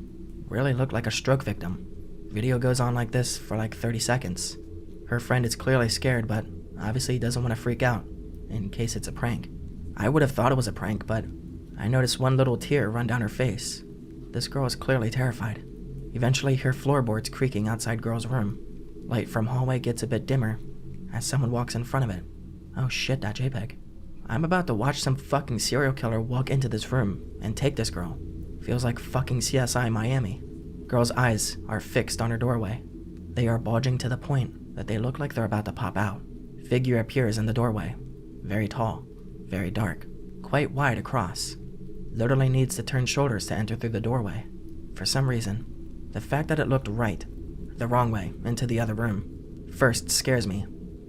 Speaker 1: Really looked like a stroke victim. Video goes on like this for like 30 seconds. Her friend is clearly scared, but obviously doesn't want to freak out, in case it's a prank. I would have thought it was a prank, but I noticed one little tear run down her face. This girl is clearly terrified. Eventually hear floorboards creaking outside girl's room. Light from hallway gets a bit dimmer as someone walks in front of it. Oh shit, that JPEG. I'm about to watch some fucking serial killer walk into this room and take this girl. Feels like fucking CSI Miami. Girl's eyes are fixed on her doorway. They are bulging to the point that they look like they're about to pop out. Figure appears in the doorway. Very tall, very dark, quite wide across. Literally needs to turn shoulders to enter through the doorway. For some reason, the fact that it looked right, the wrong way, into the other room, first scares me.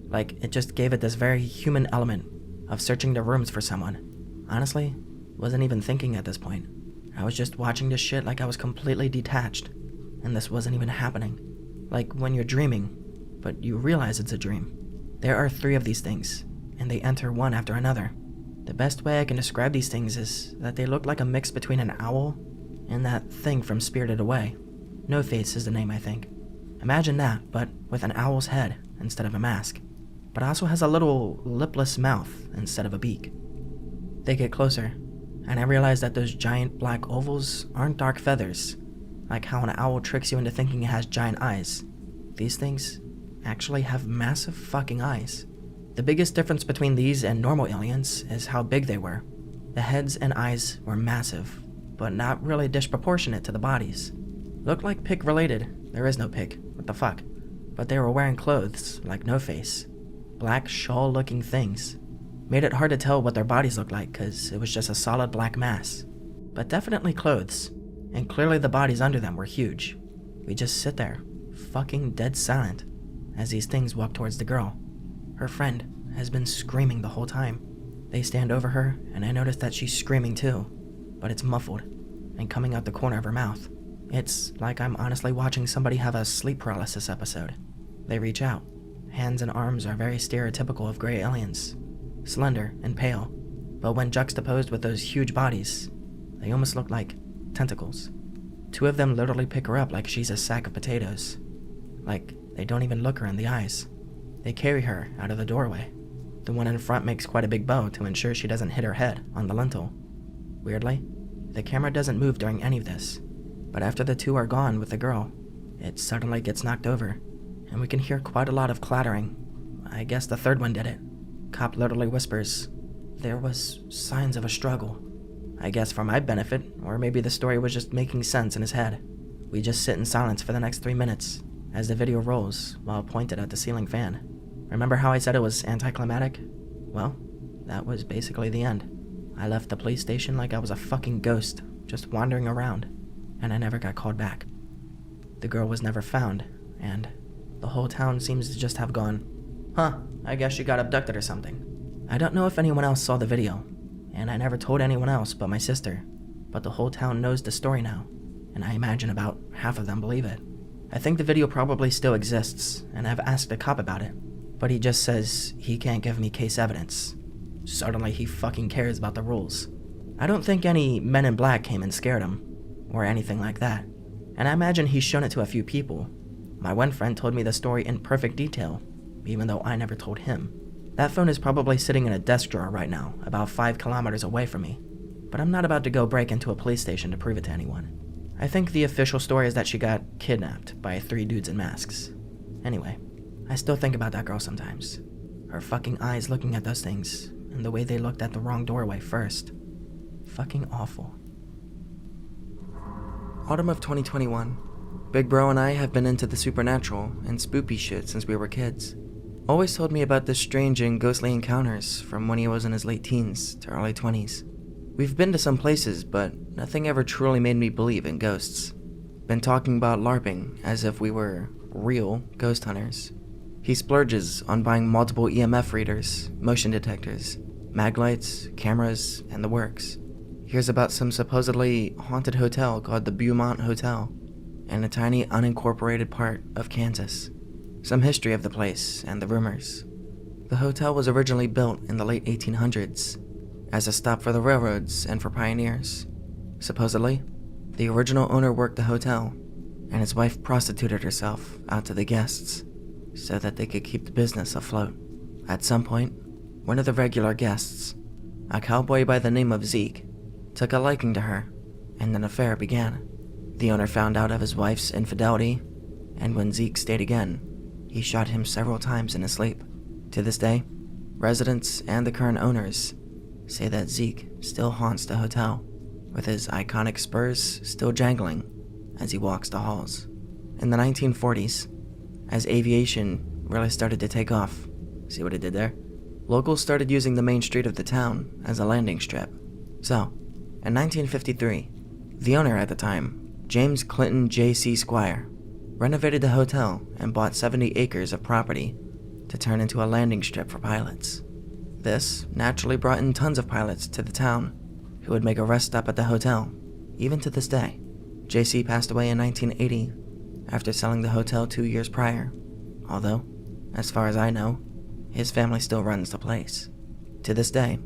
Speaker 1: Like, it just gave it this very human element of searching the rooms for someone. Honestly, wasn't even thinking at this point. I was just watching this shit like I was completely detached, and this wasn't even happening. Like when you're dreaming, but you realize it's a dream. There are 3 of these things, and they enter one after another. The best way I can describe these things is that they look like a mix between an owl and that thing from Spirited Away. No Face is the name, I think. Imagine that, but with an owl's head instead of a mask, but also has a little lipless mouth instead of a beak. They get closer, and I realize that those giant black ovals aren't dark feathers, like how an owl tricks you into thinking it has giant eyes. These things actually have massive fucking eyes. The biggest difference between these and normal aliens is how big they were. The heads and eyes were massive, but not really disproportionate to the bodies. Looked like pig related. There is no pig. What the fuck? But they were wearing clothes, like No Face. Black shawl-looking things. Made it hard to tell what their bodies looked like, cause it was just a solid black mass. But definitely clothes, and clearly the bodies under them were huge. We just sit there, fucking dead silent, as these things walk towards the girl. Her friend has been screaming the whole time. They stand over her, and I notice that she's screaming too, but it's muffled, and coming out the corner of her mouth. It's like I'm honestly watching somebody have a sleep paralysis episode. They reach out. Hands and arms are very stereotypical of gray aliens. Slender and pale, but when juxtaposed with those huge bodies, they almost look like tentacles. 2 of them literally pick her up like she's a sack of potatoes. Like, they don't even look her in the eyes. They carry her out of the doorway. The one in front makes quite a big bow to ensure she doesn't hit her head on the lintel. Weirdly, the camera doesn't move during any of this, but after the 2 are gone with the girl, it suddenly gets knocked over, and we can hear quite a lot of clattering. I guess the 3rd one did it. Cop literally whispers, "There was signs of a struggle." I guess for my benefit, or maybe the story was just making sense in his head. We just sit in silence for the next 3 minutes, as the video rolls while pointed at the ceiling fan. Remember how I said it was anticlimactic? Well, that was basically the end. I left the police station like I was a fucking ghost, just wandering around, and I never got called back. The girl was never found, and the whole town seems to just have gone, "Huh, I guess she got abducted or something." I don't know if anyone else saw the video, and I never told anyone else but my sister, but the whole town knows the story now, and I imagine about half of them believe it. I think the video probably still exists, and I've asked a cop about it, but he just says he can't give me case evidence. Certainly he fucking cares about the rules. I don't think any men in black came and scared him, or anything like that, and I imagine he's shown it to a few people. My one friend told me the story in perfect detail, even though I never told him. That phone is probably sitting in a desk drawer right now, about 5 kilometers away from me, but I'm not about to go break into a police station to prove it to anyone. I think the official story is that she got kidnapped by 3 dudes in masks. Anyway, I still think about that girl sometimes. Her fucking eyes looking at those things, and the way they looked at the wrong doorway first. Fucking awful. Autumn of 2021. Big bro and I have been into the supernatural and spoopy shit since we were kids. Always told me about the strange and ghostly encounters from when he was in his late teens to early 20s. We've been to some places, but nothing ever truly made me believe in ghosts. Been talking about LARPing as if we were real ghost hunters. He splurges on buying multiple EMF readers, motion detectors, mag lights, cameras, and the works. Hears about some supposedly haunted hotel called the Beaumont Hotel in a tiny unincorporated part of Kansas. Some history of the place and the rumors. The hotel was originally built in the late 1800s as a stop for the railroads and for pioneers. Supposedly, the original owner worked the hotel, and his wife prostituted herself out to the guests so that they could keep the business afloat. At some point, one of the regular guests, a cowboy by the name of Zeke, took a liking to her, and an affair began. The owner found out of his wife's infidelity, and when Zeke stayed again, he shot him several times in his sleep. To this day, residents and the current owners say that Zeke still haunts the hotel, with his iconic spurs still jangling as he walks the halls. In the 1940s, as aviation really started to take off, see what it did there? Locals started using the main street of the town as a landing strip. So, in 1953, the owner at the time, James Clinton J.C. Squire, renovated the hotel and bought 70 acres of property to turn into a landing strip for pilots. This naturally brought in tons of pilots to the town who would make a rest stop at the hotel, even to this day. J.C. passed away in 1980 after selling the hotel 2 years prior, although, as far as I know, his family still runs the place. To this day,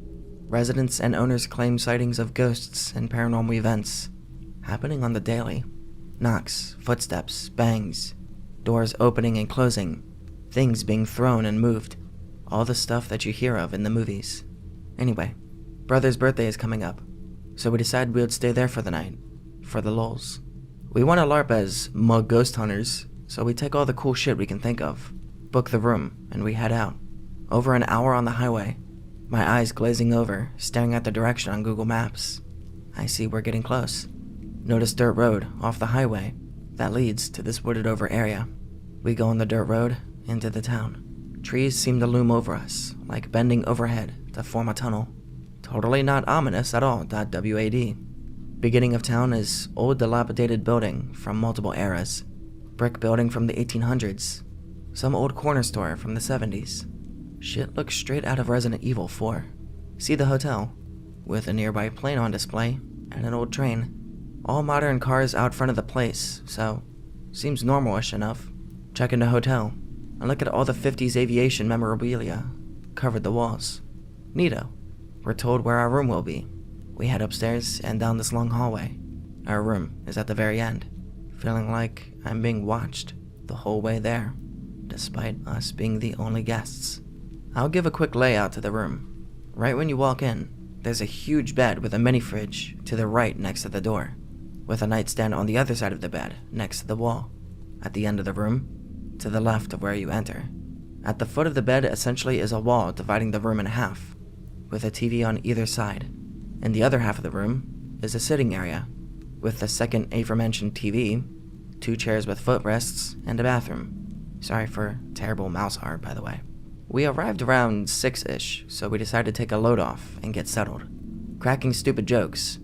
Speaker 1: residents and owners claim sightings of ghosts and paranormal events happening on the daily. Knocks, footsteps, bangs, doors opening and closing, things being thrown and moved, all the stuff that you hear of in the movies. Anyway, brother's birthday is coming up, so we decided we would stay there for the night, for the lulz. We want to LARP as mug ghost hunters, so we take all the cool shit we can think of, book the room, and we head out. Over an hour on the highway, my eyes glazing over, staring at the direction on Google Maps. I see we're getting close. Notice dirt road off the highway that leads to this wooded over area. We go on the dirt road into the town. Trees seem to loom over us, like bending overhead to form a tunnel. Totally not ominous at all. WAD. Beginning of town is old dilapidated building from multiple eras. Brick building from the 1800s. Some old corner store from the 70s. Shit looks straight out of Resident Evil 4. See the hotel, with a nearby plane on display and an old train. All modern cars out front of the place, so seems normal-ish enough. Check in the hotel and look at all the 50s aviation memorabilia covered the walls. Neato. We're told where our room will be. We head upstairs and down this long hallway. Our room is at the very end, feeling like I'm being watched the whole way there, despite us being the only guests. I'll give a quick layout to the room. Right when you walk in, there's a huge bed with a mini fridge to the right next to the door, with a nightstand on the other side of the bed next to the wall. At the end of the room, to the left of where you enter. At the foot of the bed essentially is a wall dividing the room in half, with a TV on either side. In the other half of the room is a sitting area, with the second aforementioned TV, 2 chairs with footrests, and a bathroom. Sorry for terrible mouse art, by the way. We arrived around 6-ish, so we decided to take a load off and get settled. Cracking stupid jokes,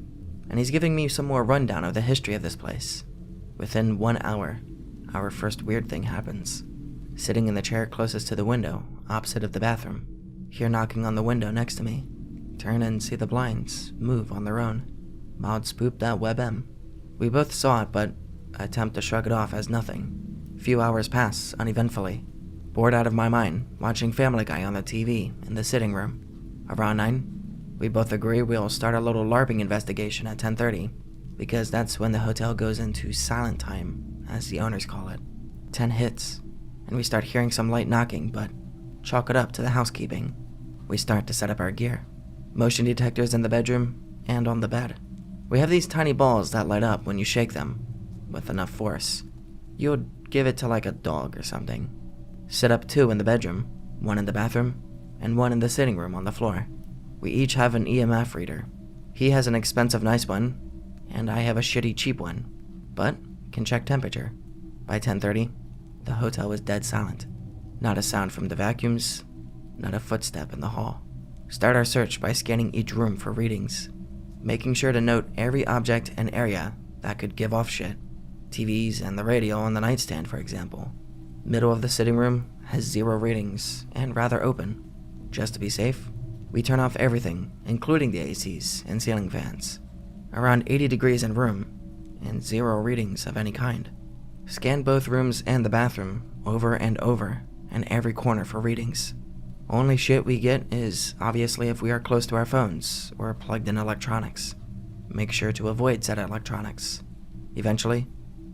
Speaker 1: and he's giving me some more rundown of the history of this place. Within 1 hour, our first weird thing happens. Sitting in the chair closest to the window, opposite of the bathroom, Hear knocking on the window next to me. Turn and see the blinds move on their own. Maud spooped that WebM. We both saw it, but attempt to shrug it off as nothing. Few hours pass uneventfully. Bored out of my mind, watching Family Guy on the TV in the sitting room. Around 9, we both agree we'll start a little LARPing investigation at 10:30, because that's when the hotel goes into silent time, as the owners call it. 10 hits, and we start hearing some light knocking, but chalk it up to the housekeeping. We start to set up our gear. Motion detectors in the bedroom and on the bed. We have these tiny balls that light up when you shake them, with enough force. You would give it to like a dog or something. Set up 2 in the bedroom, 1 in the bathroom, and 1 in the sitting room on the floor. We each have an EMF reader. He has an expensive nice one, and I have a shitty cheap one, but can check temperature. By 10:30, the hotel was dead silent. Not a sound from the vacuums, not a footstep in the hall. Start our search by scanning each room for readings, making sure to note every object and area that could give off shit. TVs and the radio on the nightstand, for example. Middle of the sitting room has 0 readings and rather open. Just to be safe, we turn off everything, including the ACs and ceiling fans. Around 80 degrees in room, and 0 readings of any kind. Scan both rooms and the bathroom over and over, and every corner for readings. Only shit we get is obviously if we are close to our phones or plugged in electronics. Make sure to avoid said electronics. Eventually,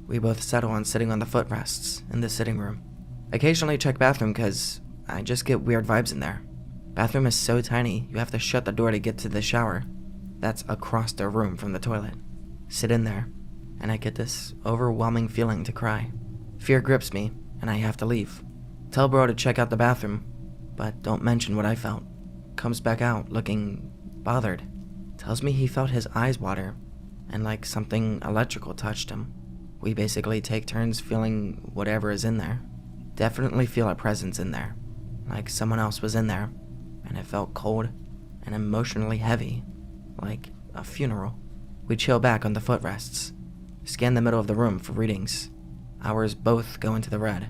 Speaker 1: we both settle on sitting on the footrests in the sitting room. Occasionally check bathroom cause I just get weird vibes in there. Bathroom is so tiny, you have to shut the door to get to the shower. That's across the room from the toilet. Sit in there, and I get this overwhelming feeling to cry. Fear grips me, and I have to leave. Tell bro to check out the bathroom, but don't mention what I felt. Comes back out looking bothered. Tells me he felt his eyes water, and like something electrical touched him. We basically take turns feeling whatever is in there. Definitely feel a presence in there, like someone else was in there, and it felt cold and emotionally heavy, like a funeral. We chill back on the footrests, scan the middle of the room for readings. Ours both go into the red,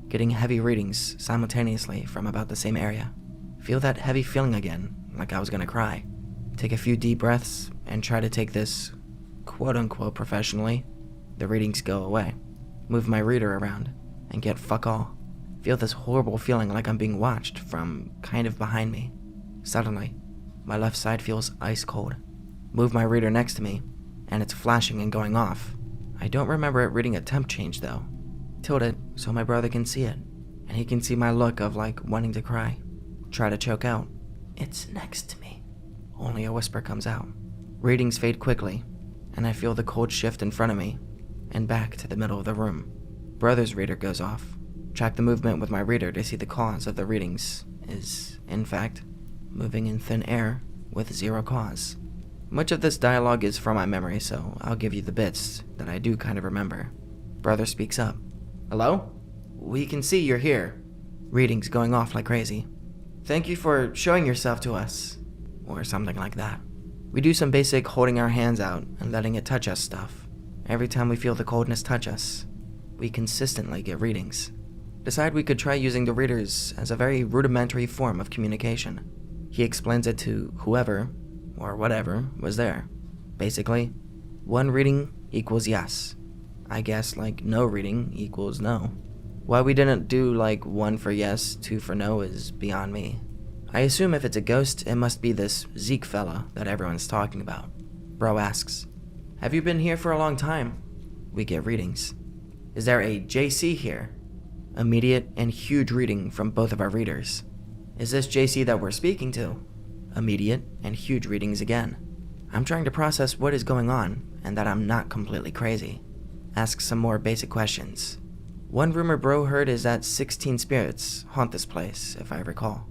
Speaker 1: getting heavy readings simultaneously from about the same area. Feel that heavy feeling again, like I was gonna cry. Take a few deep breaths and try to take this quote-unquote professionally. The readings go away. Move my reader around and get fuck all. Feel this horrible feeling like I'm being watched from kind of behind me. Suddenly, my left side feels ice cold. Move my reader next to me, and it's flashing and going off. I don't remember it reading a temp change though. Tilt it so my brother can see it, and he can see my look of like wanting to cry. Try to choke out, "It's next to me." Only a whisper comes out. Readings fade quickly, and I feel the cold shift in front of me, and back to the middle of the room. Brother's reader goes off. Track the movement with my reader to see the cause of the readings is, in fact, moving in thin air with 0 cause. Much of this dialogue is from my memory, so I'll give you the bits that I do kind of remember. Brother speaks up. "Hello? We can see you're here." Readings going off like crazy. "Thank you for showing yourself to us." Or something like that. We do some basic holding our hands out and letting it touch us stuff. Every time we feel the coldness touch us, we consistently get readings. Decide we could try using the readers as a very rudimentary form of communication. He explains it to whoever, or whatever, was there. Basically, 1 reading equals yes. I guess like no reading equals no. Why we didn't do like 1 for yes, 2 for no is beyond me. I assume if it's a ghost, it must be this Zeke fella that everyone's talking about. Bro asks, "Have you been here for a long time?" We get readings. "Is there a JC here?" Immediate and huge reading from both of our readers. "Is this JC that we're speaking to?" Immediate and huge readings again. I'm trying to process what is going on and that I'm not completely crazy. Ask some more basic questions. One rumor bro heard is that 16 spirits haunt this place, if I recall.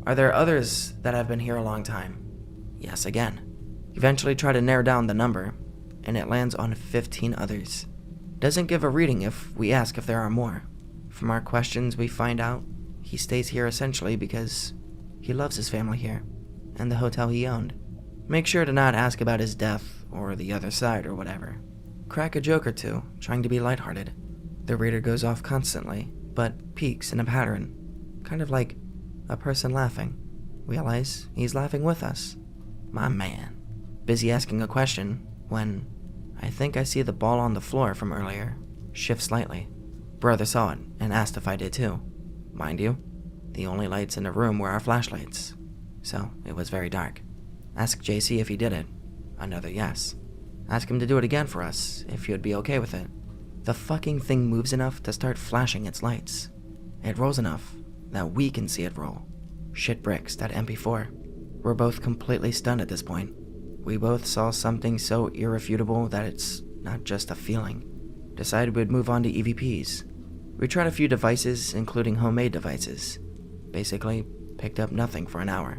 Speaker 1: Are there others that have been here a long time? Yes again. Eventually try to narrow down the number, and it lands on 15 others. Doesn't give a reading if we ask if there are more. From our questions we find out he stays here essentially because he loves his family here, and the hotel he owned. Make sure to not ask about his death or the other side or whatever. Crack a joke or two, trying to be lighthearted. The reader goes off constantly, but peaks in a pattern, kind of like a person laughing. Realize he's laughing with us. My man. Busy asking a question when I think I see the ball on the floor from earlier shift slightly. Brother saw it and asked if I did too. Mind you, the only lights in the room were our flashlights, so it was very dark. Ask JC if he did it. Another yes. Ask him to do it again for us, if he would be okay with it. The fucking thing moves enough to start flashing its lights. It rolls enough that we can see it roll. Shit bricks, that MP4. We're both completely stunned at this point. We both saw something so irrefutable that it's not just a feeling. Decided we'd move on to EVPs. We tried a few devices, including homemade devices. Basically, picked up nothing for an hour.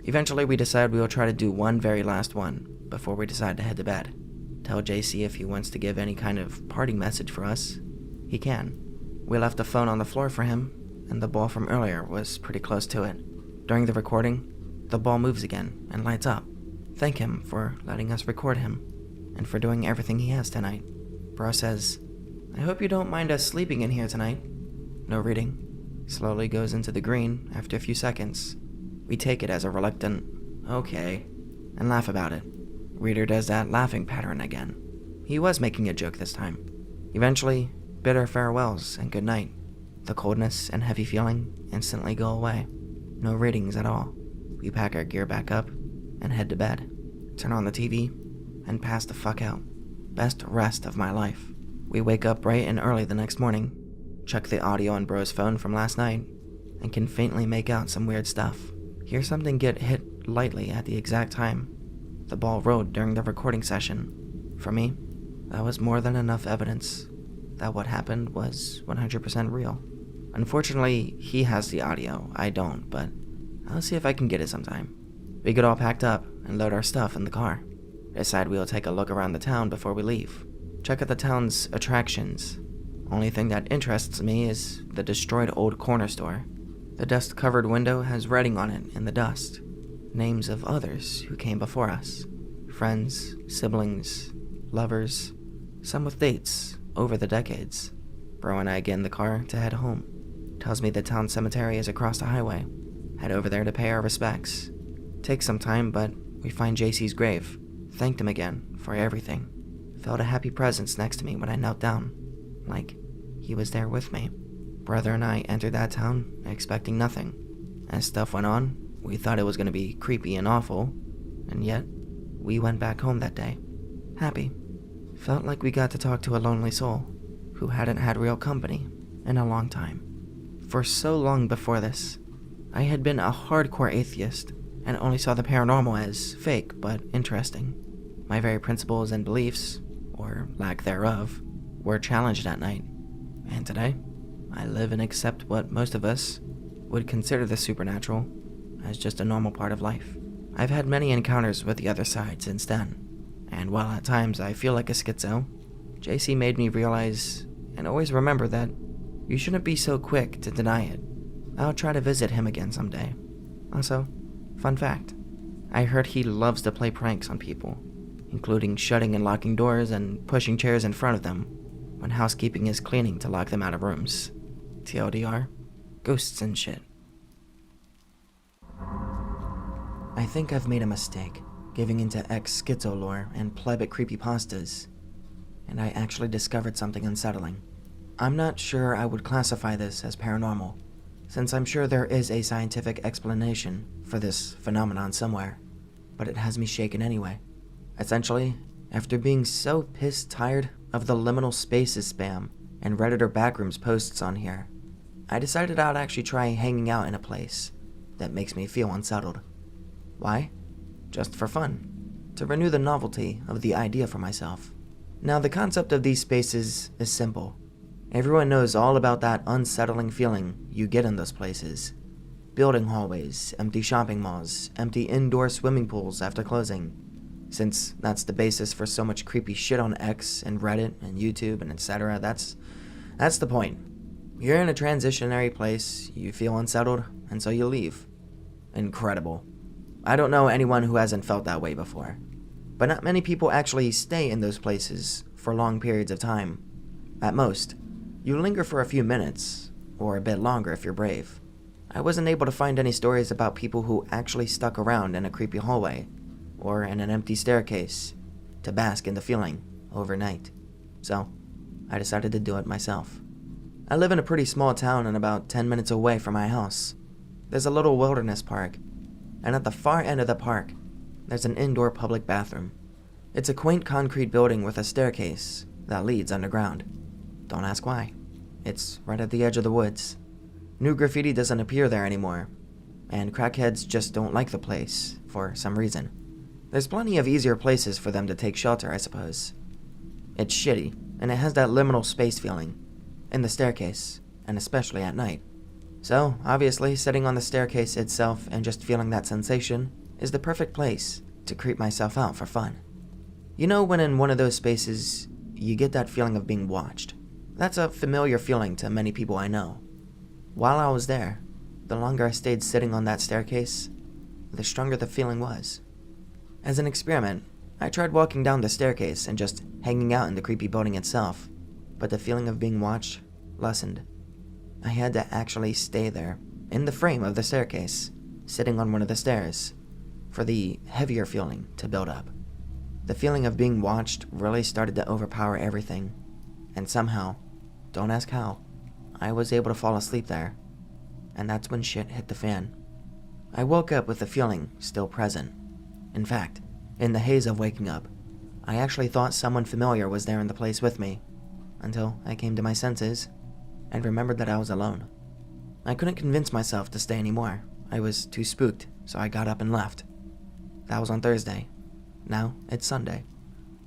Speaker 1: Eventually, we decided we will try to do one very last one before we decide to head to bed. Tell JC if he wants to give any kind of parting message for us, he can. We left the phone on the floor for him, and the ball from earlier was pretty close to it. During the recording, the ball moves again and lights up. Thank him for letting us record him, and for doing everything he has tonight. Bro says, I hope you don't mind us sleeping in here tonight. No reading. Slowly goes into the green after a few seconds. We take it as a reluctant, okay, and laugh about it. Reader does that laughing pattern again. He was making a joke this time. Eventually, bid our farewells and good night. The coldness and heavy feeling instantly go away. No readings at all. We pack our gear back up and head to bed. Turn on the TV and pass the fuck out. Best rest of my life. We wake up bright and early the next morning, check the audio on bro's phone from last night, and can faintly make out some weird stuff. Hear something get hit lightly at the exact time the ball rolled during the recording session. For me, that was more than enough evidence that what happened was 100% real. Unfortunately, he has the audio, I don't, but I'll see if I can get it sometime. We get all packed up and load our stuff in the car. Decide we'll take a look around the town before we leave. Check out the town's attractions. Only thing that interests me is the destroyed old corner store. The dust-covered window has writing on it in the dust. Names of others who came before us. Friends, siblings, lovers, some with dates over the decades. Bro and I get in the car to head home. Tells me the town cemetery is across the highway. Head over there to pay our respects. Takes some time, but we find JC's grave. Thanked him again for everything. Felt a happy presence next to me when I knelt down. Like he was there with me. Brother and I entered that town expecting nothing. As stuff went on, we thought it was going to be creepy and awful, and yet, we went back home that day. Happy. Felt like we got to talk to a lonely soul who hadn't had real company in a long time. For so long before this, I had been a hardcore atheist and only saw the paranormal as fake but interesting. My very principles and beliefs, or lack thereof, were challenged that night. And today, I live and accept what most of us would consider the supernatural as just a normal part of life. I've had many encounters with the other side since then, and while at times I feel like a schizo, JC made me realize and always remember that you shouldn't be so quick to deny it. I'll try to visit him again someday. Also, fun fact, I heard he loves to play pranks on people, including shutting and locking doors and pushing chairs in front of them when housekeeping is cleaning to lock them out of rooms. TLDR, ghosts and shit. I think I've made a mistake, giving into ex-schizo lore and plebic creepypastas, and I actually discovered something unsettling. I'm not sure I would classify this as paranormal, since I'm sure there is a scientific explanation for this phenomenon somewhere, but it has me shaken anyway. Essentially, after being so pissed tired of the liminal spaces spam and Redditor backrooms posts on here, I decided I'd actually try hanging out in a place that makes me feel unsettled. Why? Just for fun. To renew the novelty of the idea for myself. Now, the concept of these spaces is simple. Everyone knows all about that unsettling feeling you get in those places. Building hallways, empty shopping malls, empty indoor swimming pools after closing. Since that's the basis for so much creepy shit on X and Reddit and YouTube and etc., that's the point. You're in a transitionary place, you feel unsettled, and so you leave. Incredible. I don't know anyone who hasn't felt that way before. But not many people actually stay in those places for long periods of time. At most, you linger for a few minutes, or a bit longer if you're brave. I wasn't able to find any stories about people who actually stuck around in a creepy hallway or in an empty staircase to bask in the feeling overnight. So, I decided to do it myself. I live in a pretty small town and about 10 minutes away from my house. There's a little wilderness park, and at the far end of the park, there's an indoor public bathroom. It's a quaint concrete building with a staircase that leads underground. Don't ask why. It's right at the edge of the woods. New graffiti doesn't appear there anymore, and crackheads just don't like the place for some reason. There's plenty of easier places for them to take shelter, I suppose. It's shitty, and it has that liminal space feeling in the staircase, and especially at night. So, obviously, sitting on the staircase itself and just feeling that sensation is the perfect place to creep myself out for fun. You know when in one of those spaces, you get that feeling of being watched? That's a familiar feeling to many people I know. While I was there, the longer I stayed sitting on that staircase, the stronger the feeling was. As an experiment, I tried walking down the staircase and just hanging out in the creepy building itself, but the feeling of being watched lessened. I had to actually stay there, in the frame of the staircase, sitting on one of the stairs, for the heavier feeling to build up. The feeling of being watched really started to overpower everything, and somehow, don't ask how, I was able to fall asleep there, and that's when shit hit the fan. I woke up with the feeling still present. In fact, in the haze of waking up, I actually thought someone familiar was there in the place with me, until I came to my senses and remembered that I was alone. I couldn't convince myself to stay anymore. I was too spooked, so I got up and left. That was on Thursday. Now it's Sunday.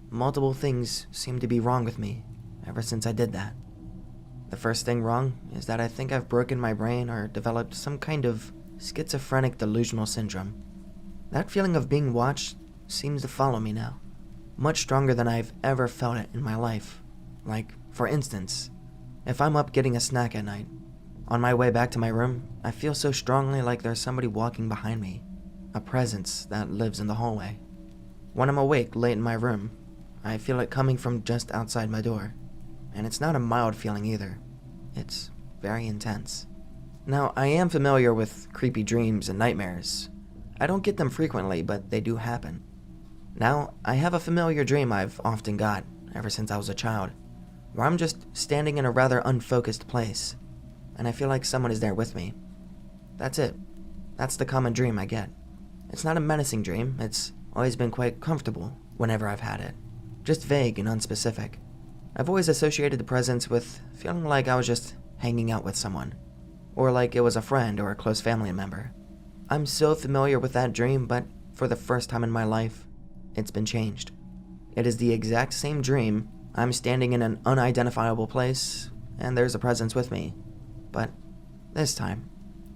Speaker 1: Multiple things seem to be wrong with me ever since I did that. The first thing wrong is that I think I've broken my brain or developed some kind of schizophrenic delusional syndrome. That feeling of being watched seems to follow me now, much stronger than I've ever felt it in my life. Like, for instance, if I'm up getting a snack at night, on my way back to my room, I feel so strongly like there's somebody walking behind me, a presence that lives in the hallway. When I'm awake late in my room, I feel it coming from just outside my door, and it's not a mild feeling either. It's very intense. Now, I am familiar with creepy dreams and nightmares. I don't get them frequently, but they do happen. Now, I have a familiar dream I've often got ever since I was a child, where I'm just standing in a rather unfocused place, and I feel like someone is there with me. That's it. That's the common dream I get. It's not a menacing dream. It's always been quite comfortable whenever I've had it. Just vague and unspecific. I've always associated the presence with feeling like I was just hanging out with someone, or like it was a friend or a close family member. I'm so familiar with that dream, but for the first time in my life, it's been changed. It is the exact same dream. I'm standing in an unidentifiable place, and there's a presence with me. But this time,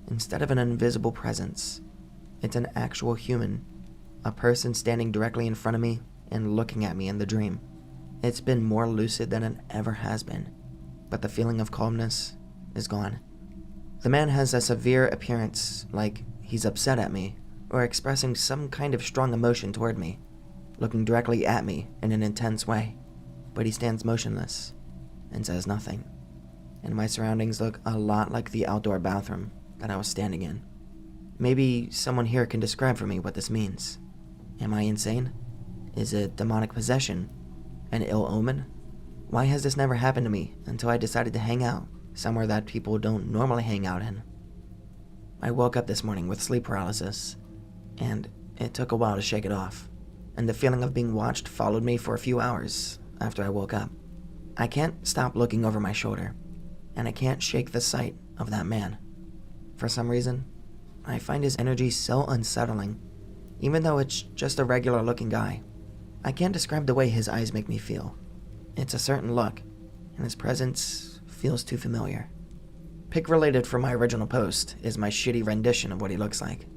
Speaker 1: instead of an invisible presence, it's an actual human, a person standing directly in front of me and looking at me in the dream. It's been more lucid than it ever has been, but the feeling of calmness is gone. The man has a severe appearance, like he's upset at me, or expressing some kind of strong emotion toward me, looking directly at me in an intense way, but he stands motionless and says nothing. And my surroundings look a lot like the outdoor bathroom that I was standing in. Maybe someone here can describe for me what this means. Am I insane? Is it demonic possession? An ill omen? Why has this never happened to me until I decided to hang out somewhere that people don't normally hang out in? I woke up this morning with sleep paralysis, and it took a while to shake it off, and the feeling of being watched followed me for a few hours after I woke up. I can't stop looking over my shoulder, and I can't shake the sight of that man. For some reason, I find his energy so unsettling, even though it's just a regular looking guy. I can't describe the way his eyes make me feel. It's a certain look, and his presence feels too familiar. Pick related from my original post is my shitty rendition of what he looks like.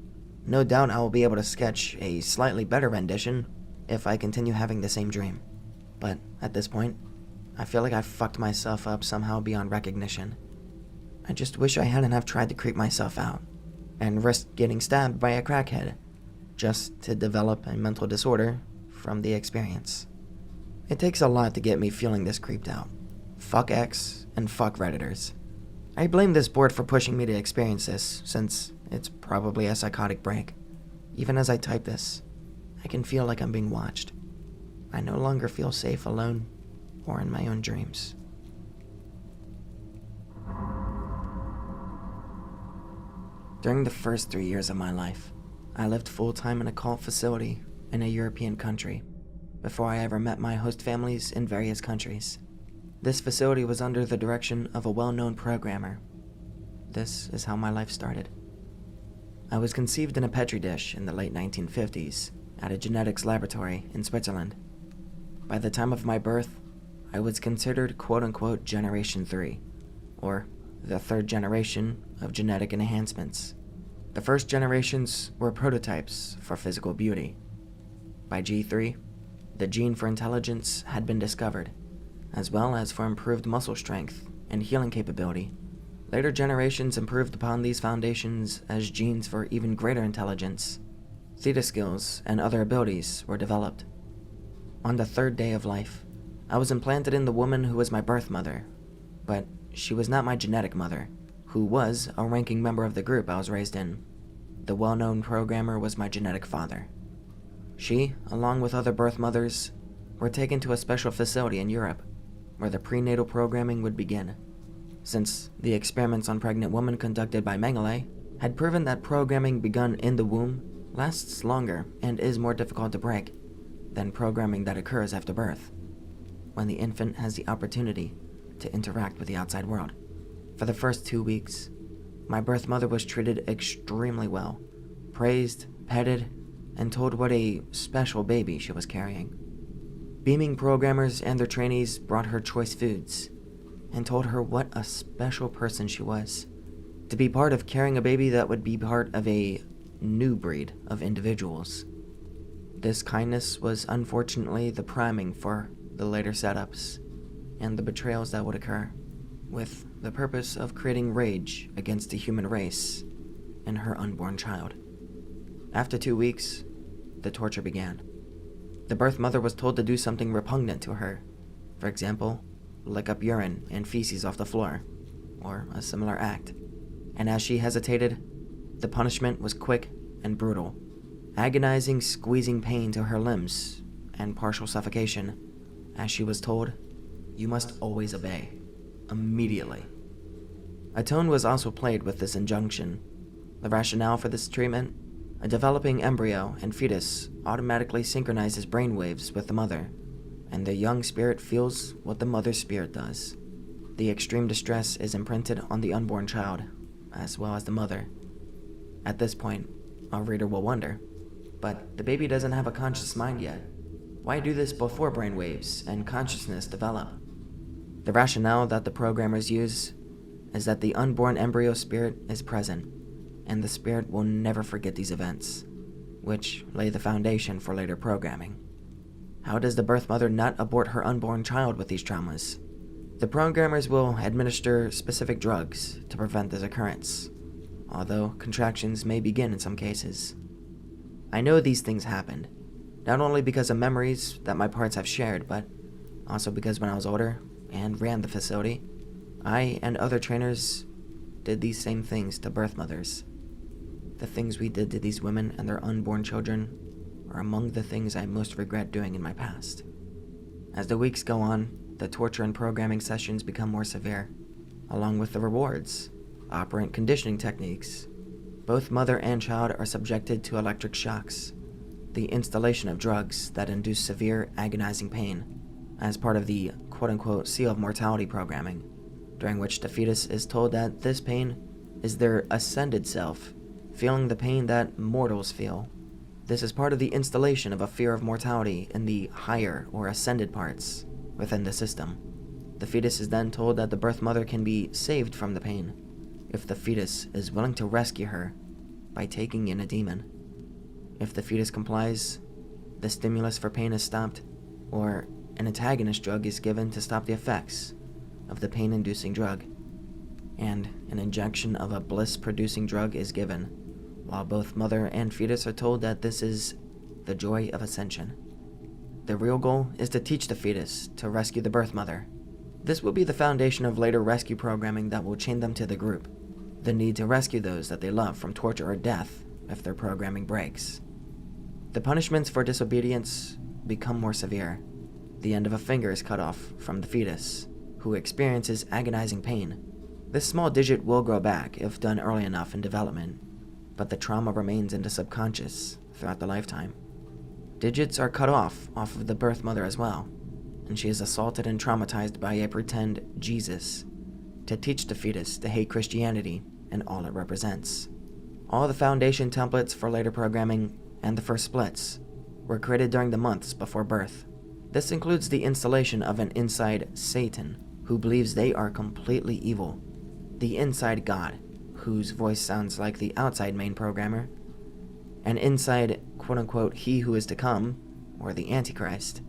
Speaker 1: No doubt I will be able to sketch a slightly better rendition if I continue having the same dream. But at this point, I feel like I've fucked myself up somehow beyond recognition. I just wish I hadn't have tried to creep myself out and risked getting stabbed by a crackhead just to develop a mental disorder from the experience. It takes a lot to get me feeling this creeped out. Fuck X and fuck Redditors. I blame this board for pushing me to experience this, since it's probably a psychotic break. Even as I type this, I can feel like I'm being watched. I no longer feel safe alone or in my own dreams. During the first 3 years of my life, I lived full-time in a cult facility in a European country before I ever met my host families in various countries. This facility was under the direction of a well-known programmer. This is how my life started. I was conceived in a petri dish in the late 1950s at a genetics laboratory in Switzerland. By the time of my birth, I was considered quote-unquote Generation 3, or the third generation of genetic enhancements. The first generations were prototypes for physical beauty. By G3, the gene for intelligence had been discovered, as well as for improved muscle strength and healing capability. Later generations improved upon these foundations as genes for even greater intelligence, theta skills, and other abilities were developed. On the third day of life, I was implanted in the woman who was my birth mother, but she was not my genetic mother, who was a ranking member of the group I was raised in. The well-known programmer was my genetic father. She, along with other birth mothers, were taken to a special facility in Europe, where the prenatal programming would begin. Since the experiments on pregnant women conducted by Mengele had proven that programming begun in the womb lasts longer and is more difficult to break than programming that occurs after birth, when the infant has the opportunity to interact with the outside world. For the first 2 weeks, my birth mother was treated extremely well, praised, petted, and told what a special baby she was carrying. Beaming programmers and their trainees brought her choice foods and told her what a special person she was, to be part of carrying a baby that would be part of a new breed of individuals. This kindness was unfortunately the priming for the later setups and the betrayals that would occur, with the purpose of creating rage against the human race and her unborn child. After 2 weeks, the torture began. The birth mother was told to do something repugnant to her. For example, lick up urine and feces off the floor, or a similar act. And as she hesitated, the punishment was quick and brutal. Agonizing, squeezing pain to her limbs, and partial suffocation, as she was told, "You must always obey, immediately." A tone was also played with this injunction. The rationale for this treatment: a developing embryo and fetus automatically synchronizes brainwaves with the mother, and the young spirit feels what the mother's spirit does. The extreme distress is imprinted on the unborn child, as well as the mother. At this point, our reader will wonder, but the baby doesn't have a conscious mind yet. Why do this before brainwaves and consciousness develop? The rationale that the programmers use is that the unborn embryo spirit is present, and the spirit will never forget these events, which lay the foundation for later programming. How does the birth mother not abort her unborn child with these traumas? The programmers will administer specific drugs to prevent this occurrence, although contractions may begin in some cases. I know these things happened, not only because of memories that my parts have shared, but also because when I was older and ran the facility, I and other trainers did these same things to birth mothers. The things we did to these women and their unborn children are among the things I most regret doing in my past. As the weeks go on, the torture and programming sessions become more severe, along with the rewards, operant conditioning techniques. Both mother and child are subjected to electric shocks, the installation of drugs that induce severe, agonizing pain, as part of the quote-unquote seal of mortality programming, during which the fetus is told that this pain is their ascended self, feeling the pain that mortals feel. This is part of the installation of a fear of mortality in the higher or ascended parts within the system. The fetus is then told that the birth mother can be saved from the pain if the fetus is willing to rescue her by taking in a demon. If the fetus complies, the stimulus for pain is stopped, or an antagonist drug is given to stop the effects of the pain-inducing drug, and an injection of a bliss-producing drug is given, while both mother and fetus are told that this is the joy of ascension. The real goal is to teach the fetus to rescue the birth mother, This will be the foundation of later rescue programming that will chain them to the group. The need to rescue those that they love from torture or death if their programming breaks. The punishments for disobedience become more severe. The end of a finger is cut off from the fetus, who experiences agonizing pain. This small digit will grow back if done early enough in development, but the trauma remains in the subconscious throughout the lifetime. Digits are cut off of the birth mother as well, and she is assaulted and traumatized by a pretend Jesus to teach the fetus to hate Christianity and all it represents. All the foundation templates for later programming and the first splits were created during the months before birth. This includes the installation of an inside Satan, who believes they are completely evil, the inside God, whose voice sounds like the outside main programmer, and inside quote-unquote he who is to come, or the Antichrist.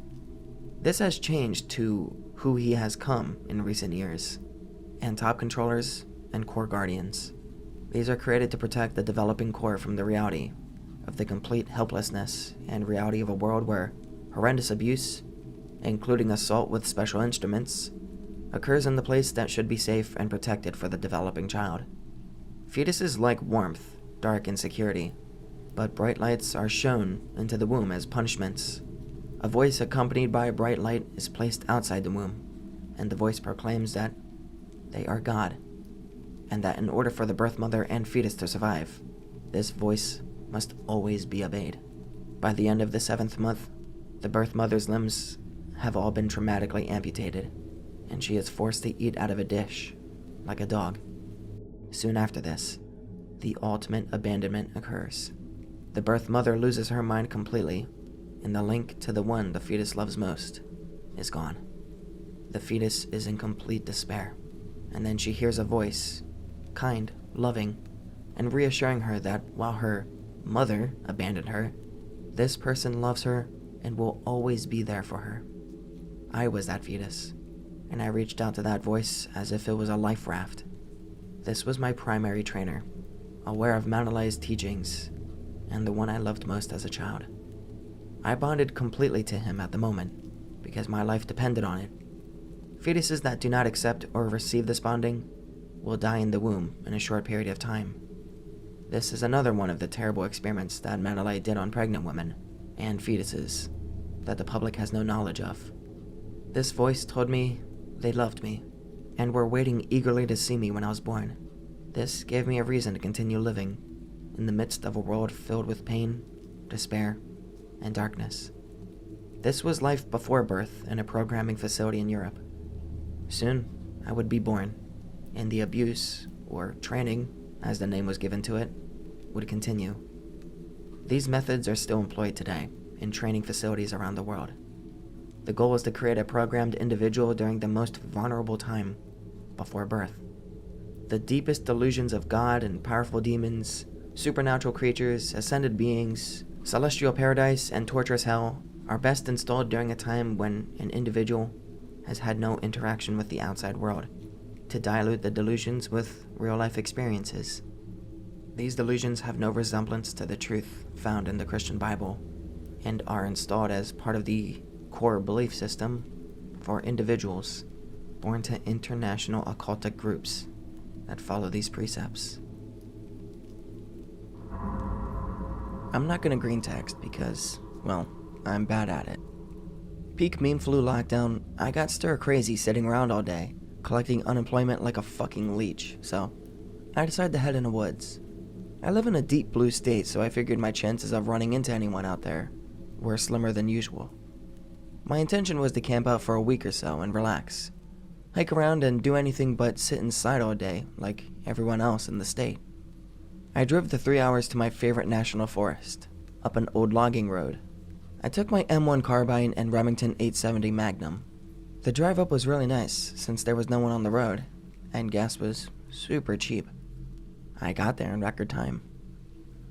Speaker 1: This has changed to who he has come in recent years, and top controllers and core guardians. These are created to protect the developing core from the reality of the complete helplessness and reality of a world where horrendous abuse, including assault with special instruments, occurs in the place that should be safe and protected for the developing child. Fetuses like warmth, dark, and security, but bright lights are shown into the womb as punishments. A voice accompanied by a bright light is placed outside the womb, and the voice proclaims that they are God, and that in order for the birth mother and fetus to survive, this voice must always be obeyed. By the end of the 7th month, the birth mother's limbs have all been traumatically amputated, and she is forced to eat out of a dish, like a dog. Soon after this, the ultimate abandonment occurs. The birth mother loses her mind completely, and the link to the one the fetus loves most is gone. The fetus is in complete despair, and then she hears a voice, kind, loving, and reassuring her that while her mother abandoned her, this person loves her and will always be there for her. I was that fetus, and I reached out to that voice as if it was a life raft. This was my primary trainer, aware of Manolai's teachings, and the one I loved most as a child. I bonded completely to him at the moment, because my life depended on it. Fetuses that do not accept or receive this bonding will die in the womb in a short period of time. This is another one of the terrible experiments that Manolai did on pregnant women and fetuses that the public has no knowledge of. This voice told me they loved me and were waiting eagerly to see me when I was born. This gave me a reason to continue living in the midst of a world filled with pain, despair, and darkness. This was life before birth in a programming facility in Europe. Soon, I would be born, and the abuse, or training, as the name was given to it, would continue. These methods are still employed today in training facilities around the world. The goal is to create a programmed individual during the most vulnerable time, before birth. The deepest delusions of God and powerful demons, supernatural creatures, ascended beings, celestial paradise, and torturous hell are best installed during a time when an individual has had no interaction with the outside world, to dilute the delusions with real-life experiences. These delusions have no resemblance to the truth found in the Christian Bible, and are installed as part of the core belief system for individuals born to international occultic groups that follow these precepts. I'm not gonna green text because, well, I'm bad at it. Peak meme flu lockdown, I got stir crazy sitting around all day, collecting unemployment like a fucking leech, so I decided to head in the woods. I live in a deep blue state, so I figured my chances of running into anyone out there were slimmer than usual. My intention was to camp out for a week or so and relax, hike around and do anything but sit inside all day like everyone else in the state. I drove the 3 hours to my favorite national forest, up an old logging road. I took my M1 carbine and Remington 870 Magnum. The drive up was really nice since there was no one on the road, and gas was super cheap. I got there in record time.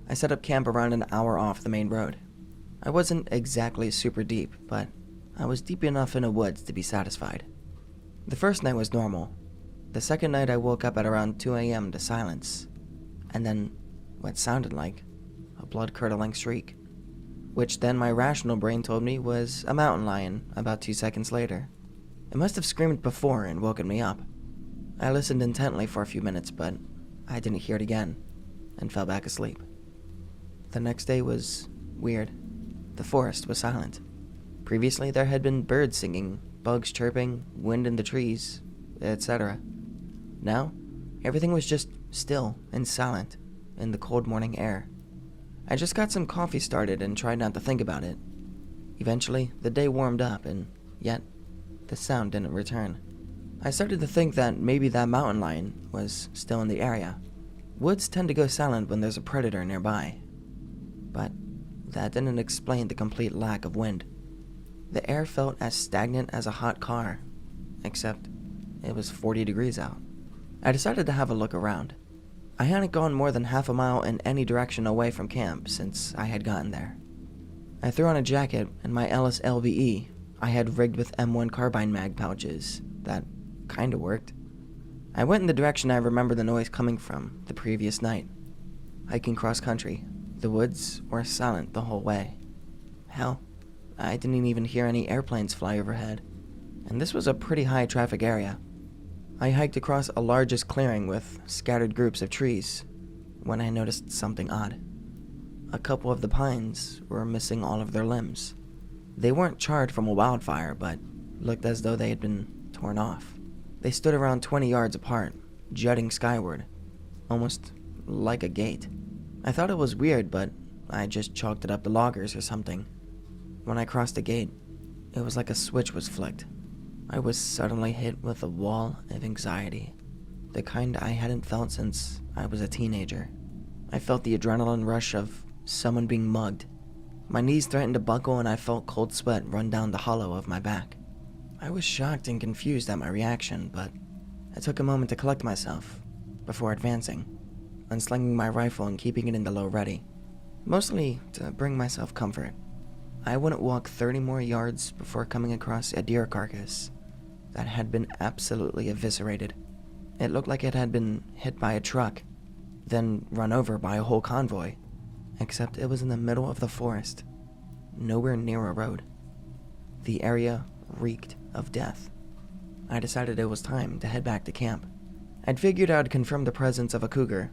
Speaker 1: I set up camp around an hour off the main road. I wasn't exactly super deep, but I was deep enough in the woods to be satisfied. The first night was normal. The second night I woke up at around 2 a.m. to silence, and then what sounded like a blood-curdling shriek, which then my rational brain told me was a mountain lion about 2 seconds later. It must have screamed before and woken me up. I listened intently for a few minutes, but I didn't hear it again, and fell back asleep. The next day was weird. The forest was silent. Previously, there had been birds singing, bugs chirping, wind in the trees, etc. Now, everything was just still and silent in the cold morning air. I just got some coffee started and tried not to think about it. Eventually, the day warmed up, and yet, the sound didn't return. I started to think that maybe that mountain lion was still in the area. Woods tend to go silent when there's a predator nearby. But that didn't explain the complete lack of wind. The air felt as stagnant as a hot car, except it was 40 degrees out. I decided to have a look around. I hadn't gone more than half a mile in any direction away from camp since I had gotten there. I threw on a jacket and my Ellis LBE I had rigged with M1 carbine mag pouches. That kinda worked. I went in the direction I remember the noise coming from the previous night. Hiking cross country, the woods were silent the whole way. Hell, I didn't even hear any airplanes fly overhead, and this was a pretty high traffic area. I hiked across a largest clearing with scattered groups of trees when I noticed something odd. A couple of the pines were missing all of their limbs. They weren't charred from a wildfire, but looked as though they had been torn off. They stood around 20 yards apart, jutting skyward, almost like a gate. I thought it was weird, but I just chalked it up to loggers or something. When I crossed the gate, it was like a switch was flicked. I was suddenly hit with a wall of anxiety, the kind I hadn't felt since I was a teenager. I felt the adrenaline rush of someone being mugged. My knees threatened to buckle and I felt cold sweat run down the hollow of my back. I was shocked and confused at my reaction, but I took a moment to collect myself before advancing, unslinging my rifle and keeping it in the low ready, mostly to bring myself comfort. I wouldn't walk 30 more yards before coming across a deer carcass that had been absolutely eviscerated. It looked like it had been hit by a truck, then run over by a whole convoy, except it was in the middle of the forest, nowhere near a road. The area reeked of death. I decided it was time to head back to camp. I'd figured I'd confirm the presence of a cougar.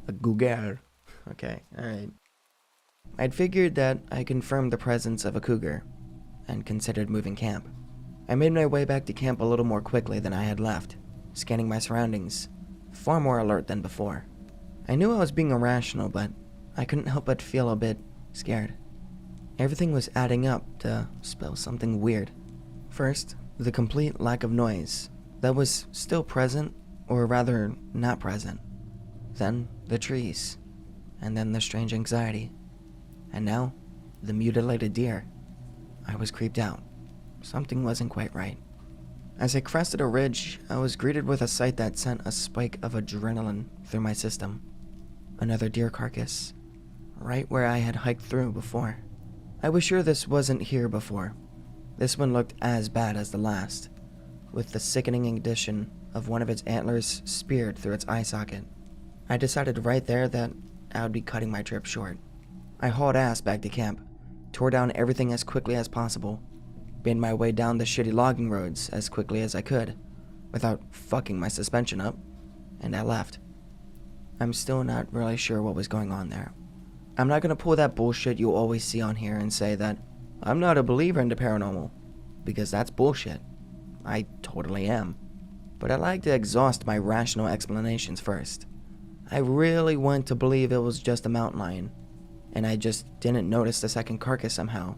Speaker 1: A cougar. Okay, alright. I'd figured that I confirmed the presence of a cougar, and considered moving camp. I made my way back to camp a little more quickly than I had left, scanning my surroundings, far more alert than before. I knew I was being irrational, but I couldn't help but feel a bit scared. Everything was adding up to spell something weird. First, the complete lack of noise that was still present, or rather not present. Then the trees, and then the strange anxiety. And now, the mutilated deer. I was creeped out. Something wasn't quite right. As I crested a ridge, I was greeted with a sight that sent a spike of adrenaline through my system. Another deer carcass, right where I had hiked through before. I was sure this wasn't here before. This one looked as bad as the last, with the sickening addition of one of its antlers speared through its eye socket. I decided right there that I would be cutting my trip short. I hauled ass back to camp, tore down everything as quickly as possible, made my way down the shitty logging roads as quickly as I could, without fucking my suspension up, and I left. I'm still not really sure what was going on there. I'm not gonna pull that bullshit you always see on here and say that I'm not a believer in the paranormal, because that's bullshit. I totally am. But I like to exhaust my rational explanations first. I really want to believe it was just a mountain lion, and I just didn't notice the second carcass somehow,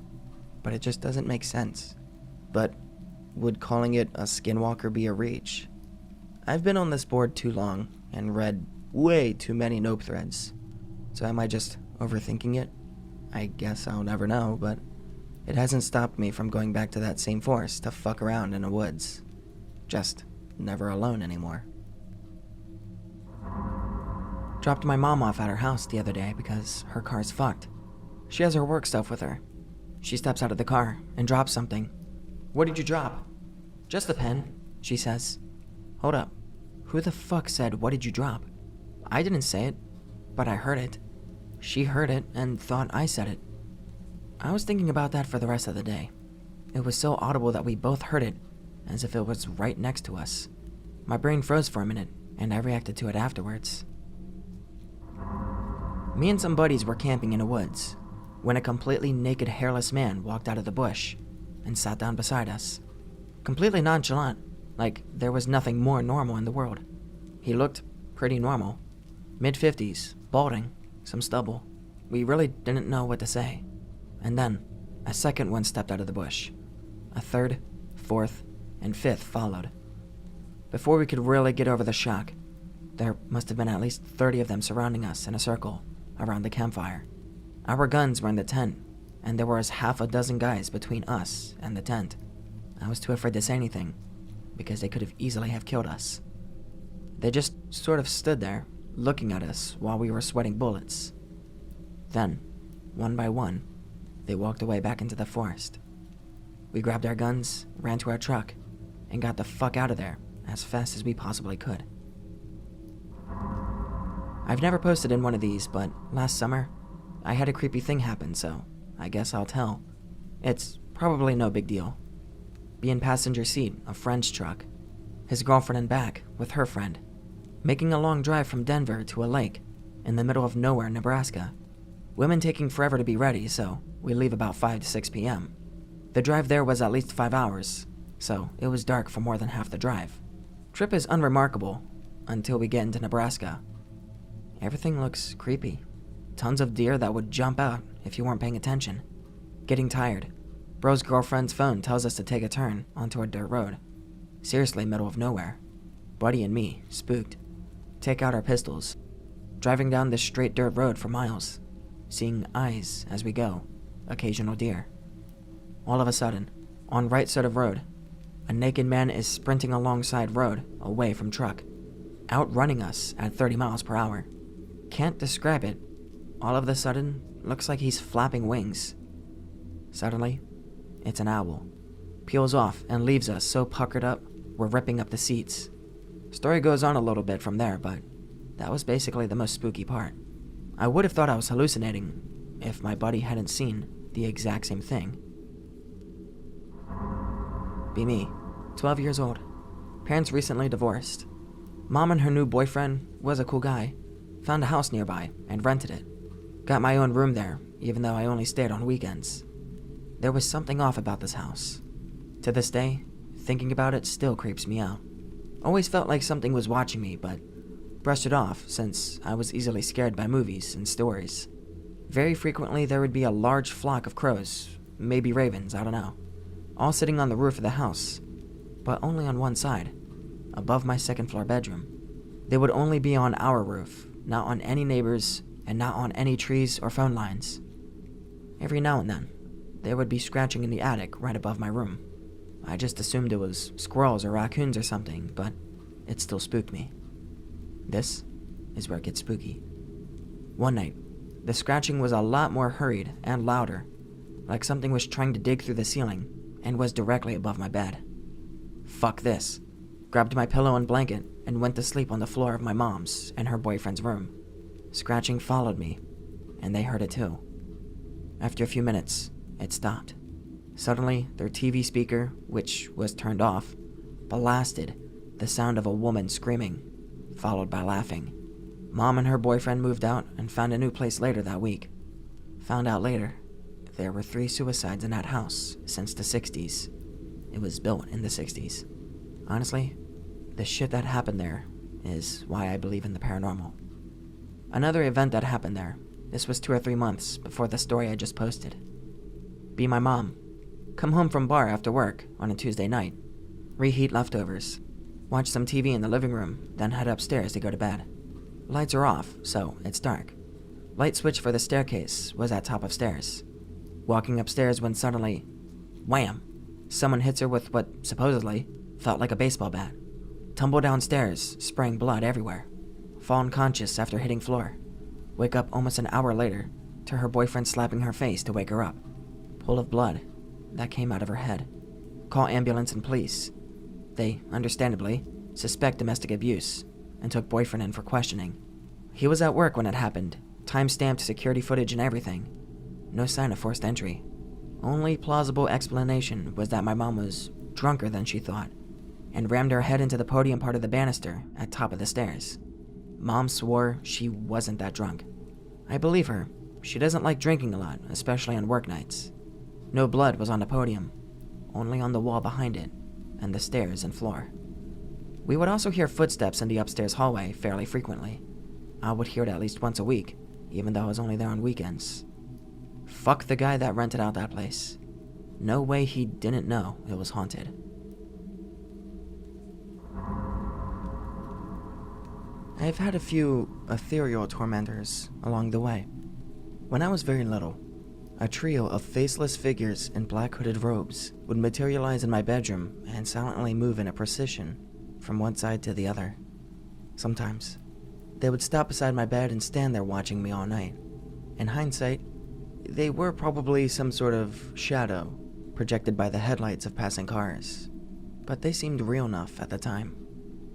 Speaker 1: but it just doesn't make sense. But would calling it a skinwalker be a reach? I've been on this board too long and read way too many nope threads, so am I just overthinking it? I guess I'll never know, but it hasn't stopped me from going back to that same forest to fuck around in the woods. Just never alone anymore. Dropped my mom off at her house the other day because her car's fucked. She has her work stuff with her. She steps out of the car and drops something. "What did you drop?" "Just a pen," she says. Hold up. Who the fuck said, "What did you drop?" I didn't say it, but I heard it. She heard it and thought I said it. I was thinking about that for the rest of the day. It was so audible that we both heard it, as if it was right next to us. My brain froze for a minute, and I reacted to it afterwards. Me and some buddies were camping in the woods when a completely naked, hairless man walked out of the bush and sat down beside us. Completely nonchalant, like there was nothing more normal in the world. He looked pretty normal. Mid-50s, balding, some stubble. We really didn't know what to say. And then, a second one stepped out of the bush. A third, fourth, and fifth followed. Before we could really get over the shock, there must have been at least 30 of them surrounding us in a circle around the campfire. Our guns were in the tent, and there were as half a dozen guys between us and the tent. I was too afraid to say anything, because they could have easily have killed us. They just sort of stood there, looking at us while we were sweating bullets. Then, one by one, they walked away back into the forest. We grabbed our guns, ran to our truck, and got the fuck out of there as fast as we possibly could. I've never posted in one of these, but last summer, I had a creepy thing happen, so I guess I'll tell. It's probably no big deal. Be in passenger seat, a friend's truck. His girlfriend in back, with her friend. Making a long drive from Denver to a lake, in the middle of nowhere, Nebraska. Women taking forever to be ready, so we leave about 5 to 6 p.m. The drive there was at least 5 hours, so it was dark for more than half the drive. Trip is unremarkable, until we get into Nebraska. Everything looks creepy. Tons of deer that would jump out if you weren't paying attention. Getting tired. Bro's girlfriend's phone tells us to take a turn onto a dirt road. Seriously, middle of nowhere. Buddy and me, spooked. Take out our pistols. Driving down this straight dirt road for miles. Seeing eyes as we go. Occasional deer. All of a sudden, on right side of road, a naked man is sprinting alongside road away from truck. Outrunning us at 30 miles per hour. Can't describe it. All of a sudden, looks like he's flapping wings. Suddenly, it's an owl. Peels off and leaves us so puckered up, we're ripping up the seats. Story goes on a little bit from there, but that was basically the most spooky part. I would have thought I was hallucinating if my buddy hadn't seen the exact same thing. Be me, 12 years old. Parents recently divorced. Mom and her new boyfriend was a cool guy. Found a house nearby and rented it. Got my own room there, even though I only stayed on weekends. There was something off about this house. To this day, thinking about it still creeps me out. Always felt like something was watching me, but brushed it off since I was easily scared by movies and stories. Very frequently there would be a large flock of crows, maybe ravens, I don't know, all sitting on the roof of the house, but only on one side, above my second floor bedroom. They would only be on our roof, not on any neighbors, and not on any trees or phone lines. Every now and then, there would be scratching in the attic right above my room. I just assumed it was squirrels or raccoons or something, but it still spooked me. This is where it gets spooky. One night, the scratching was a lot more hurried and louder, like something was trying to dig through the ceiling and was directly above my bed. Fuck this. Grabbed my pillow and blanket and went to sleep on the floor of my mom's and her boyfriend's room. Scratching followed me, and they heard it too. After a few minutes, it stopped. Suddenly, their TV speaker, which was turned off, blasted the sound of a woman screaming, followed by laughing. Mom and her boyfriend moved out and found a new place later that week. Found out later, there were 3 suicides in that house since the 60s. It was built in the 60s. Honestly, the shit that happened there is why I believe in the paranormal. Another event that happened there, this was 2 or 3 months before the story I just posted. Be my mom. Come home from bar after work on a Tuesday night. Reheat leftovers. Watch some TV in the living room, then head upstairs to go to bed. Lights are off, so it's dark. Light switch for the staircase was at top of stairs. Walking upstairs when suddenly, wham! Someone hits her with what supposedly felt like a baseball bat. Tumble downstairs, spraying blood everywhere. Fall unconscious after hitting floor. Wake up almost an hour later to her boyfriend slapping her face to wake her up. Pool of blood that came out of her head. Call ambulance and police. They, understandably, suspect domestic abuse and took boyfriend in for questioning. He was at work when it happened, time-stamped security footage and everything. No sign of forced entry. Only plausible explanation was that my mom was drunker than she thought, and rammed her head into the podium part of the banister at top of the stairs. Mom swore she wasn't that drunk. I believe her. She doesn't like drinking a lot, especially on work nights. No blood was on the podium, only on the wall behind it, and the stairs and floor. We would also hear footsteps in the upstairs hallway fairly frequently. I would hear it at least once a week, even though I was only there on weekends. Fuck the guy that rented out that place. No way he didn't know it was haunted. I've had a few ethereal tormentors along the way. When I was very little, a trio of faceless figures in black hooded robes would materialize in my bedroom and silently move in a procession from one side to the other. Sometimes, they would stop beside my bed and stand there watching me all night. In hindsight, they were probably some sort of shadow projected by the headlights of passing cars, but they seemed real enough at the time.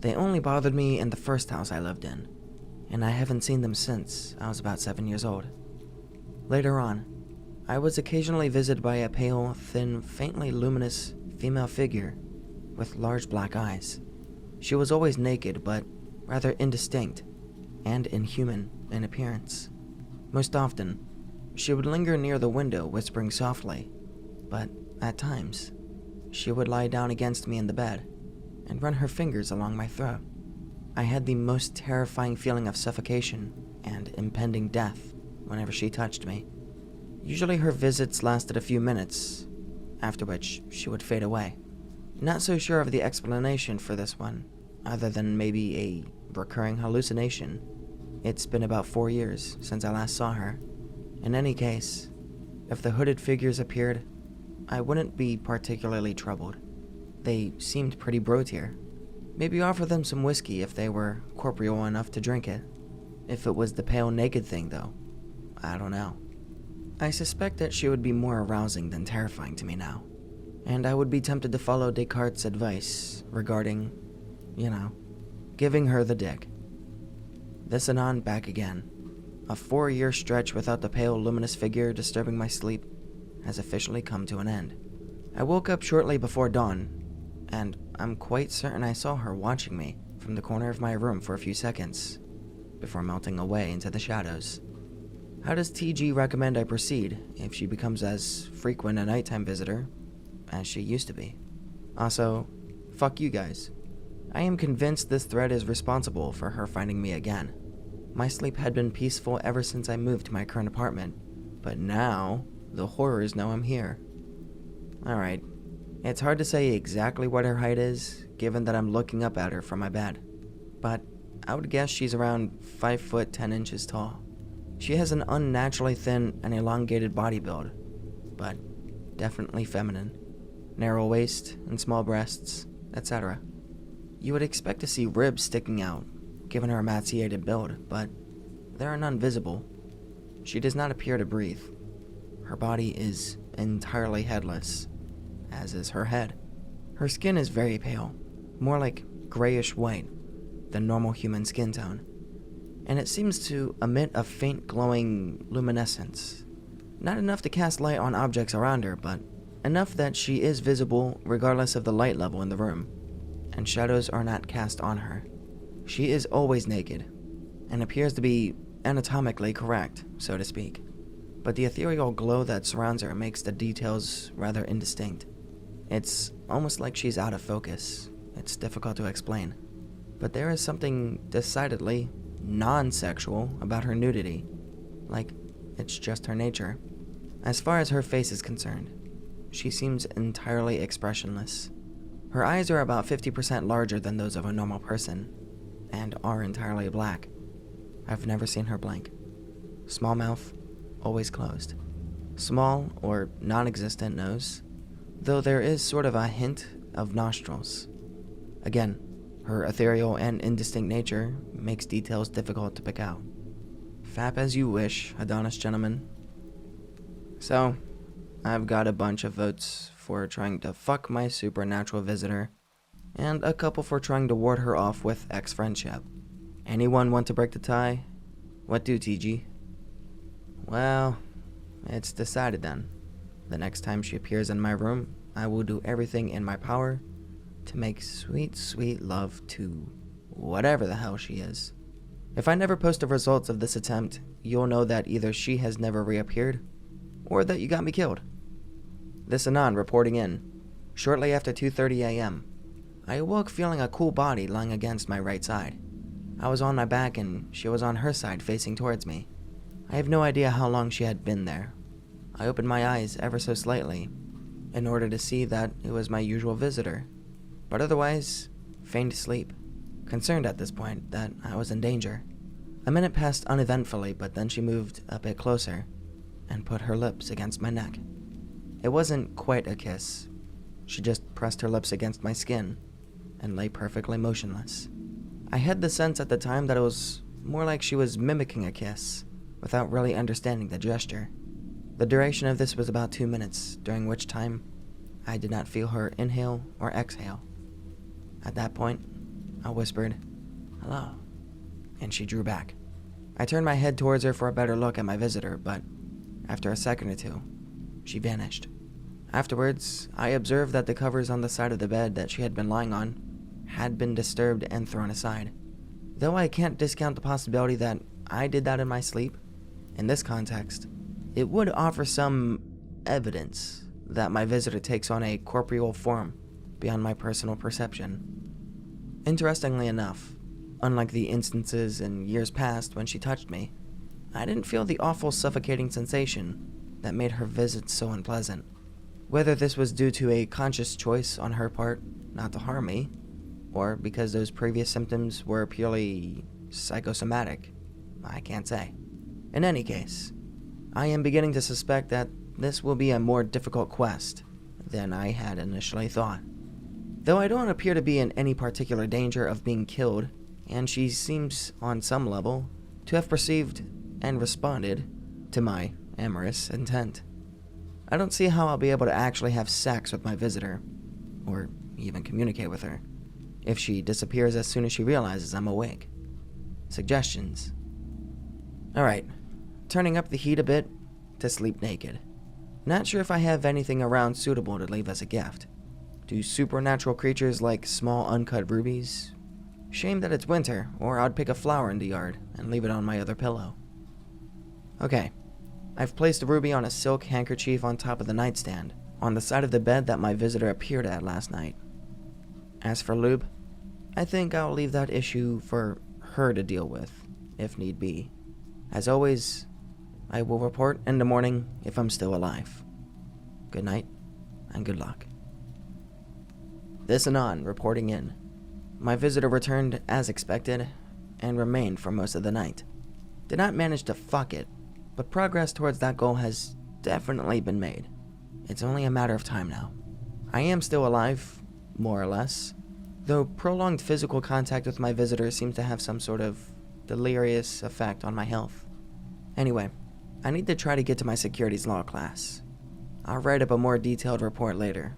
Speaker 1: They only bothered me in the first house I lived in, and I haven't seen them since I was about 7 years old. Later on, I was occasionally visited by a pale, thin, faintly luminous female figure with large black eyes. She was always naked, but rather indistinct and inhuman in appearance. Most often, she would linger near the window whispering softly, but at times, she would lie down against me in the bed and run her fingers along my throat. I had the most terrifying feeling of suffocation and impending death whenever she touched me. Usually her visits lasted a few minutes, after which she would fade away. Not so sure of the explanation for this one, other than maybe a recurring hallucination. It's been about 4 years since I last saw her. In any case, if the hooded figures appeared, I wouldn't be particularly troubled. They seemed pretty bro-tier. Maybe offer them some whiskey if they were corporeal enough to drink it. If it was the pale naked thing, though, I don't know. I suspect that she would be more arousing than terrifying to me now, and I would be tempted to follow Descartes' advice regarding, giving her the dick. This and on back again. A 4-year stretch without the pale luminous figure disturbing my sleep has officially come to an end. I woke up shortly before dawn, and I'm quite certain I saw her watching me from the corner of my room for a few seconds, before melting away into the shadows. How does TG recommend I proceed if she becomes as frequent a nighttime visitor as she used to be? Also, fuck you guys. I am convinced this thread is responsible for her finding me again. My sleep had been peaceful ever since I moved to my current apartment, but now the horrors know I'm here. Alright, it's hard to say exactly what her height is, given that I'm looking up at her from my bed, but I would guess she's around 5 foot 10 inches tall. She has an unnaturally thin and elongated body build, but definitely feminine. Narrow waist and small breasts, etc. You would expect to see ribs sticking out, given her emaciated build, but there are none visible. She does not appear to breathe. Her body is entirely headless, as is her head. Her skin is very pale, more like grayish white than normal human skin tone, and it seems to emit a faint glowing luminescence. Not enough to cast light on objects around her, but enough that she is visible regardless of the light level in the room, and shadows are not cast on her. She is always naked, and appears to be anatomically correct, so to speak, but the ethereal glow that surrounds her makes the details rather indistinct. It's almost like she's out of focus. It's difficult to explain, but there is something decidedly non-sexual about her nudity, like it's just her nature. As far as her face is concerned, she seems entirely expressionless. Her eyes are about 50% larger than those of a normal person, and are entirely black. I've never seen her blink. Small mouth, always closed. Small or non-existent nose, though there is sort of a hint of nostrils. Again, her ethereal and indistinct nature makes details difficult to pick out. Fap as you wish, Adonis gentlemen. So, I've got a bunch of votes for trying to fuck my supernatural visitor, and a couple for trying to ward her off with ex-friendship. Anyone want to break the tie? What do, TG? Well, it's decided then. The next time she appears in my room, I will do everything in my power to make sweet, sweet love to whatever the hell she is. If I never post the results of this attempt, you'll know that either she has never reappeared, or that you got me killed. This Anon reporting in. Shortly after 2:30 a.m., I awoke feeling a cool body lying against my right side. I was on my back and she was on her side facing towards me. I have no idea how long she had been there. I opened my eyes ever so slightly in order to see that it was my usual visitor, but otherwise, feigned sleep, concerned at this point that I was in danger. A minute passed uneventfully, but then she moved a bit closer and put her lips against my neck. It wasn't quite a kiss. She just pressed her lips against my skin and lay perfectly motionless. I had the sense at the time that it was more like she was mimicking a kiss, without really understanding the gesture. The duration of this was about 2 minutes, during which time I did not feel her inhale or exhale. At that point, I whispered, "Hello," and she drew back. I turned my head towards her for a better look at my visitor, but after a second or two, she vanished. Afterwards, I observed that the covers on the side of the bed that she had been lying on had been disturbed and thrown aside. Though I can't discount the possibility that I did that in my sleep, in this context, it would offer some evidence that my visitor takes on a corporeal form beyond my personal perception. Interestingly enough, unlike the instances in years past when she touched me, I didn't feel the awful suffocating sensation that made her visit so unpleasant. Whether this was due to a conscious choice on her part not to harm me, or because those previous symptoms were purely psychosomatic, I can't say. In any case, I am beginning to suspect that this will be a more difficult quest than I had initially thought. Though I don't appear to be in any particular danger of being killed, and she seems, on some level, to have perceived and responded to my amorous intent. I don't see how I'll be able to actually have sex with my visitor, or even communicate with her, if she disappears as soon as she realizes I'm awake. Suggestions? Alright, turning up the heat a bit to sleep naked. Not sure if I have anything around suitable to leave as a gift. Do supernatural creatures like small uncut rubies? Shame that it's winter, or I'd pick a flower in the yard and leave it on my other pillow. Okay, I've placed a ruby on a silk handkerchief on top of the nightstand, on the side of the bed that my visitor appeared at last night. As for lube, I think I'll leave that issue for her to deal with, if need be. As always, I will report in the morning if I'm still alive. Good night, and good luck. This Anon reporting in. My visitor returned as expected, and remained for most of the night. Did not manage to fuck it, but progress towards that goal has definitely been made. It's only a matter of time now. I am still alive, more or less, though prolonged physical contact with my visitor seems to have some sort of delirious effect on my health. Anyway, I need to try to get to my securities law class. I'll write up a more detailed report later,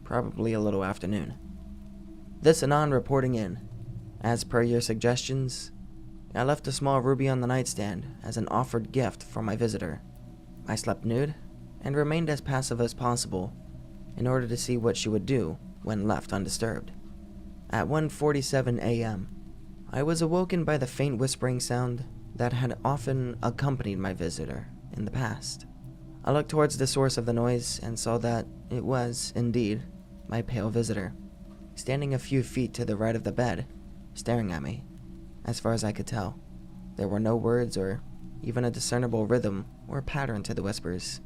Speaker 1: probably a little afternoon. This Anon reporting in. As per your suggestions, I left a small ruby on the nightstand as an offered gift for my visitor. I slept nude and remained as passive as possible in order to see what she would do when left undisturbed. At 1:47 a.m., I was awoken by the faint whispering sound that had often accompanied my visitor in the past. I looked towards the source of the noise and saw that it was, indeed, my pale visitor, standing a few feet to the right of the bed, staring at me. As far as I could tell, there were no words or even a discernible rhythm or pattern to the whispers,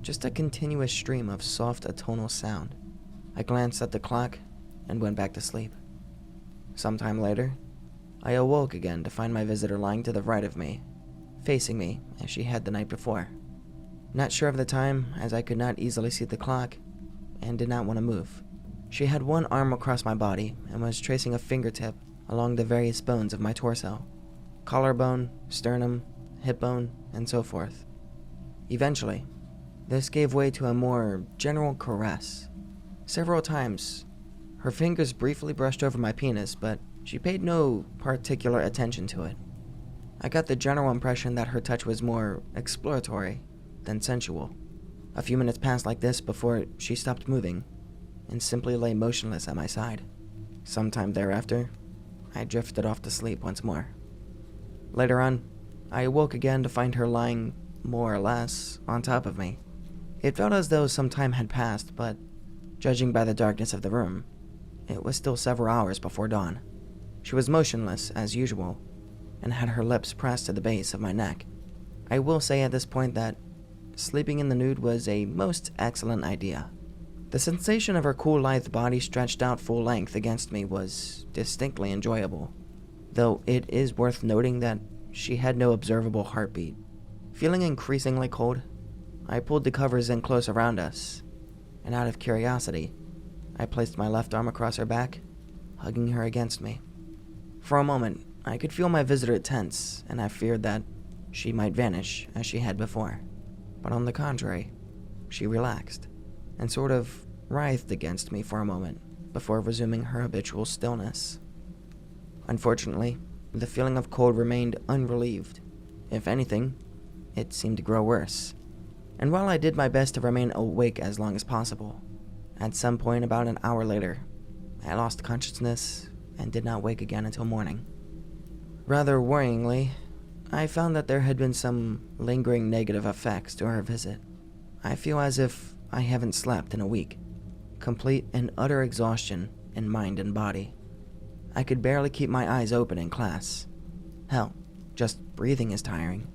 Speaker 1: just a continuous stream of soft atonal sound. I glanced at the clock and went back to sleep. Sometime later, I awoke again to find my visitor lying to the right of me, facing me as she had the night before. Not sure of the time, as I could not easily see the clock and did not want to move. She had one arm across my body and was tracing a fingertip along the various bones of my torso, collarbone, sternum, hip bone, and so forth. Eventually, this gave way to a more general caress. Several times, her fingers briefly brushed over my penis, but she paid no particular attention to it. I got the general impression that her touch was more exploratory than sensual. A few minutes passed like this before she stopped moving and simply lay motionless at my side. Sometime thereafter, I drifted off to sleep once more. Later on, I awoke again to find her lying, more or less, on top of me. It felt as though some time had passed, but judging by the darkness of the room, it was still several hours before dawn. She was motionless, as usual, and had her lips pressed to the base of my neck. I will say at this point that sleeping in the nude was a most excellent idea. The sensation of her cool, lithe body stretched out full length against me was distinctly enjoyable, though it is worth noting that she had no observable heartbeat. Feeling increasingly cold, I pulled the covers in close around us, and out of curiosity, I placed my left arm across her back, hugging her against me. For a moment, I could feel my visitor tense, and I feared that she might vanish as she had before. But on the contrary, she relaxed, and sort of writhed against me for a moment before resuming her habitual stillness. Unfortunately, the feeling of cold remained unrelieved. If anything, it seemed to grow worse. And while I did my best to remain awake as long as possible, at some point about an hour later, I lost consciousness and did not wake again until morning. Rather worryingly, I found that there had been some lingering negative effects to her visit. I feel as if I haven't slept in a week. Complete and utter exhaustion in mind and body. I could barely keep my eyes open in class. Hell, just breathing is tiring.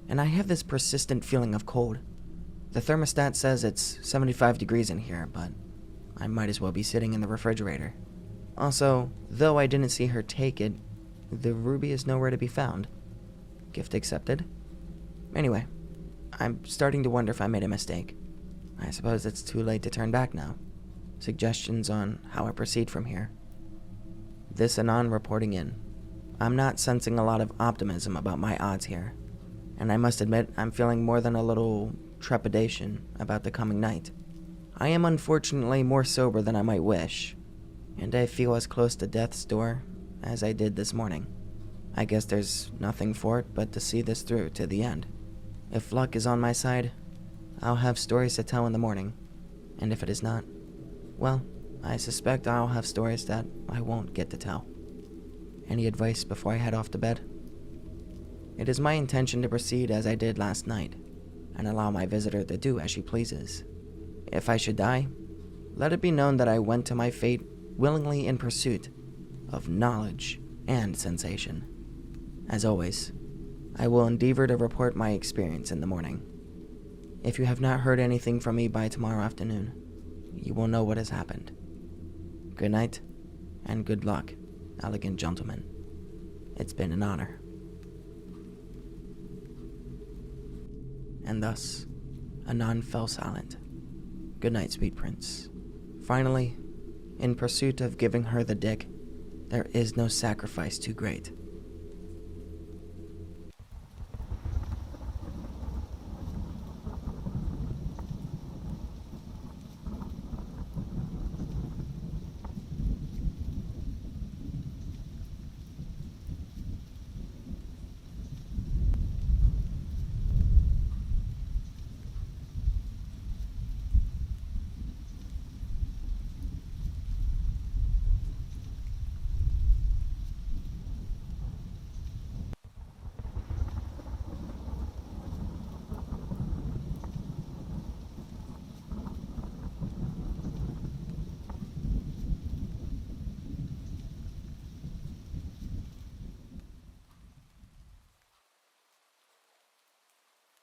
Speaker 1: And I have this persistent feeling of cold. The thermostat says it's 75 degrees in here, but I might as well be sitting in the refrigerator. Also, though I didn't see her take it, the ruby is nowhere to be found. Gift accepted? Anyway, I'm starting to wonder if I made a mistake. I suppose it's too late to turn back now. Suggestions on how I proceed from here. This Anon reporting in. I'm not sensing a lot of optimism about my odds here, and I must admit I'm feeling more than a little trepidation about the coming night. I am unfortunately more sober than I might wish, and I feel as close to death's door as I did this morning. I guess there's nothing for it but to see this through to the end. If luck is on my side, I'll have stories to tell in the morning, and if it is not, well, I suspect I'll have stories that I won't get to tell. Any advice before I head off to bed? It is my intention to proceed as I did last night, and allow my visitor to do as she pleases. If I should die, let it be known that I went to my fate willingly in pursuit of knowledge and sensation. As always, I will endeavor to report my experience in the morning. If you have not heard anything from me by tomorrow afternoon, you will know what has happened. Good night, and good luck, elegant gentlemen. It's been an honor. And thus, Anon fell silent. Good night, sweet prince. Finally, in pursuit of giving her the dick, there is no sacrifice too great.